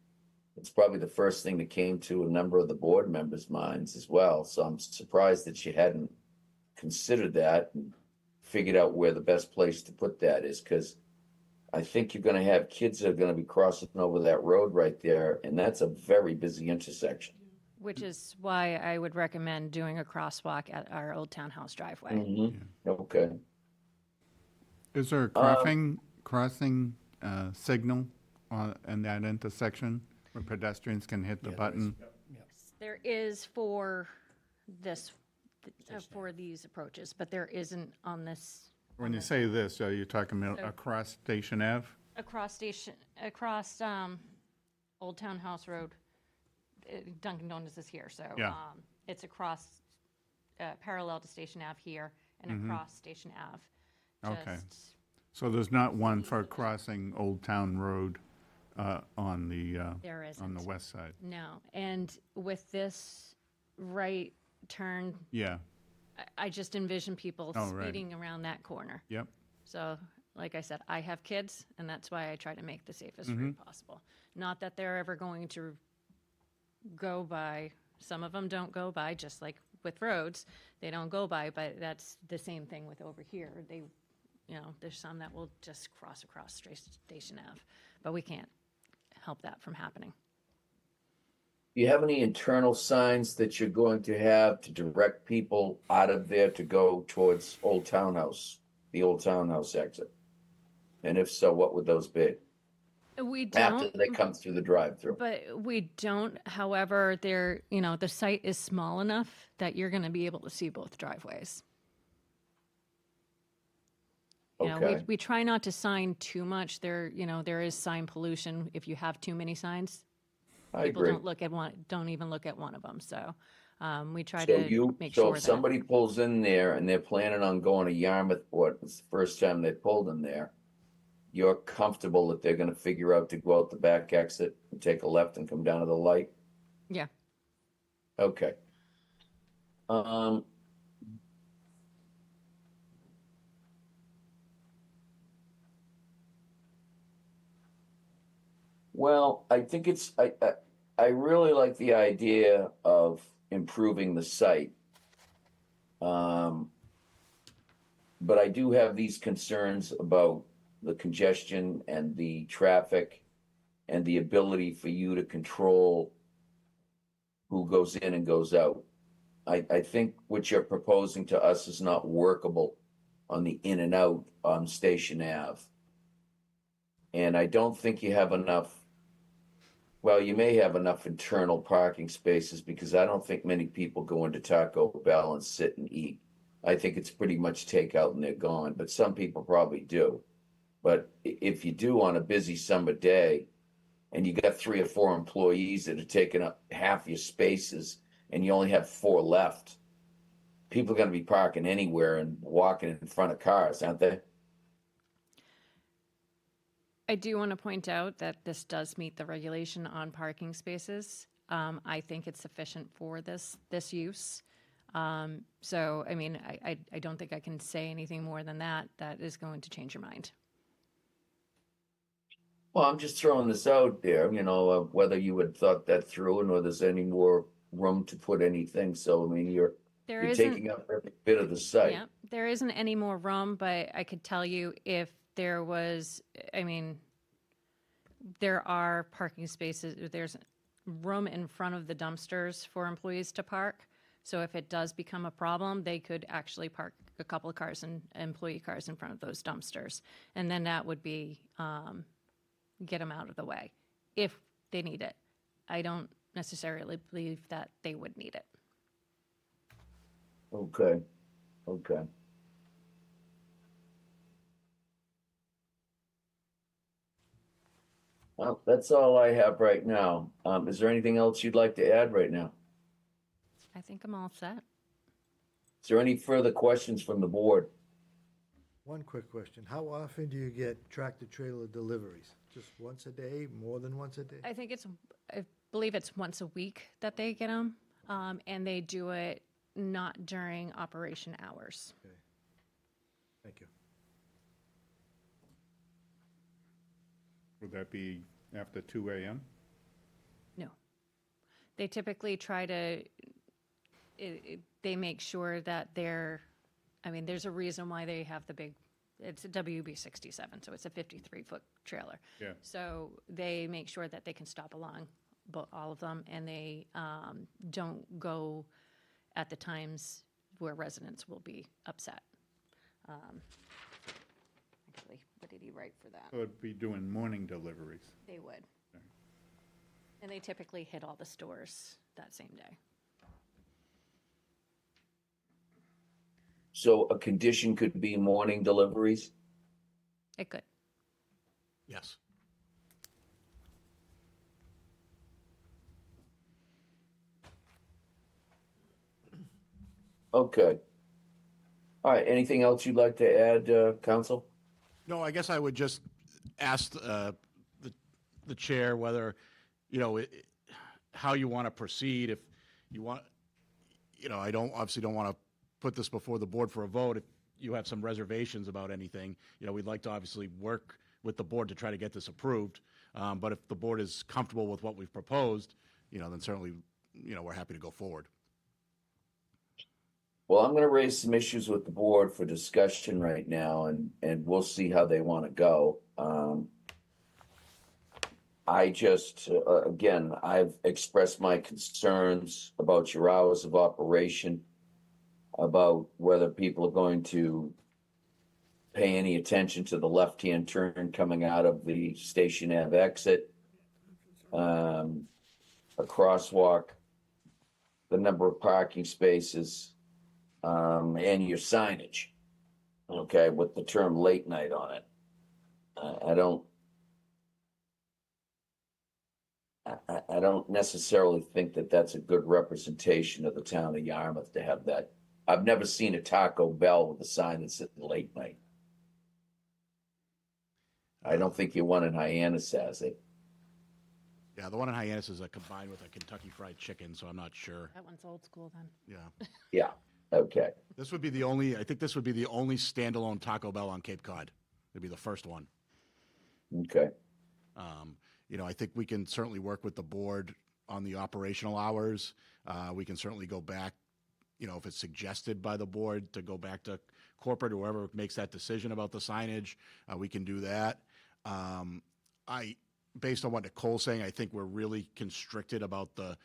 S2: it's probably the first thing that came to a number of the board members' minds as well. So I'm surprised that you hadn't considered that and figured out where the best place to put that is, because I think you're going to have kids that are going to be crossing over that road right there, and that's a very busy intersection.
S14: Which is why I would recommend doing a crosswalk at our Old Townhouse driveway.
S2: Okay.
S6: Is there a crossing signal in that intersection where pedestrians can hit the button?
S14: There is for these approaches, but there isn't on this.
S6: When you say this, are you talking about across Station Ave?
S14: Across Old Townhouse Road. Dunkin' Donuts is here, so
S6: Yeah.
S14: it's across parallel to Station Ave here and across Station Ave.
S6: Okay. So there's not one for crossing Old Town Road on the
S14: There
S6: on the
S14: isn't.
S6: west side?
S14: No, and with this right turn,
S6: Yeah.
S14: I just envision people
S6: Oh, right.
S14: speeding around that corner.
S6: Yep.
S14: So, like I said, I have kids, and that's why I try to make the safest
S6: Mm-hmm.
S14: route possible. Not that they're ever going to go by. Some of them don't go by, just like with roads, they don't go by, but that's the same thing with over here. There's some that will just cross across Station Ave, but we can't help that from happening.
S2: Do you have any internal signs that you're going to have to direct people out of there to go towards Old Townhouse, the Old Townhouse exit? And if so, what would those be?
S14: We
S2: After
S14: don't.
S2: they come through the drive-through?
S14: But we don't. However, the site is small enough that you're going to be able to see both driveways.
S2: Okay.
S14: We try not to sign too much. There is sign pollution if you have too many signs.
S2: I
S14: People
S2: agree.
S14: don't even look at one of them. So we try
S2: So
S14: to make
S2: so
S14: sure
S2: if
S14: that.
S2: somebody pulls in there and they're planning on going to Yarmouth, it's the first time they pulled in there, you're comfortable that they're gonna figure out to go out the back exit and take a left and come down to the light?
S14: Yeah.
S2: Okay. Well, I think I really like the idea of improving the site. But I do have these concerns about the congestion and the traffic and the ability for you to control who goes in and goes out. I think what you're proposing to us is not workable on the in and out on Station Ave. And I don't think you have enough, well, you may have enough internal parking spaces because I don't think many people go into Taco Bell and sit and eat. I think it's pretty much takeout and they're gone, but some people probably do. But if you do on a busy summer day and you got 3 or 4 employees that are taking up half your spaces and you only have 4 left, people are going to be parking anywhere and walking in front of cars, aren't they?
S14: I do want to point out that this does meet the regulation on parking spaces. I think it's sufficient for this use. So, I mean, I don't think I can say anything more than that. That is going to change your mind.
S2: Well, I'm just throwing this out there, whether you had thought that through and whether there's any more room to put anything. So, I mean, you're
S14: There
S2: you're
S14: isn't-
S2: taking up every bit of the site.
S14: Yeah, there isn't any more room, but I could tell you if there was, I mean, there are parking spaces, there's room in front of the dumpsters for employees to park. So if it does become a problem, they could actually park a couple of cars and employee cars in front of those dumpsters. And then that would be, get them out of the way if they need it. I don't necessarily believe that they would need it.
S2: Okay, okay. Well, that's all I have right now. Is there anything else you'd like to add right now?
S14: I think I'm all set.
S2: Is there any further questions from the board?
S7: One quick question. How often do you get tractor-trailer deliveries? Just once a day, more than once a day?
S14: I believe it's once a week that they get them, and they do it not during operation hours.
S7: Okay. Thank you.
S6: Would that be after 2 a.m.?
S14: No. They typically try to, they make sure that there's a reason why they have the big, it's a WB67, so it's a 53-foot trailer.
S6: Yeah.
S14: So they make sure that they can stop along all of them, and they don't go at the times where residents will be upset. Actually, what did he write for that?
S6: So it'd be doing morning deliveries.
S14: They would. And they typically hit all the stores that same day.
S2: So a condition could be morning deliveries?
S14: It could.
S13: Yes.
S2: Okay. All right, anything else you'd like to add, Council?
S13: No, I guess I would just ask the chair whether, how you want to proceed. If you want, I obviously don't want to put this before the board for a vote. If you have some reservations about anything, we'd like to obviously work with the board to try to get this approved. But if the board is comfortable with what we've proposed, then certainly, we're happy to go forward.
S2: Well, I'm going to raise some issues with the board for discussion right now, and we'll see how they want to go. I just, again, I've expressed my concerns about your hours of operation, about whether people are going to pay any attention to the left-hand turn coming out of the Station Ave exit, a crosswalk, the number of parking spaces, and your signage, okay, with the term late night on it. I don't necessarily think that that's a good representation of the town of Yarmouth to have that. I've never seen a Taco Bell with a sign that said late night. I don't think your one in Hyannis has it.
S13: Yeah, the one in Hyannis is combined with a Kentucky Fried Chicken, so I'm not sure.
S14: That one's old school then.
S13: Yeah.
S2: Yeah, okay.
S13: I think this would be the only standalone Taco Bell on Cape Cod. It'd be the first one.
S2: Okay.
S13: I think we can certainly work with the board on the operational hours. We can certainly go back, if it's suggested by the board to go back to corporate or whoever makes that decision about the signage, we can do that. Based on what Nicole's saying, I think we're really constricted about the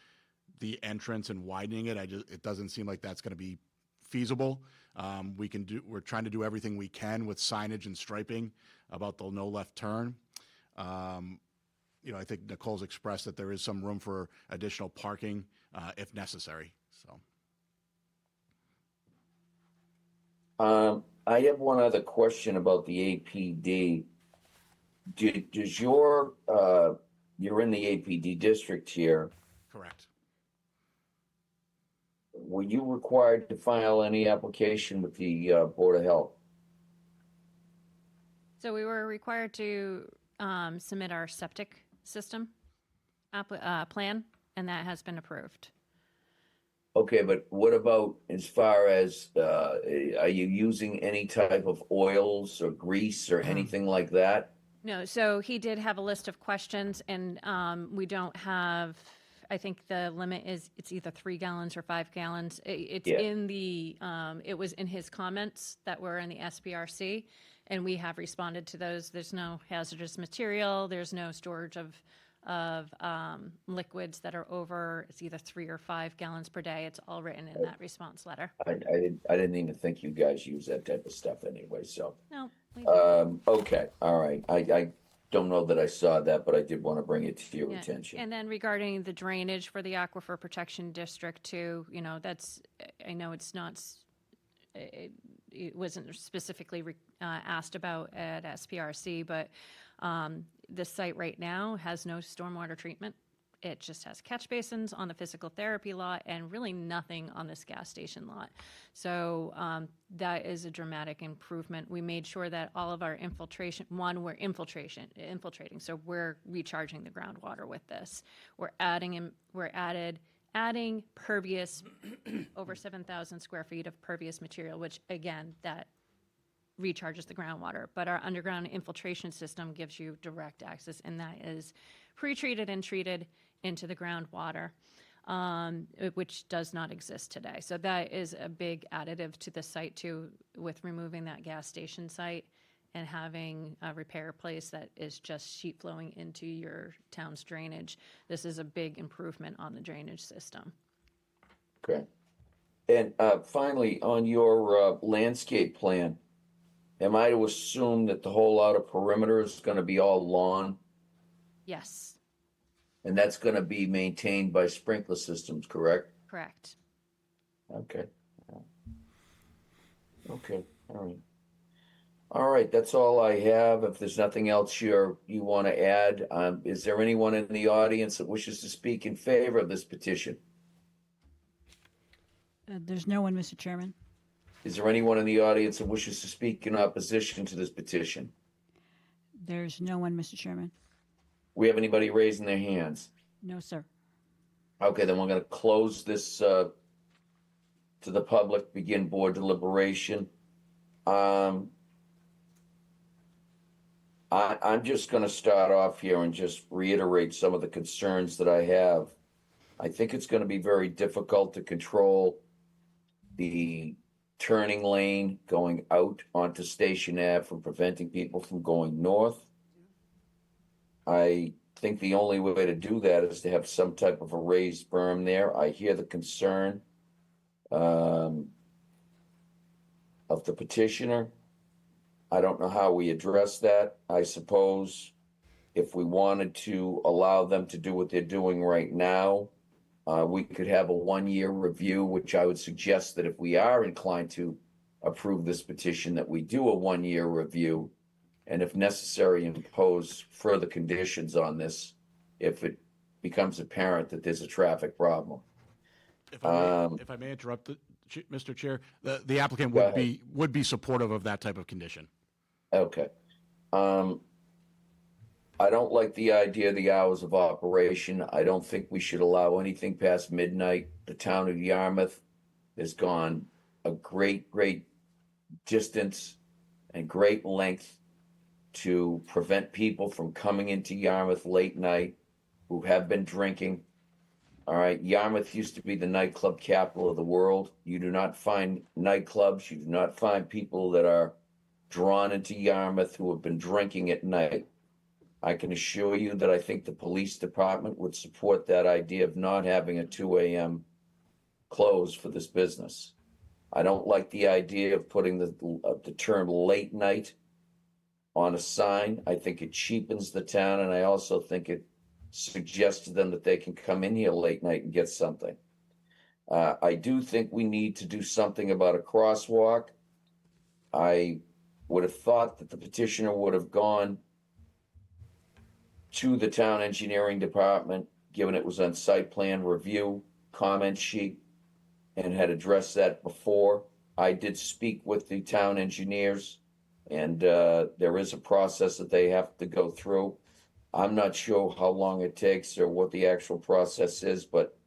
S13: entrance and widening it. It doesn't seem like that's going to be feasible. We're trying to do everything we can with signage and striping about the no left turn. I think Nicole's expressed that there is some room for additional parking if necessary. So,
S2: I have one other question about the APD. Does you're in the APD district here?
S13: Correct.
S2: Were you required to file any application with the Board of Health?
S14: So we were required to submit our septic system plan, and that has been approved.
S2: Okay, but what about as far as, are you using any type of oils or grease or anything like that?
S14: No, so he did have a list of questions, and we don't have, I think the limit is, it's either 3 gallons or 5 gallons. It's
S2: Yeah.
S14: in the, it was in his comments that were in the SBRC, And we have responded to those. There's no hazardous material. There's no storage of liquids that are over, it's either 3 or 5 gallons per day. It's all written in that response letter.
S2: I didn't even think you guys use that type of stuff anyway, so.
S14: No, we
S2: Okay, all right. I don't know that I saw that, but I did want to bring it to your
S14: Yeah.
S2: attention.
S14: And then regarding the drainage for the Aquifer Protection District too, that's, I know it's not, it wasn't specifically asked about at SPRC, but the site right now has no stormwater treatment. It just has catch basins on the physical therapy lot and really nothing on this gas station lot. So that is a dramatic improvement. We made sure that all of our infiltration, we're infiltrating. So we're recharging the groundwater with this. We're adding pervious, over 7,000 square feet of pervious material, which again, that recharges the groundwater. But our underground infiltration system gives you direct access, and that is pre-treated and treated into the groundwater, which does not exist today. So that is a big additive to the site too, with removing that gas station site and having a repair place that is just sheet flowing into your town's drainage. This is a big improvement on the drainage system.
S2: Okay. And finally, on your landscape plan, am I to assume that the whole outer perimeter is going to be all lawn?
S14: Yes,
S2: And that's going to be maintained by sprinkler systems, correct?
S14: correct.
S2: Okay. Okay, all right. All right, that's all I have. If there's nothing else you want to add, is there anyone in the audience that wishes to speak in favor of this petition?
S3: There's no one, Mr. Chairman.
S2: Is there anyone in the audience that wishes to speak in opposition to this petition?
S3: There's no one, Mr. Chairman.
S2: We have anybody raising their hands?
S3: No, sir.
S2: Okay, then we're going to close this to the public, begin board deliberation. I'm just going to start off here and just reiterate some of the concerns that I have. I think it's going to be very difficult to control the turning lane going out onto Station Ave from preventing people from going north. I think the only way to do that is to have some type of a raised berm there. I hear the concern of the petitioner. I don't know how we address that. I suppose if we wanted to allow them to do what they're doing right now, we could have a 1-year review, which I would suggest that if we are inclined to approve this petition, that we do a 1-year review, and if necessary, impose further conditions on this if it becomes apparent that there's a traffic problem.
S13: If I may interrupt, Mr. Chair, the applicant would be supportive of that type of condition.
S2: Okay. I don't like the idea of the hours of operation. I don't think we should allow anything past midnight. The town of Yarmouth has gone a great distance and great length to prevent people from coming into Yarmouth late night who have been drinking. All right, Yarmouth used to be the nightclub capital of the world. You do not find nightclubs, you do not find people that are drawn into Yarmouth who have been drinking at night. I can assure you that I think the police department would support that idea of not having a 2 a.m. close for this business. I don't like the idea of putting the term late night on a sign. I think it cheapens the town, and I also think it suggests to them that they can come in here late night and get something. I do think we need to do something about a crosswalk. I would have thought that the petitioner would have gone to the town engineering department, given it was on site plan review comment sheet, and had addressed that before. I did speak with the town engineers, and there is a process that they have to go through. I'm not sure how long it takes or what the actual process is, but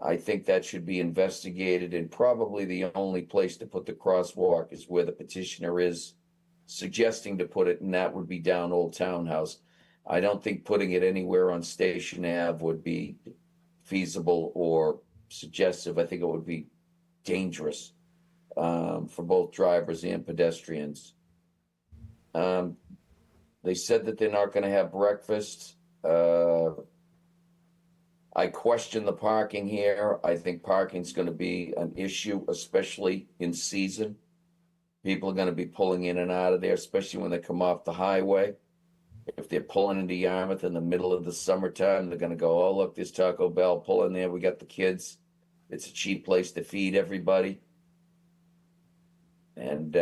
S2: I think that should be investigated, and probably the only place to put the crosswalk is where the petitioner is suggesting to put it, and that would be down Old Townhouse. I don't think putting it anywhere on Station Ave would be feasible or suggestive. I think it would be dangerous for both drivers and pedestrians. They said that they're not gonna have breakfast. I question the parking here. I think parking's gonna be an issue, especially in season. People are gonna be pulling in and out of there, especially when they come off the highway. If they're pulling into Yarmouth in the middle of the summertime, they're gonna go, oh, look, there's Taco Bell, pull in there, we got the kids. It's a cheap place to feed everybody. And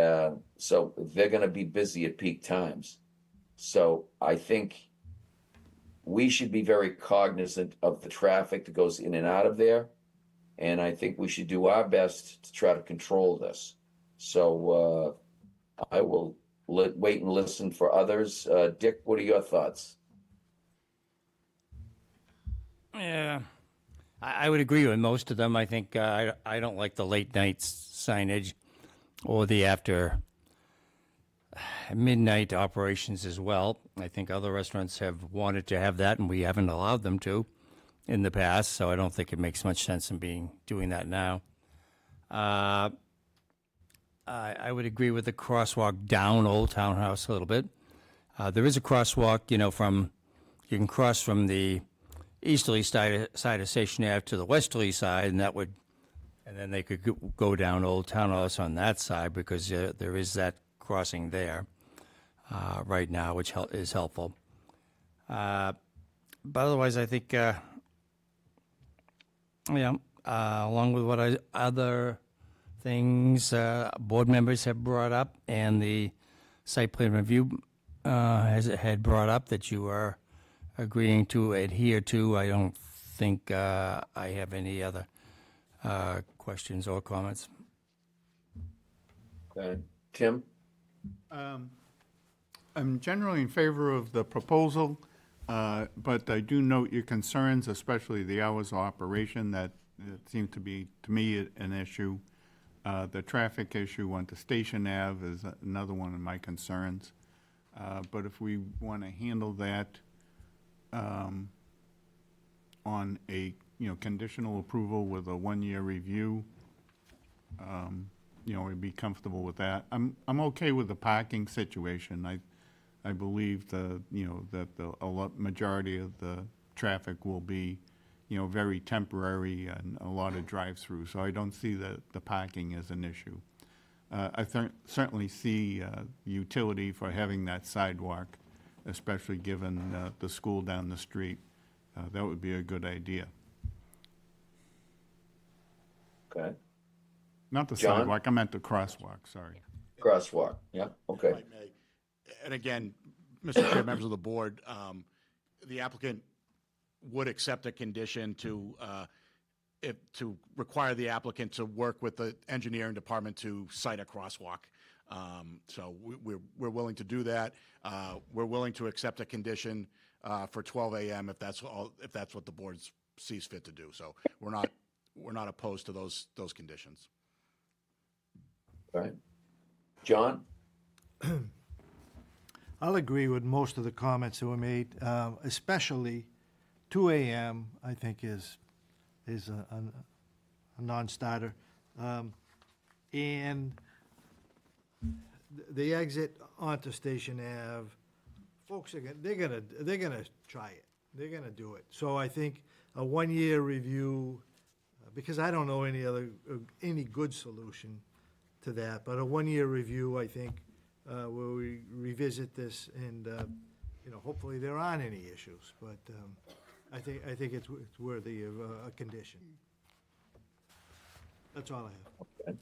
S2: so they're gonna be busy at peak times. So I think we should be very cognizant of the traffic that goes in and out of there. And I think we should do our best to try to control this. So I will wait and listen for others. Dick, what are your thoughts?
S4: Yeah, I would agree with most of them. I think I don't like the late night signage or the after midnight operations as well. I think other restaurants have wanted to have that, and we haven't allowed them to in the past, so I don't think it makes much sense in doing that now. I would agree with the crosswalk down Old Town House a little bit. There is a crosswalk, you can cross from the easterly side of Station Ave to the westerly side, and then they could go down Old Town House on that side, because there is that crossing there right now, which is helpful. But otherwise, I think, along with what other things board members have brought up, and the site plan review had brought up that you are agreeing to adhere to, I don't think I have any other questions or comments.
S2: Okay. Tim?
S6: I'm generally in favor of the proposal, but I do note your concerns, especially the hours of operation, that it seems to be, to me, an issue. The traffic issue on the Station Ave is another one of my concerns. But if we want to handle that on a, conditional approval with a one-year review, we'd be comfortable with that. I'm okay with the parking situation. I believe that the majority of the traffic will be, very temporary and a lot of drive-through. So I don't see the parking as an issue. I certainly see utility for having that sidewalk, especially given the school down the street. That would be a good idea.
S2: Okay.
S6: Not the
S2: John?
S6: sidewalk, I meant the crosswalk, sorry.
S2: Crosswalk, yeah, okay.
S13: If I may. And again, Mr. Chair, members of the board, the applicant would accept a condition to require the applicant to work with the engineering department to site a crosswalk. So we're willing to do that. We're willing to accept a condition for 12 a.m. if that's what the board sees fit to do. So we're not opposed to those conditions.
S2: All right. John?
S7: I'll agree with most of the comments that were made, especially 2 a.m. I think is a non-starter. And the exit onto Station Ave, folks they're gonna try it. They're gonna do it. So I think a one-year review, because I don't know any good solution to that, but a one-year review, I think, where we revisit this and, hopefully there aren't any issues, but I think it's worthy of a condition. That's all I have.
S2: Okay.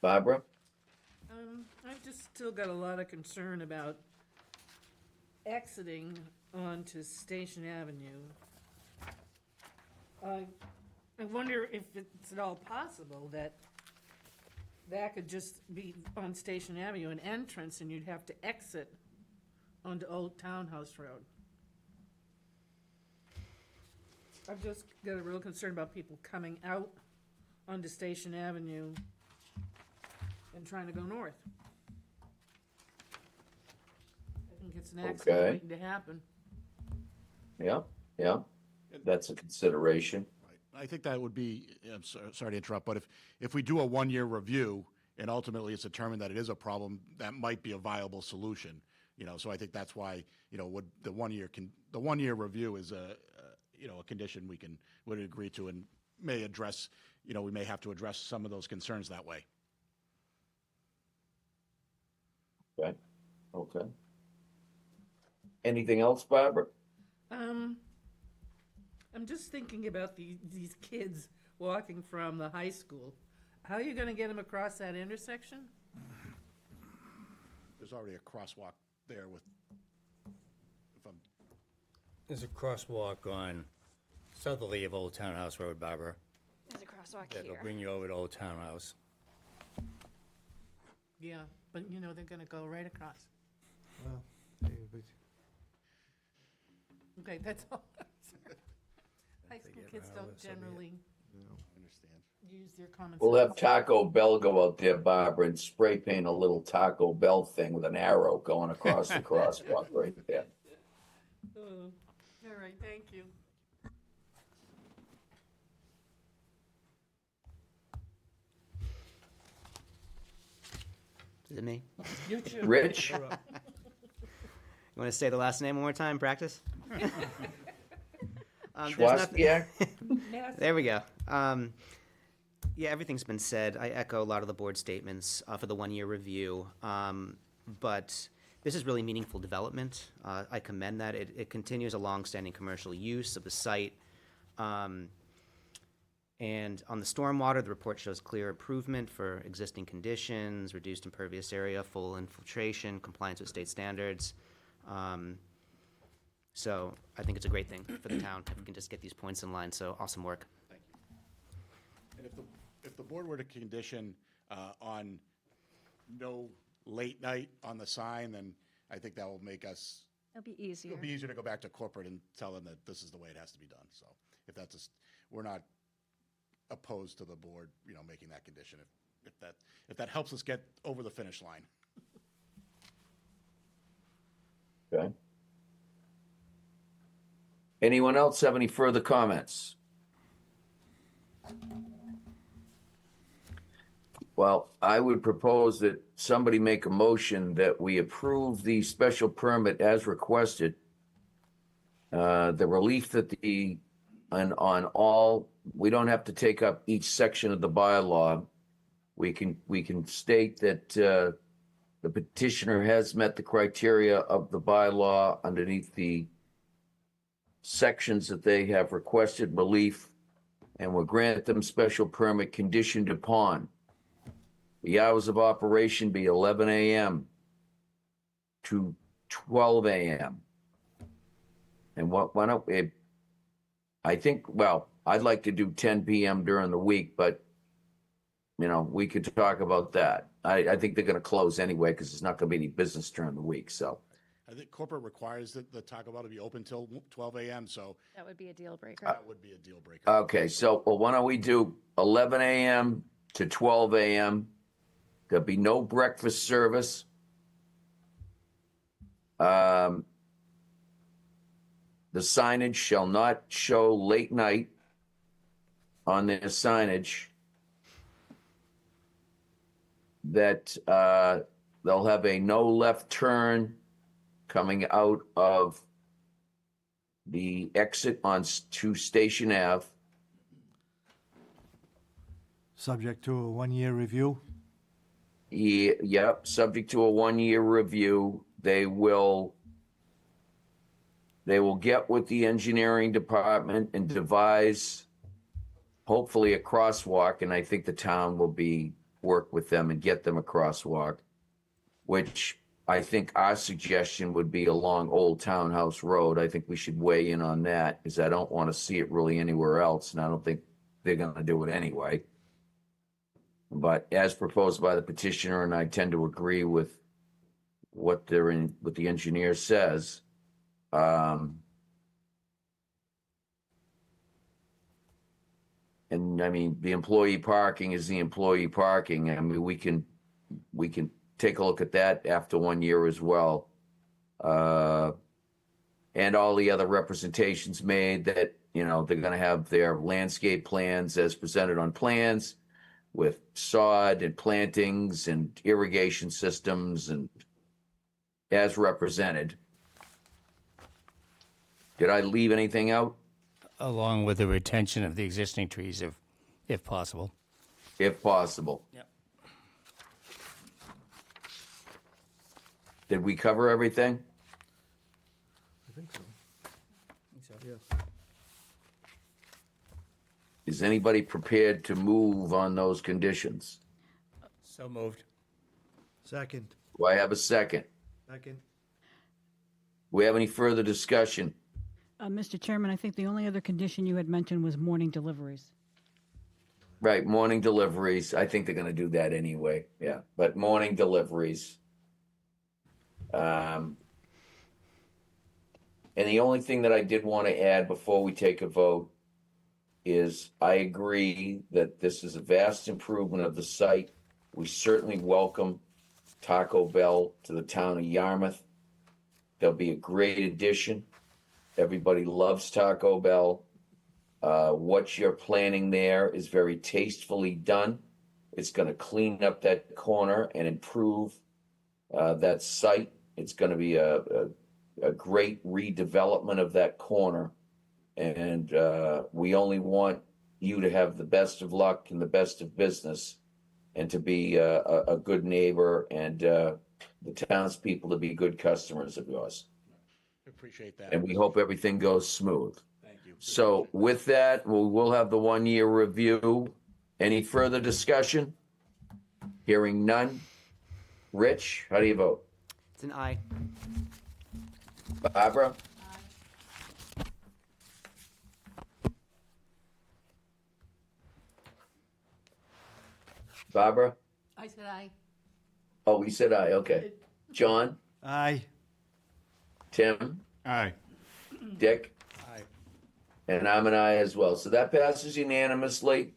S2: Barbara?
S8: I've just still got a lot of concern about exiting onto Station Avenue. I wonder if it's at all possible that could just be on Station Avenue, an entrance, and you'd have to exit onto Old Townhouse Road. I've just got a real concern about people coming out onto Station Avenue and trying to go north. I think it's an accident
S2: Okay.
S8: waiting to happen.
S2: Yeah, that's a consideration.
S13: I think that would be, I'm sorry to interrupt, but if we do a one-year review and ultimately it's determined that it is a problem, that might be a viable solution. So I think that's why, would the 1 year the 1 year review is a condition would agree to and may address, we may have to address some of those concerns that way.
S2: Okay, okay. Anything else, Barbara?
S8: I'm just thinking about these kids walking from the high school. How are you gonna get them across that intersection?
S13: There's already a crosswalk there
S4: There's a crosswalk on southerly of Old Townhouse Road, Barbara.
S14: There's a crosswalk
S4: That'll
S14: here.
S4: bring you over to Old Townhouse.
S8: Yeah, but they're gonna go right across.
S7: Well,
S8: Okay, that's all. High school kids don't generally
S13: understand.
S8: use their common sense.
S2: We'll have Taco Bell go out there, Barbara, and spray paint a little Taco Bell thing with an arrow going across the crosswalk right there.
S8: All right, thank you.
S9: Is it me?
S8: You too.
S2: Rich?
S9: You want to say the last name one more time? Practice. There's nothing-
S2: Schwarzbier?
S9: There we go. Yeah, everything's been said. I echo a lot of the board statements for the 1 year review. But this is really meaningful development. I commend that. It continues a long-standing commercial use of the site. And on the stormwater, the report shows clear improvement for existing conditions, reduced impervious area, full infiltration, compliance with state standards. So I think it's a great thing for the town if we can just get these points in line. So awesome work.
S13: Thank you. And if the board were to condition on no late night on the sign, then I think that will make us,
S14: It'll be easier.
S13: it'll be easier to go back to corporate and tell them that this is the way it has to be done. So if that's, we're not opposed to the board, making that condition if that helps us get over the finish line.
S2: Okay. Anyone else have any further comments? Well, I would propose that somebody make a motion that we approve the special permit as requested. The relief that on all, we don't have to take up each section of the bylaw. We can state that the petitioner has met the criteria of the bylaw underneath the sections that they have requested relief, and will grant them special permit conditioned upon the hours of operation be 11 a.m. to 12 a.m. And why don't we, I think, well, I'd like to do 10 p.m. during the week, but we could talk about that. I think they're going to close anyway because there's not going to be any business during the week. So
S13: I think corporate requires the Taco Bell to be open till 12 a.m. So
S14: That would be a deal breaker.
S13: that would be a deal breaker.
S2: okay, so well, why don't we do 11 a.m. to 12 a.m. There'll be no breakfast service. The signage shall not show late night on their signage. That they'll have a no left turn coming out of the exit to Station Ave.
S7: Subject to a 1 year review.
S2: Yep, subject to a 1 year review. They will get with the engineering department and devise hopefully a crosswalk, and I think the town will work with them and get them a crosswalk, which I think our suggestion would be along Old Townhouse Road. I think we should weigh in on that because I don't want to see it really anywhere else, and I don't think they're going to do it anyway. But as proposed by the petitioner, and I tend to agree with what the engineer says. And I mean, the employee parking is the employee parking. I mean, we can take a look at that after 1 year as well. And all the other representations made that, they're going to have their landscape plans as presented on plans. with sod and plantings and irrigation systems and as represented. Did I leave anything out?
S4: Along with the retention of the existing trees if possible.
S2: If possible.
S4: Yep.
S2: Did we cover everything?
S7: I think so. Yeah.
S2: Is anybody prepared to move on those conditions?
S4: So moved.
S7: Second.
S2: Do I have a second?
S7: Second.
S2: Do we have any further discussion?
S3: Mr. Chairman, I think the only other condition you had mentioned was morning deliveries.
S2: Right, morning deliveries. I think they're gonna do that anyway, yeah, but morning deliveries. And the only thing that I did want to add before we take a vote is I agree that this is a vast improvement of the site. We certainly welcome Taco Bell to the town of Yarmouth. They'll be a great addition. Everybody loves Taco Bell. What you're planning there is very tastefully done. It's going to clean up that corner and improve that site. It's going to be a great redevelopment of that corner. And we only want you to have the best of luck and the best of business and to be a good neighbor and the townspeople to be good customers of yours.
S13: Appreciate that.
S2: And we hope everything goes smooth.
S13: Thank you.
S2: So with that, we'll have the 1-year review. Any further discussion? Hearing none. Rich, how do you vote?
S9: It's an aye.
S2: Barbara? Barbara?
S8: I said aye.
S2: Oh, we said aye, okay. John?
S6: Aye.
S2: Tim?
S6: Aye.
S2: Dick?
S13: Aye.
S2: And I'm an aye as well. So that passes unanimously.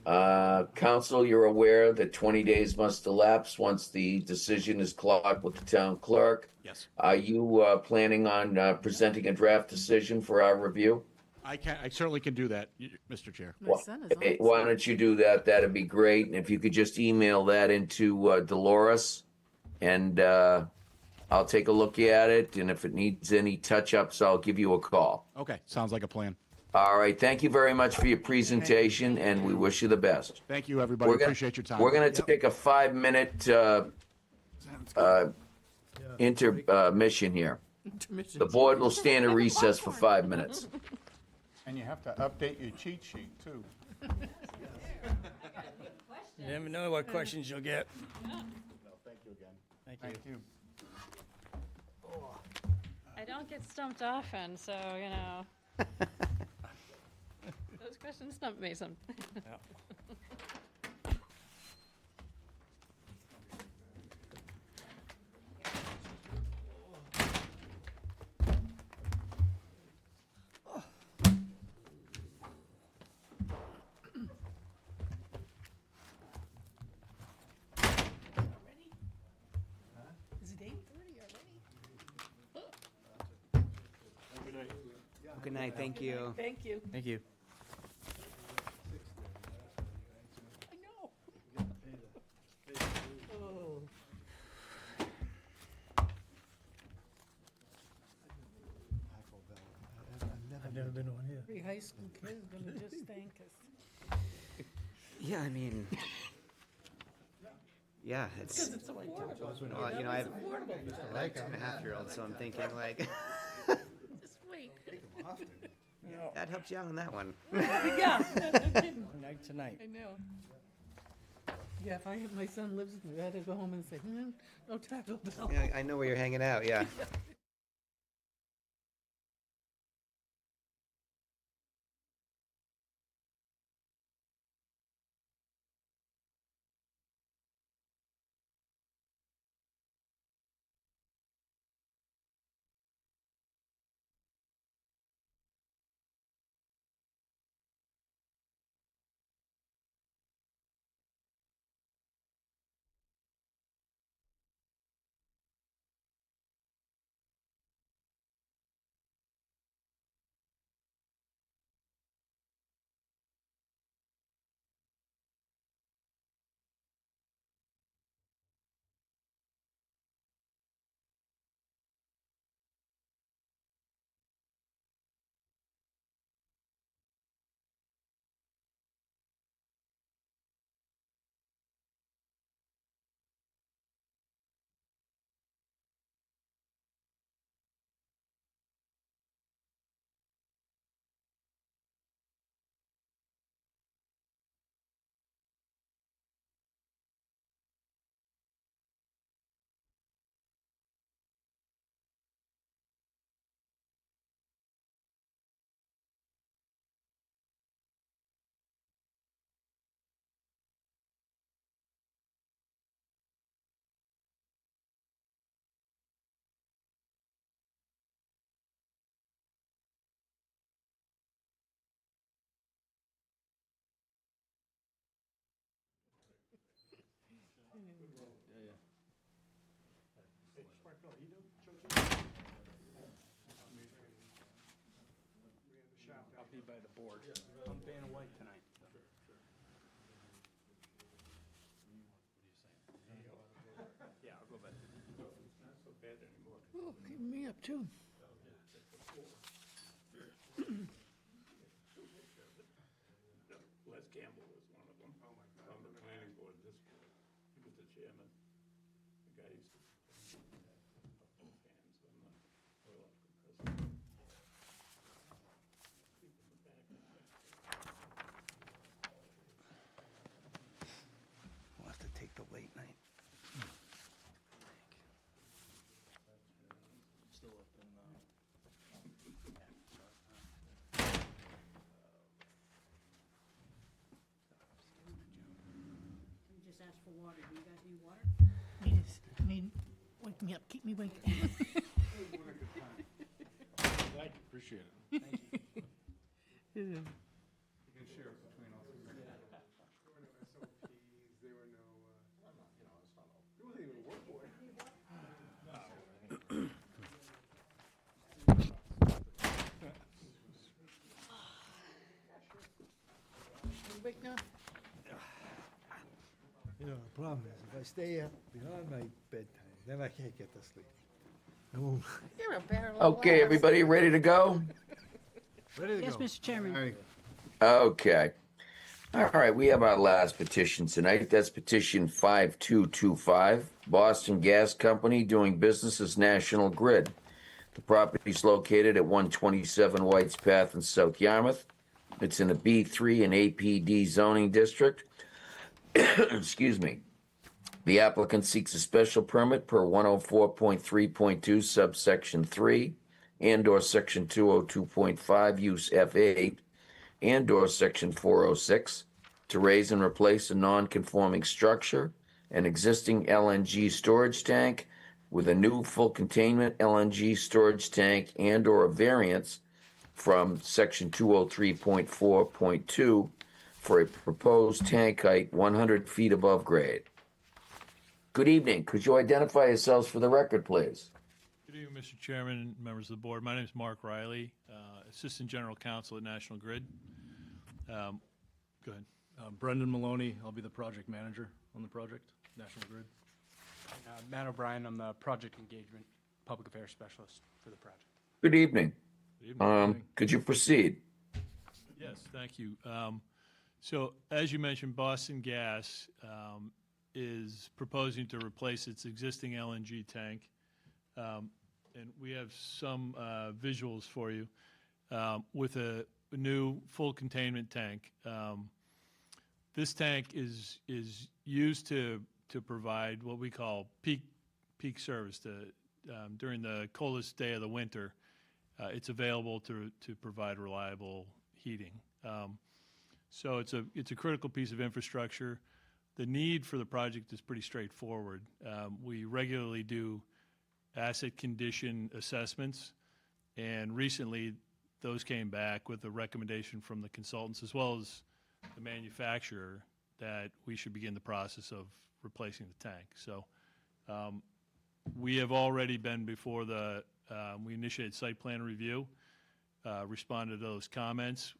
S2: Council, you're aware that 20 days must elapse once the decision is clocked with the town clerk.
S13: Yes.
S2: Are you planning on presenting a draft decision for our review?
S13: I certainly can do that, Mr. Chair.
S8: My son is on.
S2: Why don't you do that? That'd be great. And if you could just email that into Dolores, and I'll take a look at it. And if it needs any touch-ups, I'll give you a call.
S13: Okay, sounds like a plan.
S2: All right. Thank you very much for your presentation, and we wish you the best.
S13: Thank you, everybody. Appreciate your time.
S2: We're going to take a 5-minute intermission here.
S8: Intermission.
S2: The board will stand in recess for 5 minutes.
S6: And you have to update your cheat sheet, too.
S4: You never know what questions you'll get.
S6: Thank you again.
S4: Thank you.
S14: I don't get stumped often, so, you know. Those questions stump me some.
S8: Is it 8:30 already?
S9: Good night, thank you.
S8: Thank you.
S4: Thank you.
S8: I know. Oh.
S7: I've never been on here.
S8: Every high school kid is gonna just thank us.
S9: Yeah, I mean, yeah, it's,
S8: It's affordable.
S9: well, you know, I have
S8: Affordable.
S9: a 2.5-year-old, so I'm thinking like,
S8: Just wait.
S9: that helped you out on that one.
S8: Yeah.
S4: Night tonight.
S8: I know. Yeah, if my son lives with me, I had to go home and say, no Taco Bell.
S9: Yeah, I know where you're hanging out, yeah.
S16: I'll be by the board. I'm Vanna White tonight. Yeah, I'll go back. Not so bad anymore.
S8: Oh, keeping me up too.
S10: Les Campbell was one of them. Oh, my God. On the planning board, this board. He was the chairman. The guy used to. Both hands on the oil compressor. Sleep in the back.
S16: We'll have to take the late night. Still up in,
S3: We just asked for water. Do you guys need water?
S8: Wake me up, keep me awake.
S13: Thank you, appreciate it.
S6: You can share it between all three.
S16: There were no SOPs, there were no, there wasn't even a work order.
S8: You awake now?
S7: You know, the problem is, if I stay up beyond my bedtime, then I can't get to sleep. I won't.
S8: You're a barrel of
S2: Okay,
S8: laughs.
S2: everybody ready to go?
S7: Ready to
S3: Yes,
S7: go.
S3: Mr. Chairman.
S7: All right.
S2: Okay. All right, we have our last petition tonight. That's petition 5225, Boston Gas Company doing business as National Grid. The property is located at 127 White's Path in South Yarmouth. It's in a B3 and APD zoning district. Excuse me. The applicant seeks a special permit per 104.3.2 subsection 3 and/or section 202.5 use F8 and/or section 406 to raise and replace a non-conforming structure, an existing LNG storage tank with a new full containment LNG storage tank and/or a variance from section 203.4.2 for a proposed tank height 100 feet above grade. Good evening. Could you identify yourselves for the record, please?
S17: Good evening, Mr. Chairman and members of the board. My name is Mark Riley, Assistant General Counsel at National Grid. Go ahead.
S18: Brendan Maloney, I'll be the project manager on the project, National Grid.
S16: Matt O'Brien, I'm the project engagement public affairs specialist for the project.
S2: Good evening.
S17: Good evening.
S2: Could you proceed?
S17: Yes, thank you. So as you mentioned, Boston Gas is proposing to replace its existing LNG tank. And we have some visuals for you with a new full containment tank. This tank is used to provide what we call peak service. During the coldest day of the winter, it's available to provide reliable heating. So it's a critical piece of infrastructure. The need for the project is pretty straightforward. We regularly do asset condition assessments, and recently those came back with a recommendation from the consultants as well as the manufacturer that we should begin the process of replacing the tank. So we have already been before we initiated site plan review, responded to those comments.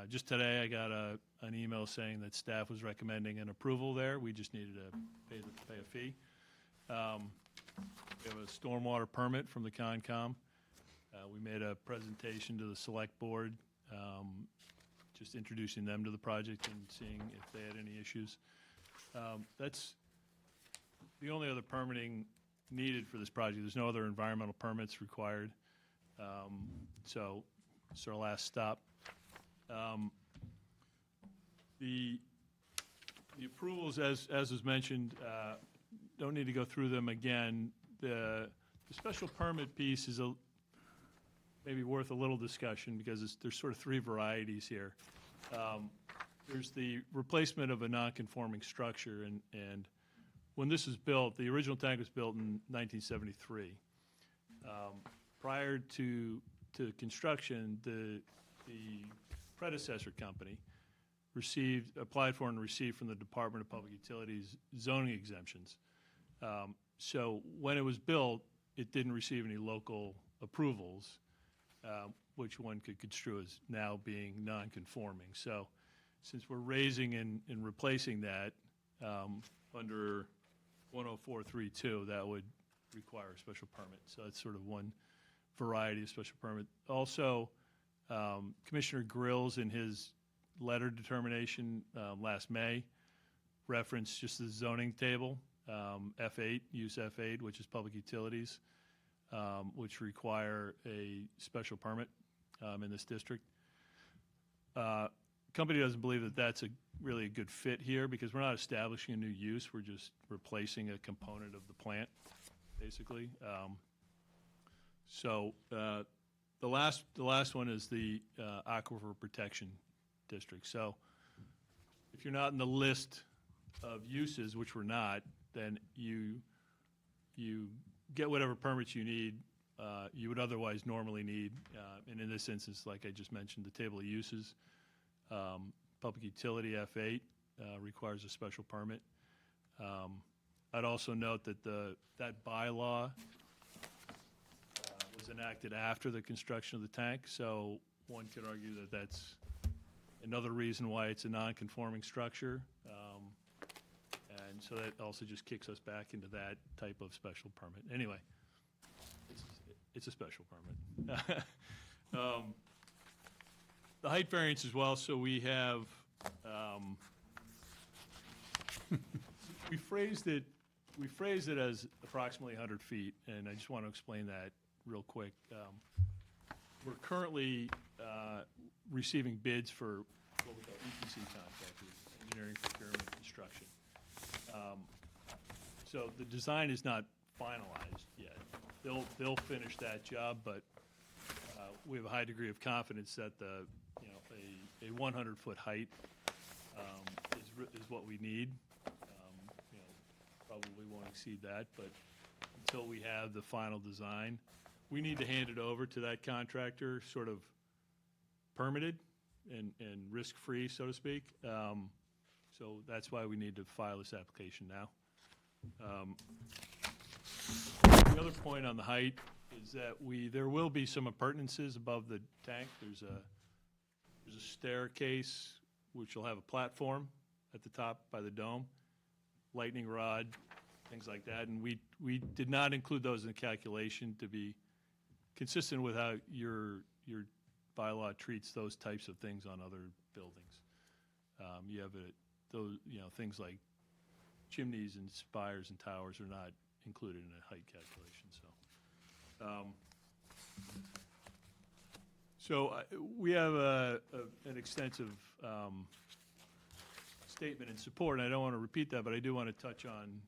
S17: Just today I got an email saying that staff was recommending an approval there. We just needed to pay a fee. We have a stormwater permit from the Concom. We made a presentation to the select board, just introducing them to the project and seeing if they had any issues. That's the only other permitting needed for this project. There's no other environmental permits required. So it's our last stop. The approvals, as was mentioned, don't need to go through them again. The special permit piece is maybe worth a little discussion because there's sort of three varieties here. There's the replacement of a non-conforming structure, and when this was built, the original tank was built in 1973. Prior to construction, the predecessor company applied for and received from the Department of Public Utilities zoning exemptions. So when it was built, it didn't receive any local approvals, which one could construe as now being non-conforming. So since we're raising and replacing that under 10432, that would require a special permit. So that's sort of one variety of special permit. Also, Commissioner Grills, in his letter determination last May, referenced just the zoning table, F8, use F8, which is public utilities, which require a special permit in this district. Company doesn't believe that that's really a good fit here because we're not establishing a new use. We're just replacing a component of the plant, basically. So the last one is the Aquifer Protection District. So if you're not in the list of uses, which we're not, then you get whatever permits you need, you would otherwise normally need. And in this instance, like I just mentioned, the table of uses, public utility F8 requires a special permit. I'd also note that that bylaw was enacted after the construction of the tank, so one could argue that that's another reason why it's a non-conforming structure. And so that also just kicks us back into that type of special permit. Anyway, it's a special permit. The height variance as well, so we have, we phrased it as approximately 100 feet, and I just want to explain that real quick. We're currently receiving bids for what we call EPC contractors, engineering, procurement, construction. So the design is not finalized yet. They'll finish that job, but we have a high degree of confidence that a 100-foot height is what we need. Probably won't exceed that, but until we have the final design, we need to hand it over to that contractor, sort of permitted and risk-free, so to speak. So that's why we need to file this application now. The other point on the height is that there will be some appurtenances above the tank. There's a staircase which will have a platform at the top by the dome, lightning rod, things like that. And we did not include those in the calculation to be consistent with how your bylaw treats those types of things on other buildings. You have those things like chimneys and spires and towers are not included in a height calculation. So we have an extensive statement in support, and I don't want to repeat that, but I do want to touch on,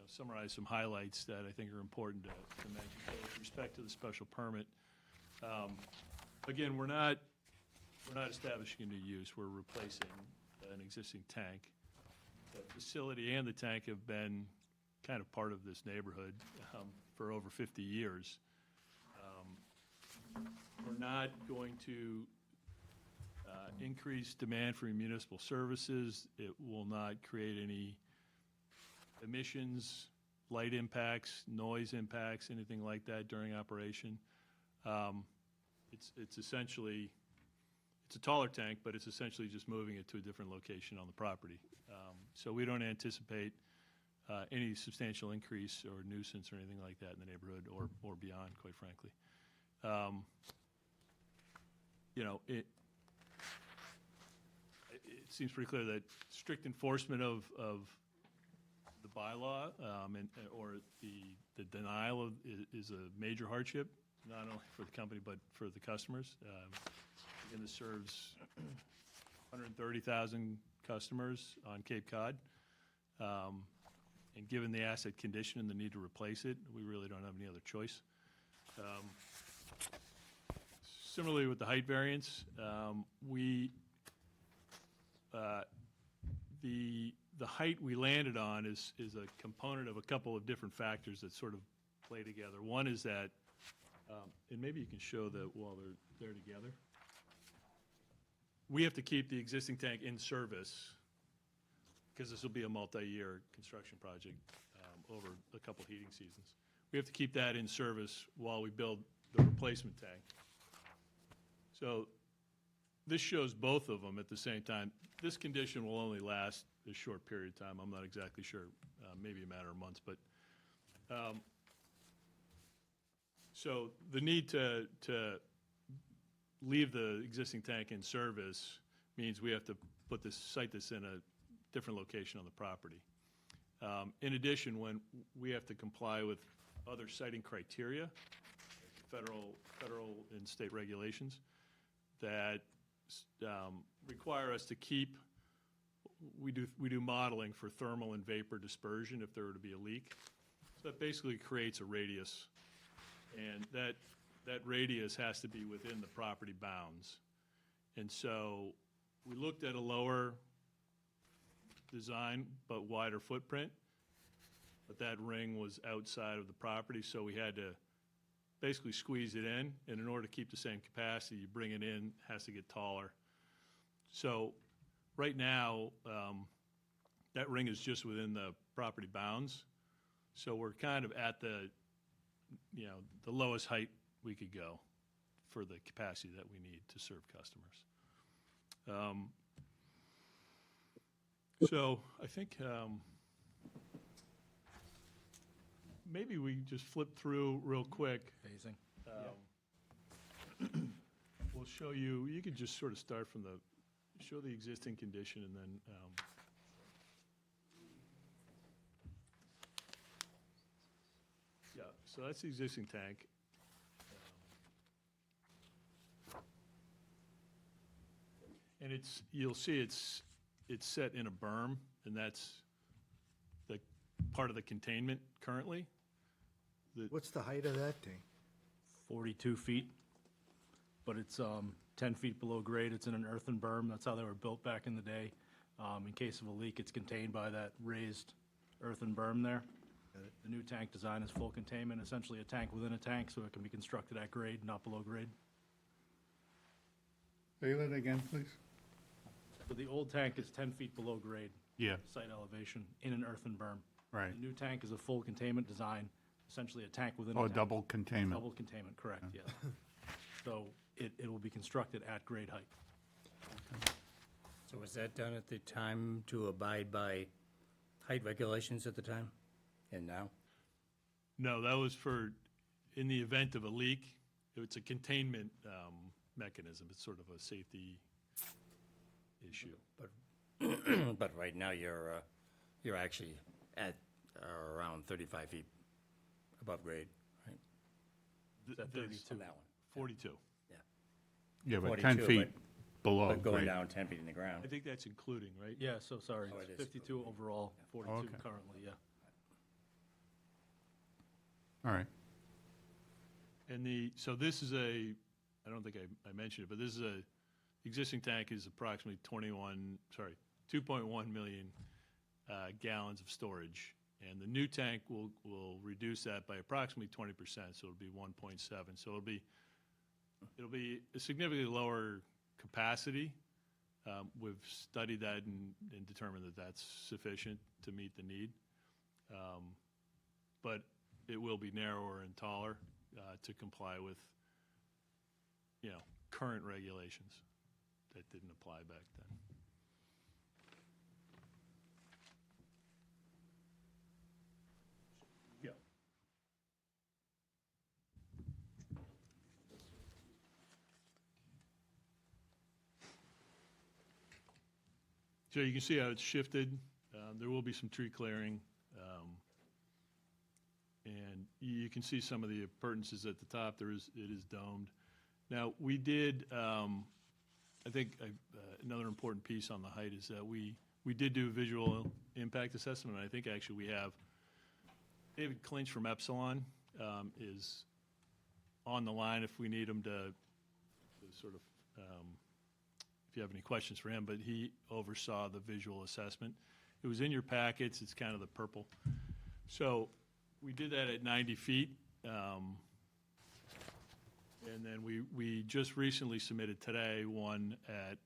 S17: summarize some highlights that I think are important to mention. So with respect to the special permit, again, we're not establishing a new use. We're replacing an existing tank. The facility and the tank have been kind of part of this neighborhood for over 50 years. We're not going to increase demand for municipal services. It will not create any emissions, light impacts, noise impacts, anything like that during operation. It's essentially, it's a taller tank, but it's essentially just moving it to a different location on the property. So we don't anticipate any substantial increase or nuisance or anything like that in the neighborhood or beyond, quite frankly. It seems pretty clear that strict enforcement of the bylaw or the denial is a major hardship, not only for the company but for the customers. Again, this serves 130,000 customers on Cape Cod. And given the asset condition and the need to replace it, we really don't have any other choice. Similarly with the height variance, the height we landed on is a component of a couple of different factors that sort of play together. One is that, and maybe you can show that while they're together. We have to keep the existing tank in service because this will be a multi-year construction project over a couple heating seasons. We have to keep that in service while we build the replacement tank. So this shows both of them at the same time. This condition will only last a short period of time. I'm not exactly sure, maybe a matter of months, but so the need to leave the existing tank in service means we have to put this, site this in a different location on the property. In addition, when we have to comply with other siting criteria, federal and state regulations that require us to keep, we do modeling for thermal and vapor dispersion if there were to be a leak. So that basically creates a radius, and that radius has to be within the property bounds. And so we looked at a lower design but wider footprint, but that ring was outside of the property, so we had to basically squeeze it in, and in order to keep the same capacity, you bring it in, has to get taller. So right now, that ring is just within the property bounds, so we're kind of at the, you know, the lowest height we could go for the capacity that we need to serve customers. So I think maybe we just flip through real quick.
S18: Phasing.
S17: We'll show you, you could just sort of start from the, show the existing condition and then yeah, so that's the existing tank. And it's, you'll see it's set in a berm, and that's the part of the containment currently.
S7: What's the height of that thing?
S18: 42 feet, but it's 10 feet below grade. It's in an earthen berm. That's how they were built back in the day. In case of a leak, it's contained by that raised earthen berm there. The new tank design is full containment, essentially a tank within a tank, so it can be constructed at grade, not below grade.
S6: Say that again, please.
S18: So the old tank is 10 feet below grade.
S6: Yeah.
S18: Site elevation in an earthen berm.
S6: Right.
S18: The new tank is a full containment design, essentially a tank within a
S6: Oh,
S18: tank.
S6: double containment.
S18: Double containment, correct, yeah. So it will be constructed at grade height.
S4: So was that done at the time to abide by height regulations at the time and now?
S17: No, that was for, in the event of a leak, it's a containment mechanism. It's sort of a safety issue.
S4: But right now, you're actually at around 35 feet above grade, right?
S18: At 32.
S4: On that one.
S17: 42.
S4: Yeah.
S6: Yeah, but
S4: 42,
S6: 10 feet below
S4: But going
S6: grade.
S4: down 10 feet in the ground.
S17: I think that's including, right?
S18: Yeah, so sorry,
S4: Oh,
S18: it's
S4: it is.
S18: 52 overall, 42
S6: Okay.
S18: currently, yeah.
S6: All right.
S17: And so this is I don't think I mentioned it, but this is the existing tank is approximately 2.1 million gallons of storage. And the new tank will reduce that by approximately 20%, so it'll be 1.7. So it'll be a significantly lower capacity. We've studied that and determined that that's sufficient to meet the need. But it will be narrower and taller to comply with, you know, current regulations that didn't apply back then. Yeah. So you can see how it's shifted. There will be some tree clearing. And you can see some of the appurtenances at the top. It is domed. Now, we did, I think another important piece on the height is that we did do a visual impact assessment, and I think actually we have David Clinch from Epsilon is on the line if we need him to sort of, if you have any questions for him, but he oversaw the visual assessment. It was in your packets. It's kind of the purple. So we did that at 90 feet. And then we just recently submitted today one at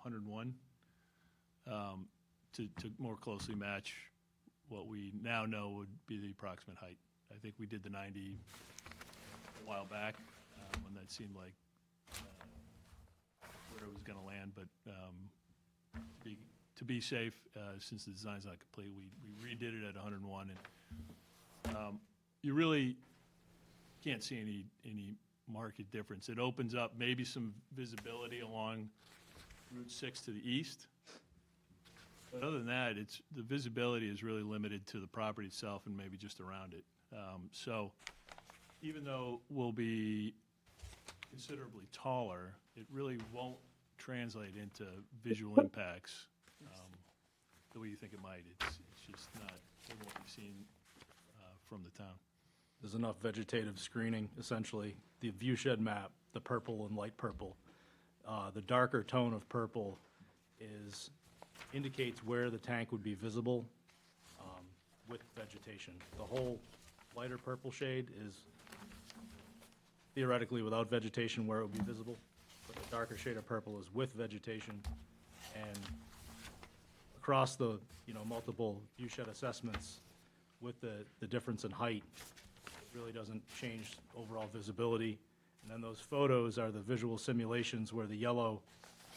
S17: 101 to more closely match what we now know would be the approximate height. I think we did the 90 a while back, when that seemed like where it was going to land, but to be safe, since the design's not complete, we redid it at 101, and you really can't see any market difference. It opens up maybe some visibility along Route 6 to the east, but other than that, the visibility is really limited to the property itself and maybe just around it. So even though we'll be considerably taller, it really won't translate into visual impacts the way you think it might. It's just not what you've seen from the town.
S18: There's enough vegetative screening, essentially. The view shed map, the purple and light purple, the darker tone of purple indicates where the tank would be visible with vegetation. The whole lighter purple shade is theoretically without vegetation where it would be visible, but the darker shade of purple is with vegetation. And across the multiple view shed assessments, with the difference in height, it really doesn't change overall visibility. And then those photos are the visual simulations where the yellow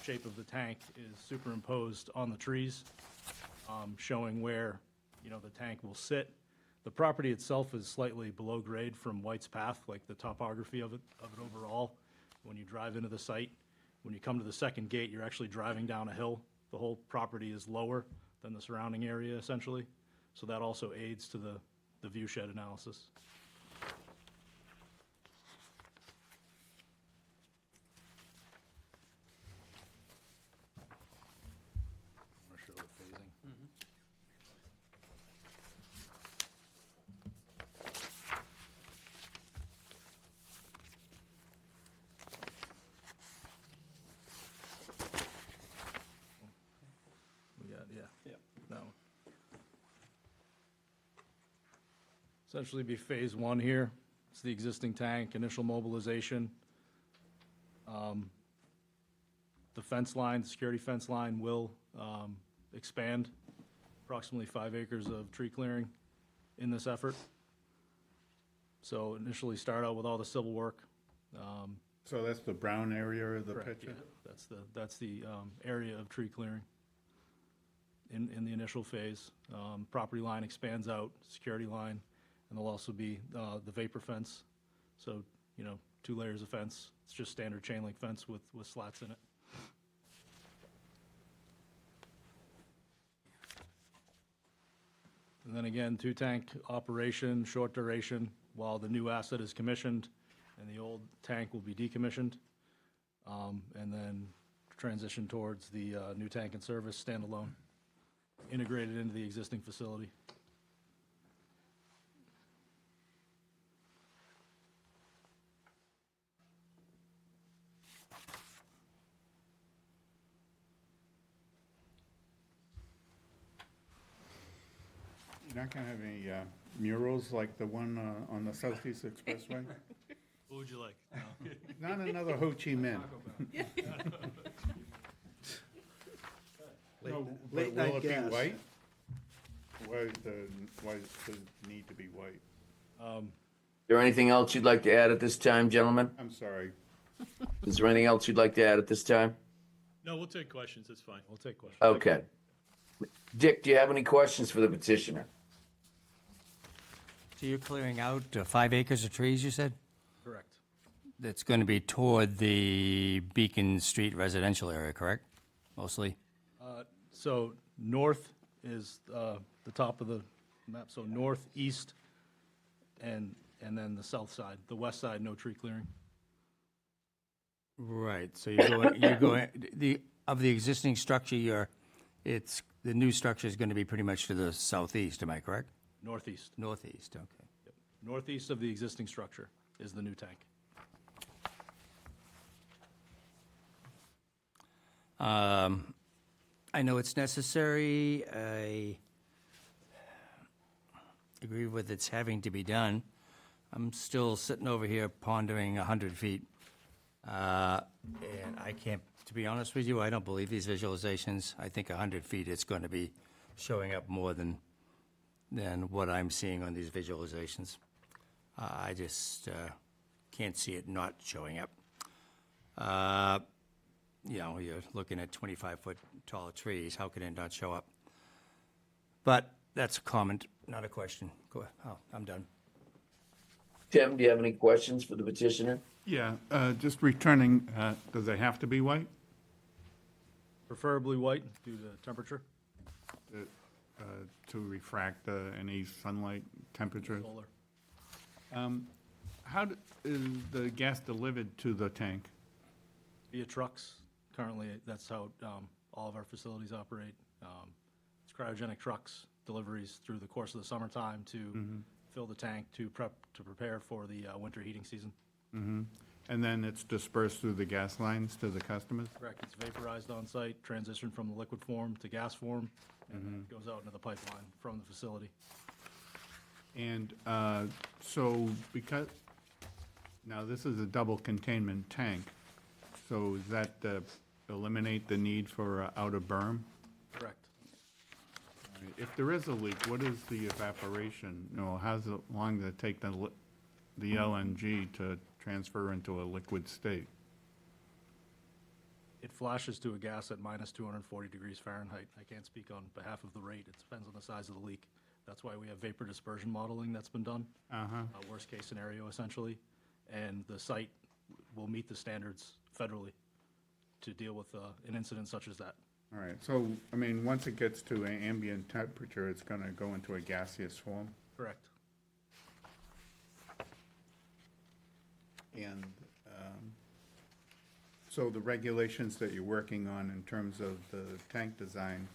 S18: shape of the tank is superimposed on the trees, showing where the tank will sit. The property itself is slightly below grade from White's Path, like the topography of it overall. When you drive into the site, when you come to the second gate, you're actually driving down a hill. The whole property is lower than the surrounding area, essentially. So that also aids to the view shed analysis. I'm gonna show the phasing. We got, yeah. That one. Essentially be phase one here. It's the existing tank, initial mobilization. The fence line, the security fence line will expand, approximately 5 acres of tree clearing in this effort. So initially start out with all the civil work.
S6: So that's the brown area of the
S18: Correct,
S6: picture?
S18: yeah. That's the area of tree clearing in the initial phase. Property line expands out, security line, and there'll also be the vapor fence. So, 2 layers of fence. It's just standard chain link fence with slats in it. And then again, 2-tank operation, short duration, while the new asset is commissioned, and the old tank will be decommissioned. And then transition towards the new tank and service standalone, integrated into the existing facility.
S6: You're not gonna have any murals like the one on the Southeast Expressway?
S17: What would you like?
S6: Not another Ho Chi Minh. No, but
S7: late
S6: will
S7: night
S6: it be
S7: gas.
S6: white? Why does it need to be white?
S2: Is there anything else you'd like to add at this time, gentlemen?
S6: I'm sorry.
S2: Is there anything else you'd like to add at this time?
S17: No, we'll take questions, that's fine.
S18: We'll take questions.
S2: Okay. Dick, do you have any questions for the petitioner?
S4: So you're clearing out 5 acres of trees, you said?
S18: Correct.
S4: That's going to be toward the Beacon Street residential area, correct? Mostly?
S18: So north is the top of the map, so northeast and then the south side. The west side, no tree clearing.
S4: Right, so you're going, of the existing structure, the new structure is going to be pretty much to the southeast, am I correct?
S18: Northeast.
S4: Northeast, okay.
S18: Yep. Northeast of the existing structure is the new tank.
S4: I know it's necessary. I agree with it's having to be done. I'm still sitting over here pondering 100 feet. And I can't, to be honest with you, I don't believe these visualizations. I think 100 feet, it's going to be showing up more than what I'm seeing on these visualizations. I just can't see it not showing up. You know, you're looking at 25-foot tall trees. How can it not show up? But that's a comment, not a question. Go ahead. Oh, I'm done.
S2: Tim, do you have any questions for the petitioner?
S6: Yeah, just returning, does it have to be white?
S18: Preferably white due to temperature.
S6: To refract any sunlight temperature?
S18: Solar.
S6: How is the gas delivered to the tank?
S18: Via trucks. Currently, that's how all of our facilities operate. It's cryogenic trucks, deliveries through the course of the summertime to fill the tank to prepare for the winter heating season.
S6: And then it's dispersed through the gas lines to the customers?
S18: Correct. It's vaporized on site, transitioned from the liquid form to gas form, and then it goes out into the pipeline from the facility.
S6: And so because, now this is a double containment tank, so does that eliminate the need for outer berm?
S18: Correct.
S6: All right. If there is a leak, what is the evaporation? You know, how long does it take the LNG to transfer into a liquid state?
S18: It flashes to a gas at minus 240 degrees Fahrenheit. I can't speak on behalf of the rate. It depends on the size of the leak. That's why we have vapor dispersion modeling that's been done. Worst case scenario, essentially. And the site will meet the standards federally to deal with an incident such as that.
S6: All right, so, I mean, once it gets to an ambient temperature, it's going to go into a gaseous form?
S18: Correct.
S6: And so the regulations that you're working on in terms of the tank design,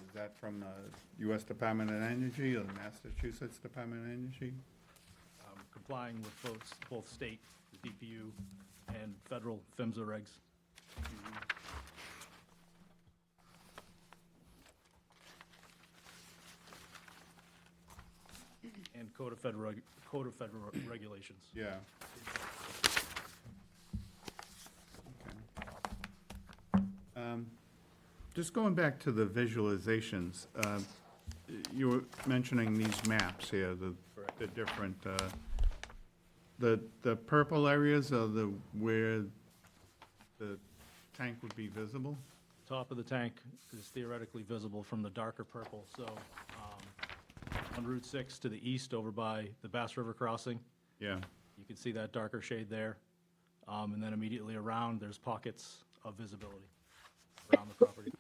S6: is that from the U.S. Department of Energy or the Massachusetts Department of Energy?
S18: Complying with both state, the DPU, and federal PHMSA regs. And Code of Federal Regulations.
S6: Yeah. Okay. Just going back to the visualizations, you were mentioning these maps here, the different, the purple areas are where the tank would be visible?
S18: Top of the tank is theoretically visible from the darker purple, so on Route 6 to the east over by the Bass River Crossing.
S6: Yeah.
S18: You can see that darker shade there. And then immediately around, there's pockets of visibility around the property.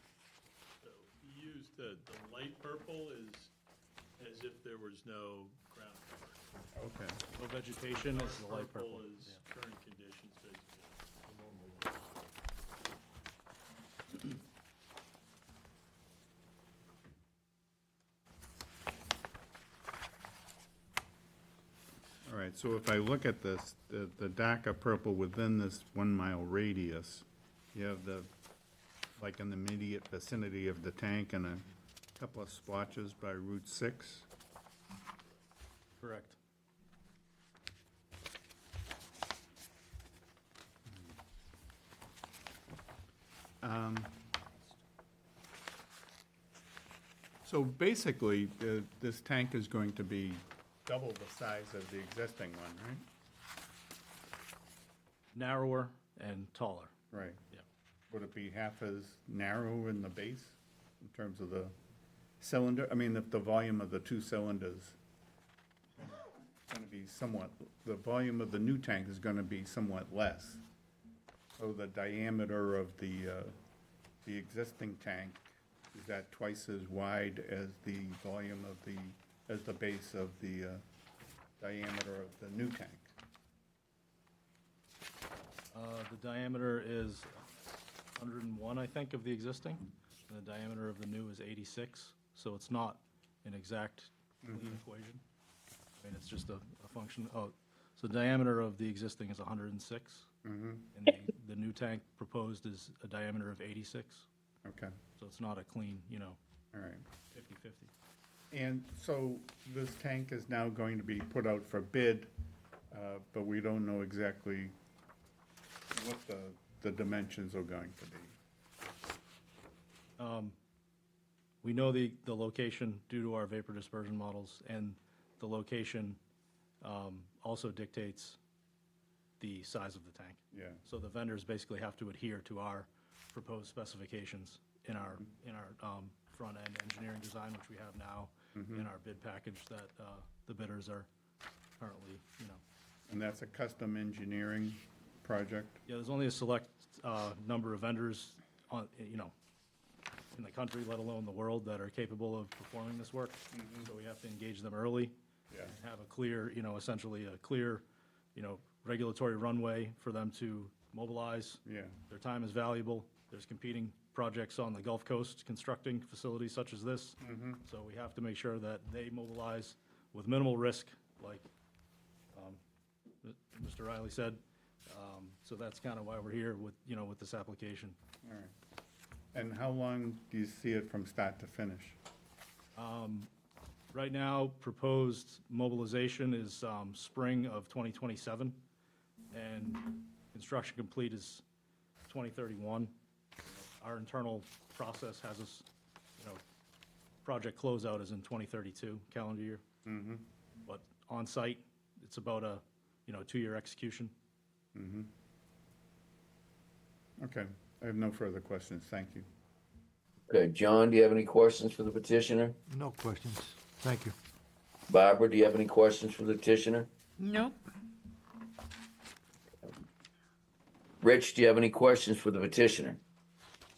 S17: So he used the light purple as if there was no ground cover.
S6: Okay.
S18: No vegetation, it's the light purple.
S17: Is current conditions, basically, the normal.
S6: All right, so if I look at this, the darker purple within this 1 mile radius, you have like in the immediate vicinity of the tank and a couple of splotches by Route 6.
S18: Correct.
S6: So basically, this tank is going to be double the size of the existing one, right?
S18: Narrower and taller.
S6: Right.
S18: Yeah.
S6: Would it be half as narrow in the base in terms of the cylinder? I mean, the volume of the two cylinders is going to be somewhat, the volume of the new tank is going to be somewhat less. So the diameter of the existing tank, is that twice as wide as the volume of as the base of the diameter of the new tank?
S18: The diameter is 101, I think, of the existing, and the diameter of the new is 86, so it's not an exact clean equation. I mean, it's just a function, so the diameter of the existing is 106, and the new tank proposed is a diameter of 86.
S6: Okay.
S18: So it's not a clean,
S6: All right.
S18: 50/50.
S6: And so this tank is now going to be put out for bid, but we don't know exactly what the dimensions are going to be.
S18: we know the location due to our vapor dispersion models, and the location also dictates the size of the tank.
S6: Yeah.
S18: So the vendors basically have to adhere to our proposed specifications in our front-end engineering design, which we have now, in our bid package that the bidders are currently,
S6: And that's a custom engineering project?
S18: Yeah, there's only a select number of vendors on, in the country, let alone the world, that are capable of performing this work. So we have to engage them early.
S6: Yeah.
S18: And have a clear, essentially a clear, regulatory runway for them to mobilize.
S6: Yeah.
S18: Their time is valuable. There's competing projects on the Gulf Coast constructing facilities such as this. So we have to make sure that they mobilize with minimal risk, like Mr. Riley said. So that's kind of why we're here with, with this application.
S6: All right. And how long do you see it from start to finish?
S18: Right now, proposed mobilization is spring of 2027, and construction complete is 2031. Our internal process has us, project closeout is in 2032 calendar year. But on-site, it's about a, 2-year execution.
S6: Okay, I have no further questions, thank you.
S2: Okay, John, do you have any questions for the petitioner?
S7: No questions. Thank you.
S2: Barbara, do you have any questions for the petitioner?
S8: Nope.
S2: Rich, do you have any questions for the petitioner?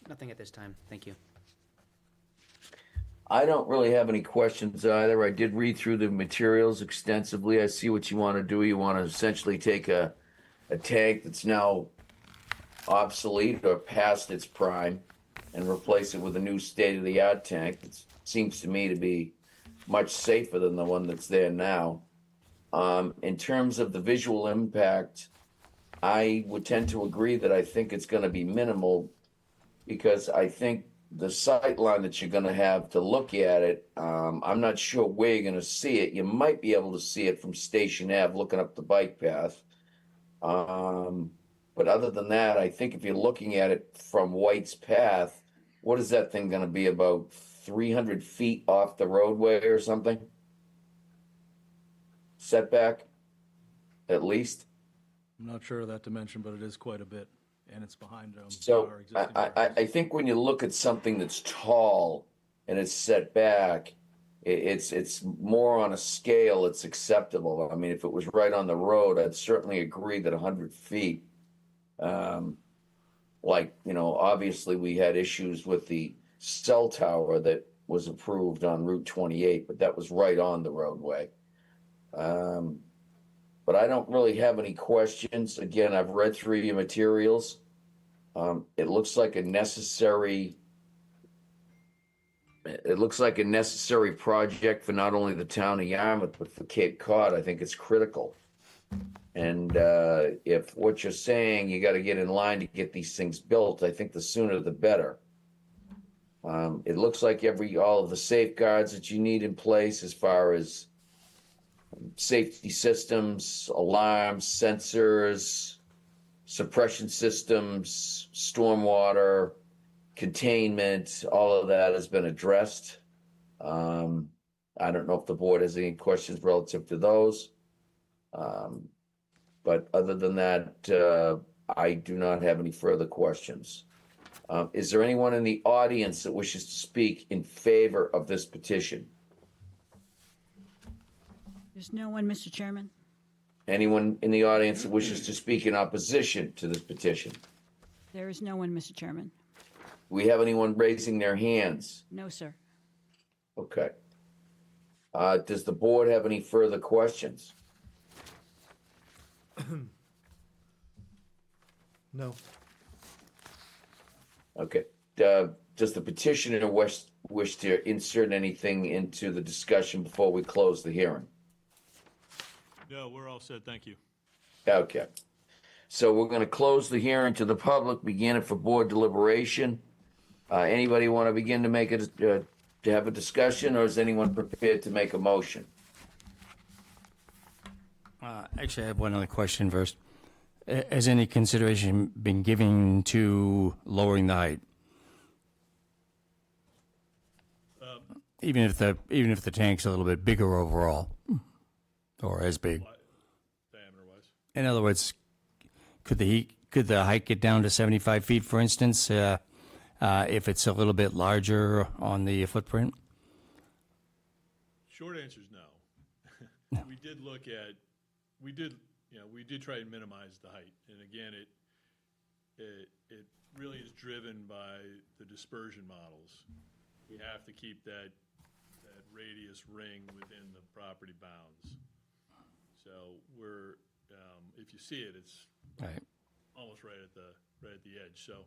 S9: Nothing at this time. Thank you.
S2: I don't really have any questions either. I did read through the materials extensively. I see what you want to do. You want to essentially take a tank that's now obsolete or past its prime and replace it with a new state-of-the-art tank. It seems to me to be much safer than the one that's there now. In terms of the visual impact, I would tend to agree that I think it's going to be minimal, because I think the sight line that you're going to have to look at it, I'm not sure where you're going to see it. You might be able to see it from Station Ave looking up the bike path. But other than that, I think if you're looking at it from White's Path, what is that thing going to be, about 300 feet off the roadway or something? Setback, at least?
S18: I'm not sure of that dimension, but it is quite a bit, and it's behind
S2: So
S18: our existing.
S2: I think when you look at something that's tall and it's set back, it's more on a scale it's acceptable. I mean, if it was right on the road, I'd certainly agree that 100 feet, obviously we had issues with the cell tower that was approved on Route 28, but that was right on the roadway. But I don't really have any questions. Again, I've read through your materials. It looks like a necessary project for not only the town of Yarmouth, but for Cape Cod. I think it's critical. And if what you're saying, you got to get in line to get these things built, I think the sooner the better. It looks like all of the safeguards that you need in place as far as safety systems, alarms, sensors, suppression systems, stormwater, containment, all of that has been addressed. I don't know if the board has any questions relative to those. But other than that, I do not have any further questions. Is there anyone in the audience that wishes to speak in favor of this petition?
S3: There's no one, Mr. Chairman.
S2: Anyone in the audience that wishes to speak in opposition to this petition?
S3: There is no one, Mr. Chairman.
S2: Do we have anyone raising their hands?
S3: No, sir.
S2: Okay. Does the board have any further questions?
S7: No.
S2: Okay. Does the petitioner wish to insert anything into the discussion before we close the hearing?
S17: No, we're all set, thank you.
S2: Okay. So we're going to close the hearing to the public, begin it for board deliberation. Anybody want to begin to make to have a discussion, or is anyone prepared to make a motion?
S4: Actually, I have one other question first. Has any consideration been given to lowering the height? even if the tank's a little bit bigger overall, or as big.
S17: Diameter-wise.
S4: In other words, could the height get down to 75 feet, for instance, if it's a little bit larger on the footprint?
S17: Short answer is no. We did look at, we did try and minimize the height. And again, it really is driven by the dispersion models. We have to keep that radius ring within the property bounds. So we're, if you see it, it's
S4: Right.
S17: almost right at the edge. So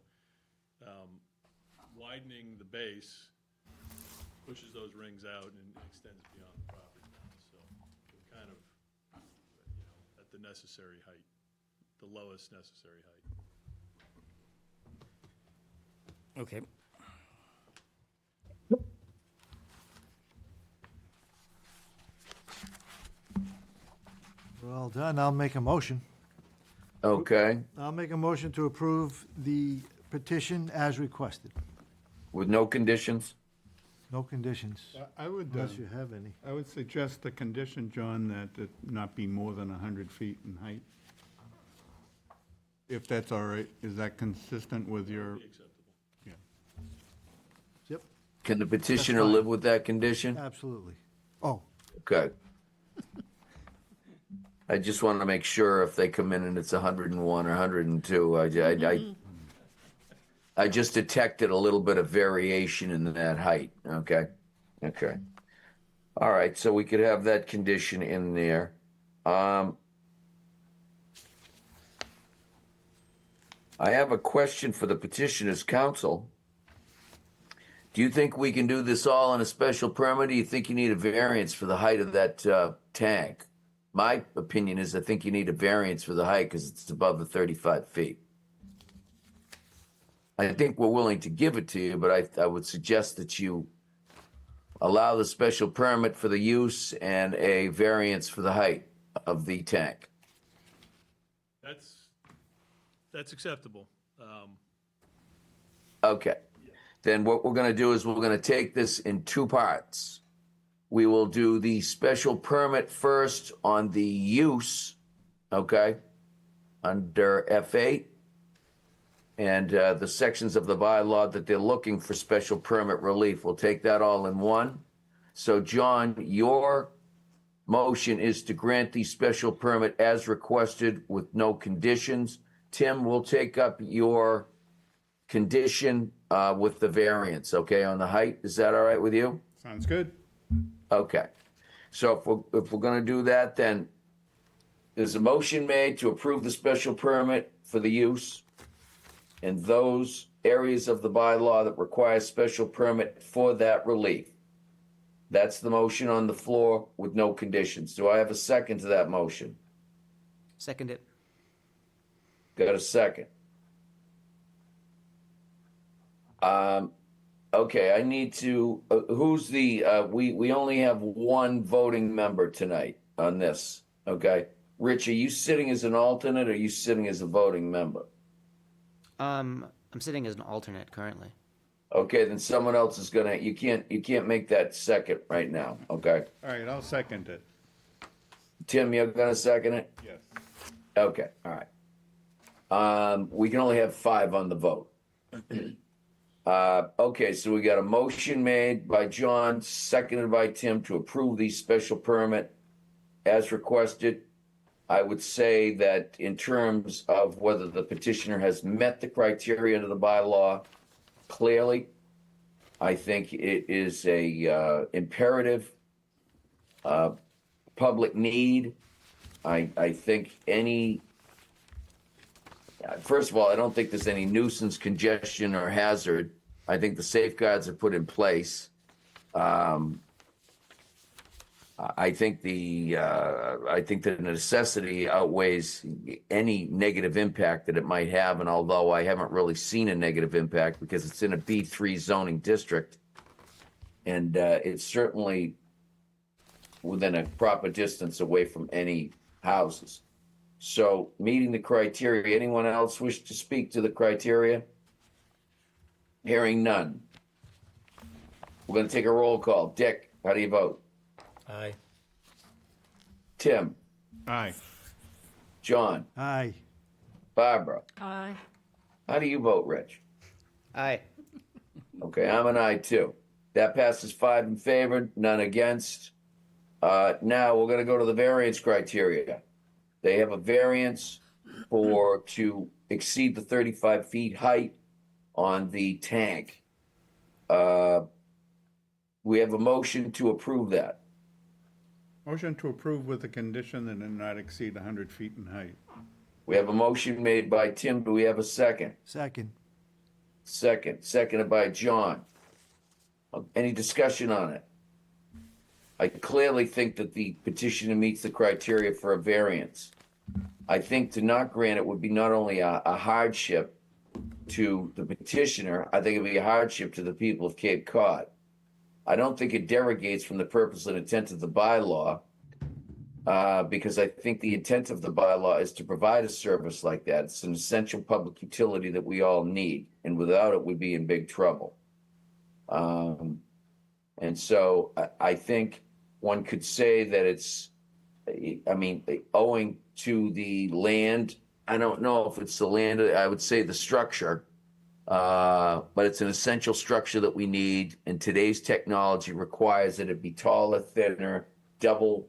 S17: widening the base pushes those rings out and extends beyond the property bounds. So we're kind of, at the necessary height, the lowest necessary height.
S4: Okay.
S7: We're all done. I'll make a motion.
S2: Okay,
S7: I'll make a motion to approve the petition as requested.
S2: with no conditions?
S7: No conditions,
S6: I would,
S7: unless you have any.
S6: I would suggest the condition, John, that it not be more than 100 feet in height. If that's all right, is that consistent with your? Yeah.
S7: Yep,
S2: Can the petitioner
S7: fine.
S2: live with that condition?
S7: absolutely. Oh,
S2: Okay. I just want to make sure if they come in and it's 101 or 102, I just detected a little bit of variation in that height, okay? Okay. All right, so we could have that condition in there. I have a question for the petitioner's counsel. Do you think we can do this all on a special permit? Or do you think you need a variance for the height of that tank? My opinion is I think you need a variance for the height because it's above the 35 feet. I think we're willing to give it to you, but I would suggest that you allow the special permit for the use and a variance for the height of the tank.
S17: That's acceptable.
S2: Okay. Then what we're going to do is we're going to take this in two parts. We will do the special permit first on the use, okay, under F8, and the sections of the bylaw that they're looking for special permit relief. We'll take that all in one. So, John, your motion is to grant the special permit as requested with no conditions. Tim will take up your condition with the variance, okay, on the height. Is that all right with you?
S6: Sounds good.
S2: Okay. So if we're going to do that, then there's a motion made to approve the special permit for the use in those areas of the bylaw that require special permit for that relief. That's the motion on the floor with no conditions. Do I have a second to that motion?
S9: Second it.
S2: Got a second. Okay, I need to, who's the, we only have one voting member tonight on this, okay? Rich, are you sitting as an alternate or are you sitting as a voting member?
S9: I'm sitting as an alternate currently.
S2: Okay, then someone else is gonna, you can't make that second right now, okay?
S6: All right, I'll second it.
S2: Tim, you're gonna second it?
S6: Yes.
S2: Okay, all right. We can only have 5 on the vote. Okay, so we got a motion made by John, seconded by Tim to approve the special permit as requested. I would say that in terms of whether the petitioner has met the criteria under the bylaw, clearly, I think it is a imperative public need. I think first of all, I don't think there's any nuisance, congestion, or hazard. I think the safeguards are put in place. I think the necessity outweighs any negative impact that it might have. And although I haven't really seen a negative impact because it's in a B3 zoning district, and it's certainly within a proper distance away from any houses. So meeting the criteria, anyone else wish to speak to the criteria? Hearing none. We're gonna take a roll call. Dick, how do you vote?
S4: Aye.
S2: Tim?
S6: Aye.
S2: John?
S7: Aye.
S2: Barbara?
S8: Aye.
S2: How do you vote, Rich?
S9: Aye.
S2: Okay, I'm an aye too. That passes 5 in favor, none against. Now we're gonna go to the variance criteria. They have a variance to exceed the 35 feet height on the tank. We have a motion to approve that.
S6: Motion to approve with the condition that it not exceed 100 feet in height.
S2: We have a motion made by Tim. Do we have a second?
S7: Second.
S2: Seconded by John. Any discussion on it? I clearly think that the petitioner meets the criteria for a variance. I think to not grant it would be not only a hardship to the petitioner, I think it'd be a hardship to the people of Cape Cod. I don't think it derogates from the purpose and intent of the bylaw, because I think the intent of the bylaw is to provide a service like that. It's an essential public utility that we all need, and without it, we'd be in big trouble. And so I think one could say that it's, I mean, owing to the land, I don't know if it's the land, I would say the structure, but it's an essential structure that we need, and today's technology requires that it be taller, thinner, double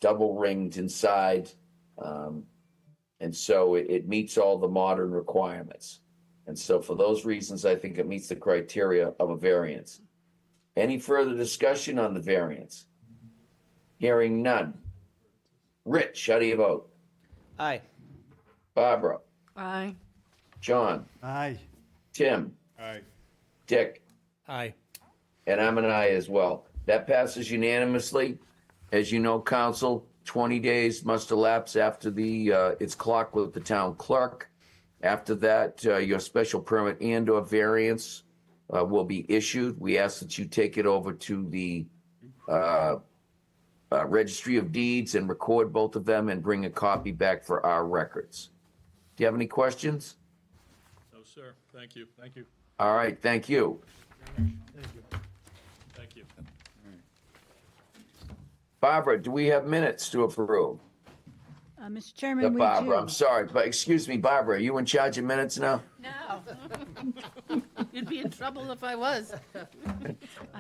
S2: ringed inside, and so it meets all the modern requirements. And so for those reasons, I think it meets the criteria of a variance. Any further discussion on the variance? Hearing none. Rich, how do you vote?
S9: Aye.
S2: Barbara?
S8: Aye.
S2: John?
S7: Aye.
S2: Tim?
S6: Aye.
S2: Dick?
S4: Aye.
S2: And I'm an aye as well. That passes unanimously. As you know, council, 20 days must elapse after it's clocked with the town clerk. After that, your special permit and/or variance will be issued. We ask that you take it over to the Registry of Deeds and record both of them and bring a copy back for our records. Do you have any questions?
S17: No, sir. Thank you. Thank you.
S2: All right, thank you.
S17: Thank you.
S2: Barbara, do we have minutes to approve?
S3: Mr. Chairman, we
S2: Barbara,
S3: do.
S2: I'm sorry, but excuse me, Barbara, are you in charge of minutes now?
S8: No. You'd be in trouble if I was.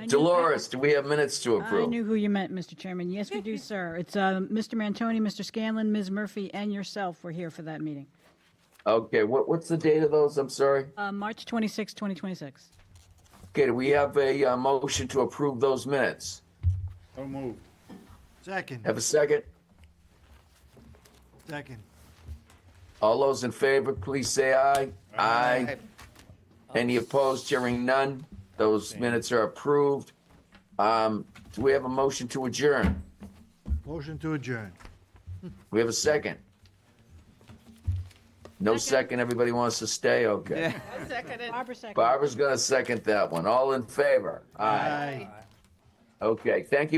S2: Dolores, do we have minutes to
S3: I
S2: approve?
S3: knew who you meant, Mr. Chairman. Yes, we do, sir. It's Mr. Mantoni, Mr. Scanlon, Ms. Murphy, and yourself were here for that meeting.
S2: Okay, what's the date of those? I'm sorry.
S3: March 26, 2026.
S2: Okay, do we have a motion to approve those minutes?
S6: So moved.
S7: Second.
S2: Have a second?
S7: Second.
S2: All those in favor, please say aye. Aye. Any opposed? Hearing none. Those minutes are approved. Do we have a motion to adjourn?
S7: Motion to adjourn.
S2: We have a second? No second. Everybody wants to stay? Okay.
S8: I second it.
S3: Barbara second.
S2: Barbara's gonna second that one. All in favor?
S7: Aye.
S2: Okay, thank you.